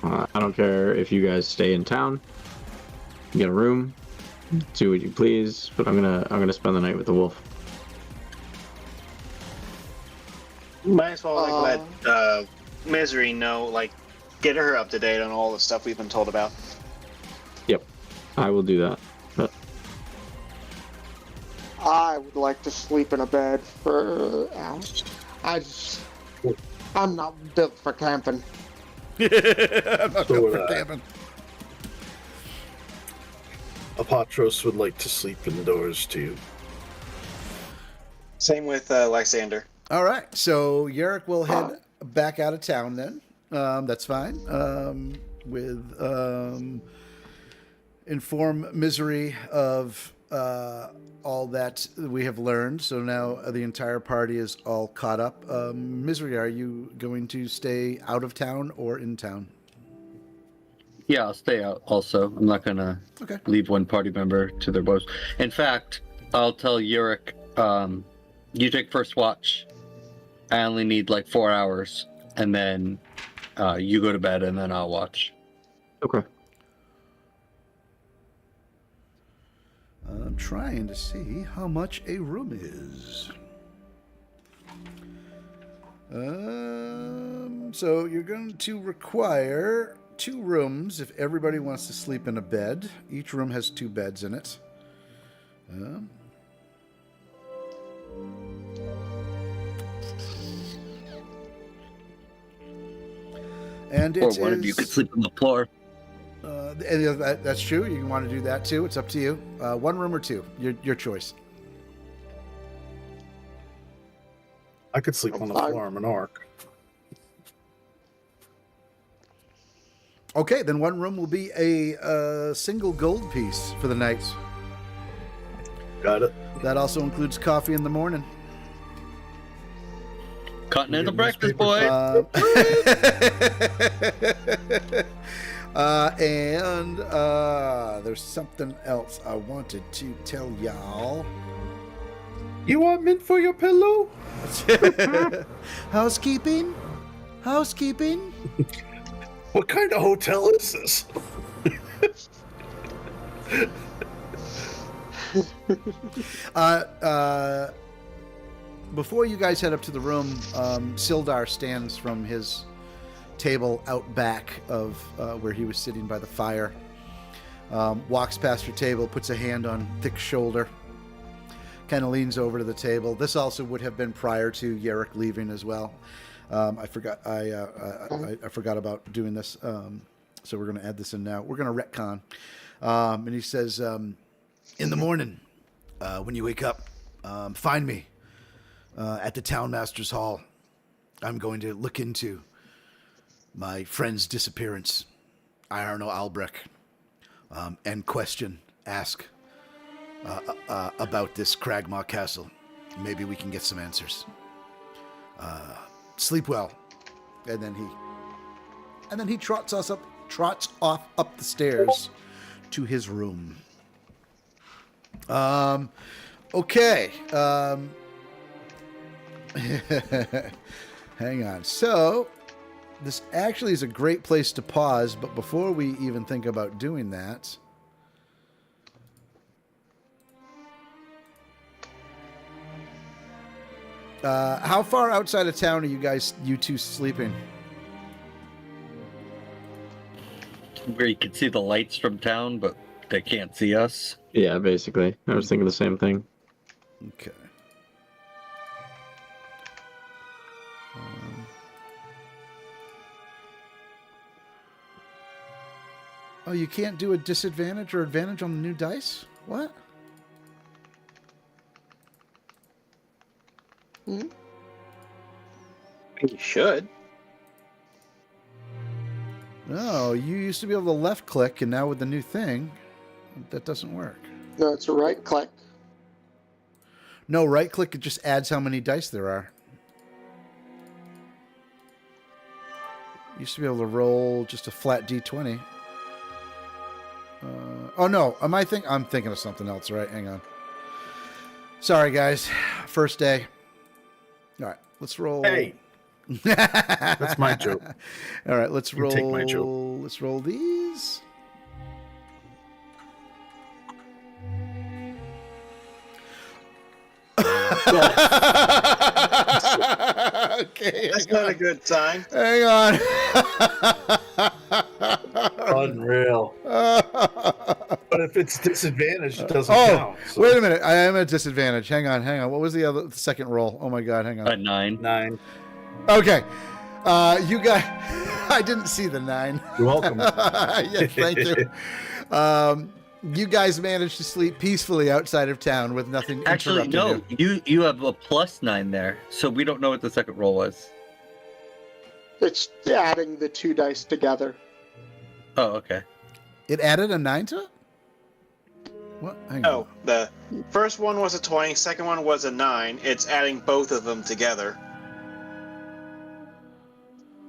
I don't care if you guys stay in town, get a room, do what you please, but I'm gonna spend the night with the wolf. Might as well let Misery know, get her up to date on all the stuff we've been told about. Yep, I will do that. But I would like to sleep in a bed for hours. I'm not built for camping. I'm not built for camping. Apatros would like to sleep indoors too. Same with Lysander. All right, so Yarick will head back out of town then. That's fine. Inform Misery of all that we have learned. So now the entire party is all caught up. Misery, are you going to stay out of town or in town? yeah, I'll stay out also. I'm not going to leave one party member to their woes. In fact, I'll tell Yurik, you take first watch. I only need 4 hours, and then you go to bed, and then I'll watch. okay. I'm trying to see how much a room is. So you're going to require 2 rooms if everybody wants to sleep in a bed. Each room has 2 beds in it. And Or one of you could sleep on the floor. That's true. You want to do that too. It's up to you. 1 room or 2. Your choice. I could sleep on the floor. I'm an orc. Okay, then 1 room will be a single gold piece for the night. Got it. That also includes coffee in the morning. Continental breakfast, boy. And there's something else I wanted to tell y'all. You want mint for your pillow? Housekeeping? Housekeeping? What kind of hotel is this? Before you guys head up to the room, Sildar stands from his table out back of where he was sitting by the fire. Walks past your table, puts a hand on Thick's shoulder, kind of leans over to the table. This also would have been prior to Yarick leaving as well. I forgot about doing this, so we're going to add this in now. We're going to retcon. And he says, in the morning, when you wake up, find me at the Townmaster's Hall. I'm going to look into my friend's disappearance, Iarno Albrecht, and ask about this Cragmaw castle. Maybe we can get some answers. Sleep well. And then he trots off up the stairs to his room. Okay. Hang on. So, this actually is a great place to pause, but before we even think about doing that, how far outside of town are you two sleeping? Where you can see the lights from town, but they can't see us. Yeah, basically. I was thinking the same thing. Okay. Oh, you can't do a disadvantage or advantage on the new dice? What? You should. No, you used to be able to left click, and now with the new thing, that doesn't work. No, it's a right click. No, right click, it just adds how many dice there are. Used to be able to roll just a flat d20. Oh no, I'm thinking of something else, right? Hang on. Sorry, guys. First day. All right, let's roll. Hey, that's my joke. All right, let's roll. Take my joke. Let's roll these. Okay, That's not a good sign. hang on. Unreal. But if it's disadvantaged, it doesn't count. So. Wait a minute. I am at a disadvantage. Hang on. What was the second roll? Oh my god, hang on. A 9. 9. Okay. You guys, I didn't see the 9. You're welcome. Yes, thank you. You guys managed to sleep peacefully outside of town with nothing Actually, interrupting no. You have a +9 there, so we don't know what the second roll was. It's adding the 2 dice together. Oh, okay. It added a 9 to it? What? Hang on. Oh, the first one was a 20, second one was a 9. It's adding both of them together.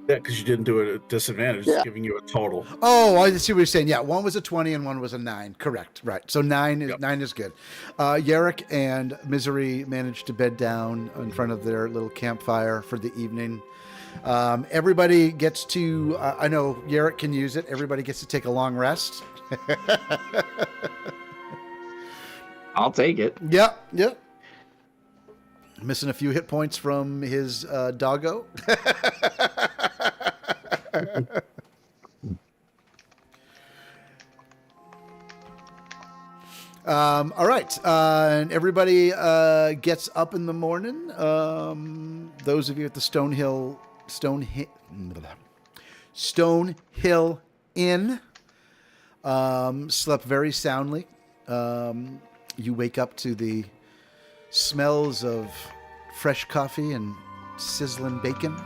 Yeah, because you didn't do it at disadvantage. Yeah. It's giving you a total. Oh, I see what you're saying. Yeah, one was a 20 and one was a 9. Correct. Right. So 9 is good. Yarrick and Misery managed to bed down in front of their little campfire for the evening. Everybody gets to, I know Yarrick can use it. Everybody gets to take a long rest. I'll take it. Yep. Missing a few hit points from his doggo. All right. And everybody gets up in the morning. Those of you at the Stone Hill Inn slept very soundly. You wake up to the smells of fresh coffee and sizzling bacon.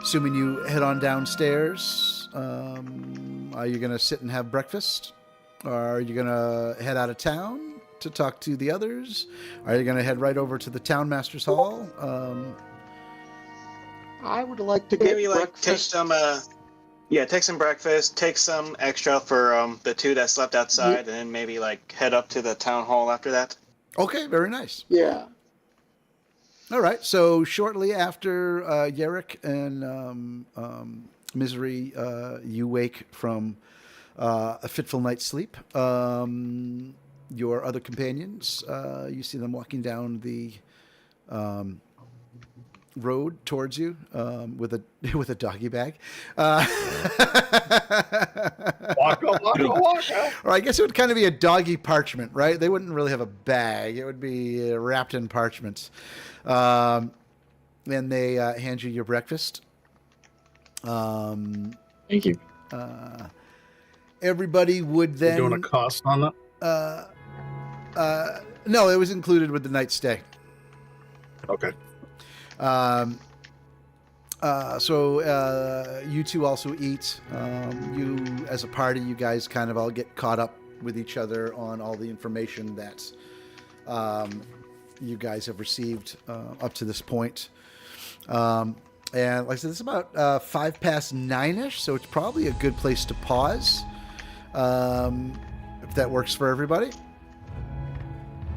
Assuming you head on downstairs, are you going to sit and have breakfast? Or are you going to head out of town to talk to the others? Are you going to head right over to the Townmaster's Hall? I would like to get Maybe breakfast. take some take some breakfast, take some extra for the 2 that slept outside, and then maybe head up to the town hall after that. Okay, very nice. Yeah. All right, so shortly after Yarrick and Misery, you wake from a fitful night's sleep. Your other companions, you see them walking down the road towards you with a doggy bag. Waka. Or I guess it would kind of be a doggy parchment, right? They wouldn't really have a bag. It would be wrapped in parchments. And they hand you your breakfast. Thank you. Everybody would then... You doing a cost on that? No, it was included with the night's stay. Okay. So you two also eat. You, as a party, you guys kind of all get caught up with each other on all the information that you guys have received up to this point. And like I said, it's about 9:05-ish, so it's probably a good place to pause. that works for everybody.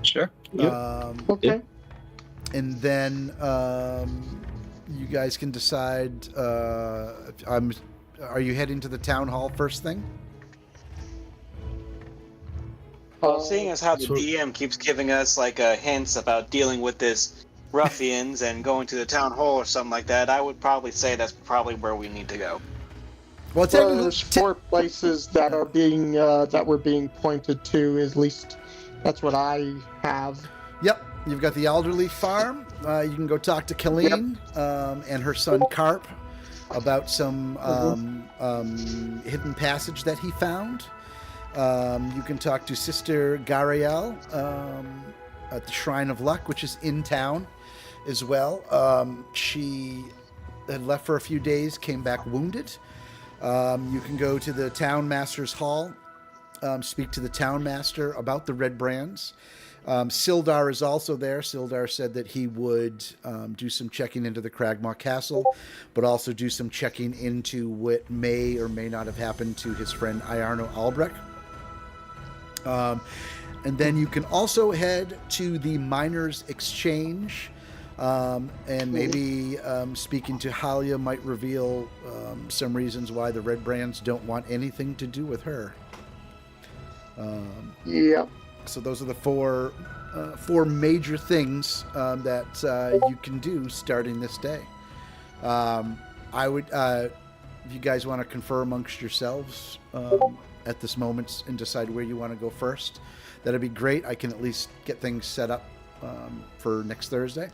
Sure. Okay. And then you guys can decide. Are you heading to the town hall first thing? Well, seeing as how the So- DM keeps giving us like hints about dealing with this ruffians and going to the town hall or something like that, I would probably say that's probably where we need to go. Well, Well, there's 4 places that are being that were being pointed to. At least that's what I have. Yep, you've got the Alderleaf Farm. You can go talk to Colleen and her son Carp about some hidden passage that he found. You can talk to Sister Gariel at the Shrine of Luck, which is in town as well. She had left for a few days, came back wounded. You can go to the Town Master's Hall, speak to the Town Master about the Red Brands. Sildar is also there. Sildar said that he would do some checking into the Cragmaw Castle, but also do some checking into what may or may not have happened to his friend Iarno Albrecht. And then you can also head to the Miners' Exchange, and maybe speaking to Halia might reveal some reasons why the Red Brands don't want anything to do with her. Yep. So those are the four major things that you can do starting this day. I would, if you guys want to confer amongst yourselves at this moment and decide where you want to go first, that'd be great. I can at least get things set up for next Thursday.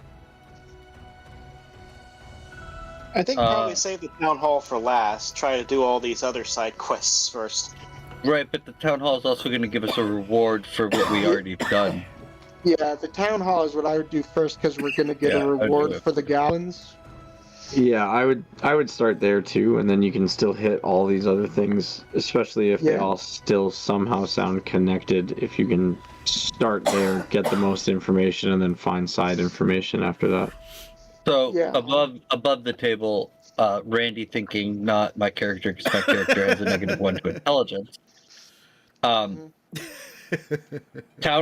I think probably save the town hall for last. Try to do all these other side quests first. Right, but the town hall is also going to give us a reward for what we already done. Yeah, the town hall is what I would do first because we're going to get Yeah, a I'd do reward it. for the goblins. Yeah, I would start there too, and then you can still hit all these other things, especially if they Yeah. all still somehow sound connected. If you can start there, get the most information, and then find side information after that. So Yeah. above the table, Randy thinking, not my character, because my character has a -1 to intelligence. Town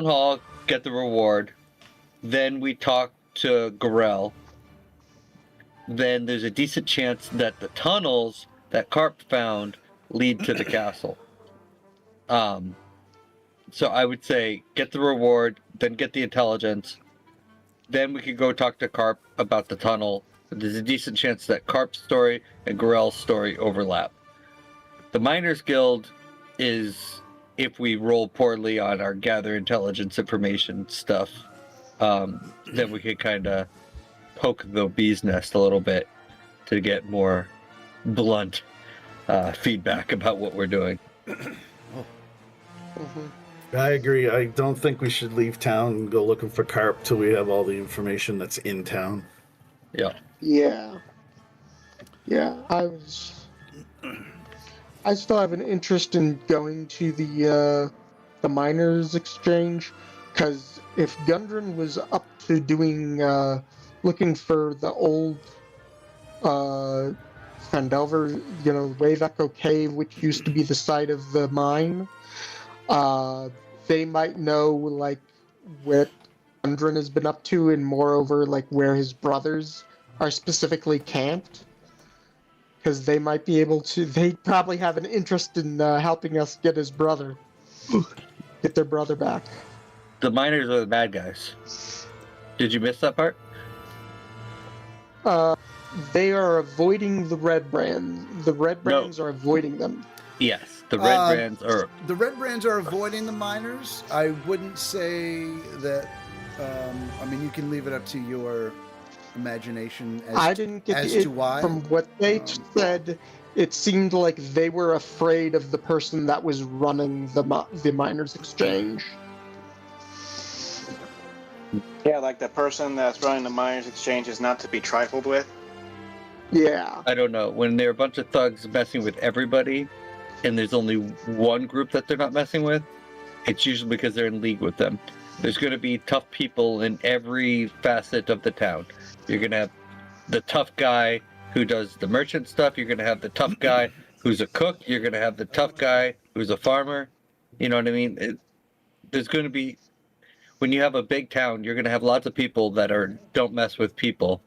hall, get the reward. Then we talk to Gorell. Then there's a decent chance that the tunnels that Carp found lead to the castle. So I would say get the reward, then get the intelligence. Then we could go talk to Carp about the tunnel. There's a decent chance that Carp's story and Gorell's story overlap. The Miners Guild is if we roll poorly on our gather intelligence information stuff, then we could kind of poke the bee's nest a little bit to get more blunt feedback about what we're doing. I agree. I don't think we should leave town and go looking for carp till we have all the information that's in town. Yeah. Yeah. Yeah, I still have an interest in going to the Miners' Exchange, because if Gundren was up to doing looking for the old Phandelver, Wave Echo Cave, which used to be the site of the mine, they might know like what Gundren has been up to, and moreover like where his brothers are specifically camped. Because they might be able to, they probably have an interest in helping us get his brother, get their brother back. The miners are the bad guys. Did you miss that part? They are avoiding the Red Brands. The Red Brands are avoiding them. Yes, the red brands are. The Red Brands are avoiding the miners. I wouldn't say that. I mean, you can leave it up to your imagination as, I didn't get as it to why. from what they said. It seemed like they were afraid of the person that was running the Miners' Exchange. Yeah, like the person that's running the Miners' Exchange is not to be trifled with. Yeah. I don't know. When they're a bunch of thugs messing with everybody, and there's only one group that they're not messing with, it's usually because they're in league with them. There's going to be tough people in every facet of the town. You're going to have the tough guy who does the merchant stuff. You're going to have the tough guy who's a cook. You're going to have the tough guy who's a farmer. You know what I mean? There's going to be, when you have a big town, you're going to have lots of people that don't mess with people.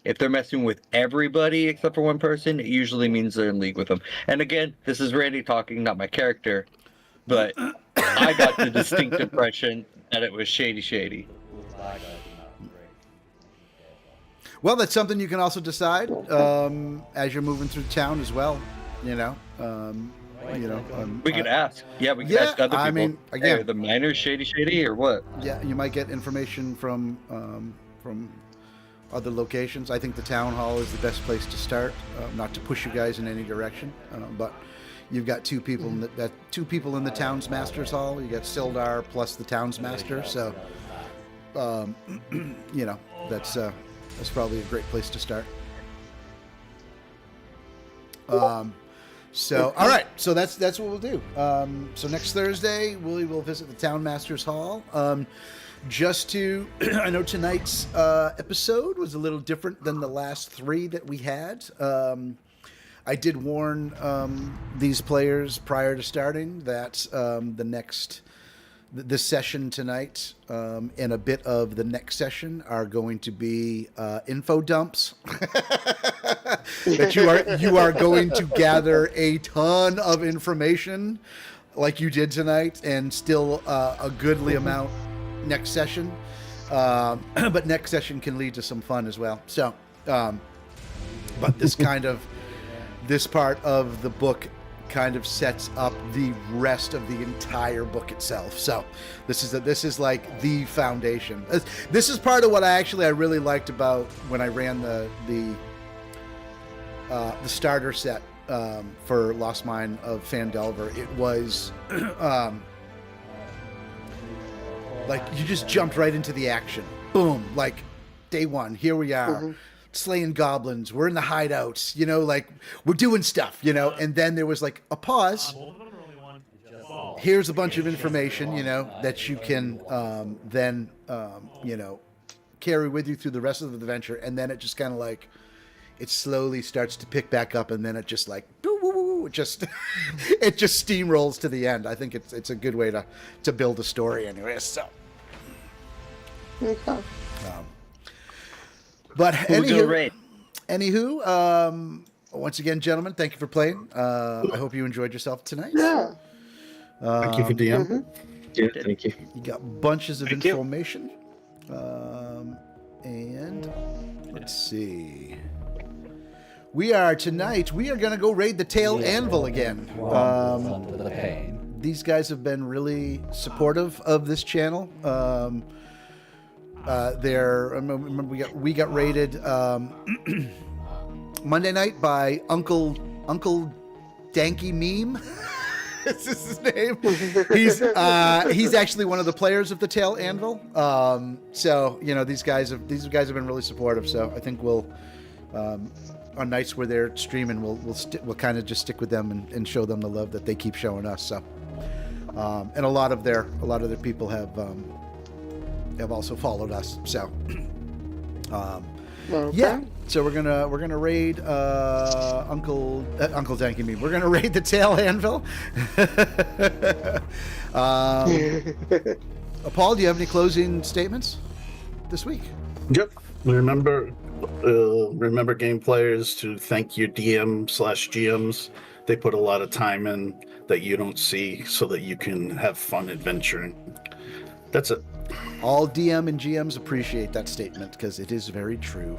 If they're messing with everybody except for one person, it usually means they're in league with them. And again, this is Randy talking, not my character, but I got the distinct impression that it was shady. Well, that's something you can also decide as you're moving through town as well. We could ask. Yeah, we could ask other people. I mean, again, hey, are the miners shady or what? Yeah, you might get information from other locations. I think the town hall is the best place to start. Not to push you guys in any direction, but you've got two people in the town's master's hall. You got Sildar plus the town's master. So, that's probably a great place to start. So, all right. So that's what we'll do. So next Thursday, we will visit the Town Master's Hall. I know tonight's episode was a little different than the last three that we had. I did warn these players prior to starting that this session tonight and a bit of the next session are going to be info dumps. That you are going to gather a ton of information like you did tonight, and still a goodly amount next session. But next session can lead to some fun as well. So, but this part of the book kind of sets up the rest of the entire book itself. So this is like the foundation. This is part of what I really liked about when I ran the starter set for Lost Mine of Phandelver. It was like you just jumped right into the action. Boom, like day one, here we are. Mm-hmm. Slaying goblins, we're in the hideouts, like we're doing stuff, and then there was like a pause. Here's a bunch of information, that you can then carry with you through the rest of the adventure, and then it just kind of like it slowly starts to pick back up, and then it just like it just steamrolls to the end. I think it's a good way to build a story anyway. So okay. But anywho, once again, gentlemen, thank you for playing. I hope you enjoyed yourself tonight. Yeah. Thank you for DM. Mm-hmm. Yeah, thank you. You got bunches of information. And let's see. We are going to go raid the Tail Anvil again. These guys have been really supportive of this channel. We got raided Monday night by Uncle Danky Meme. This is his name. He's actually one of the players of the Tail Anvil. So these guys have been really supportive. So I think we'll on nights where they're streaming, we'll kind of just stick with them and show them the love that they keep showing us. So and a lot of their people have also followed us. So Okay. yeah. So we're gonna raid Uncle Danky Me. We're gonna raid the Tail Anvil. Paul, do you have any closing statements this week? Yep. Remember game players to thank your DM/GMs. They put a lot of time in that you don't see so that you can have fun adventuring. That's it. All DM and GMs appreciate that statement because it is very true.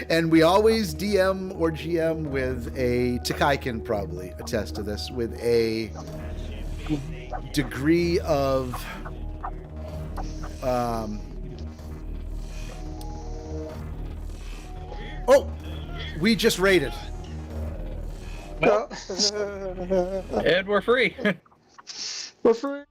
And we always DM or GM with a Takai can probably attest to this, with a degree of we just raided. And we're free. We're free.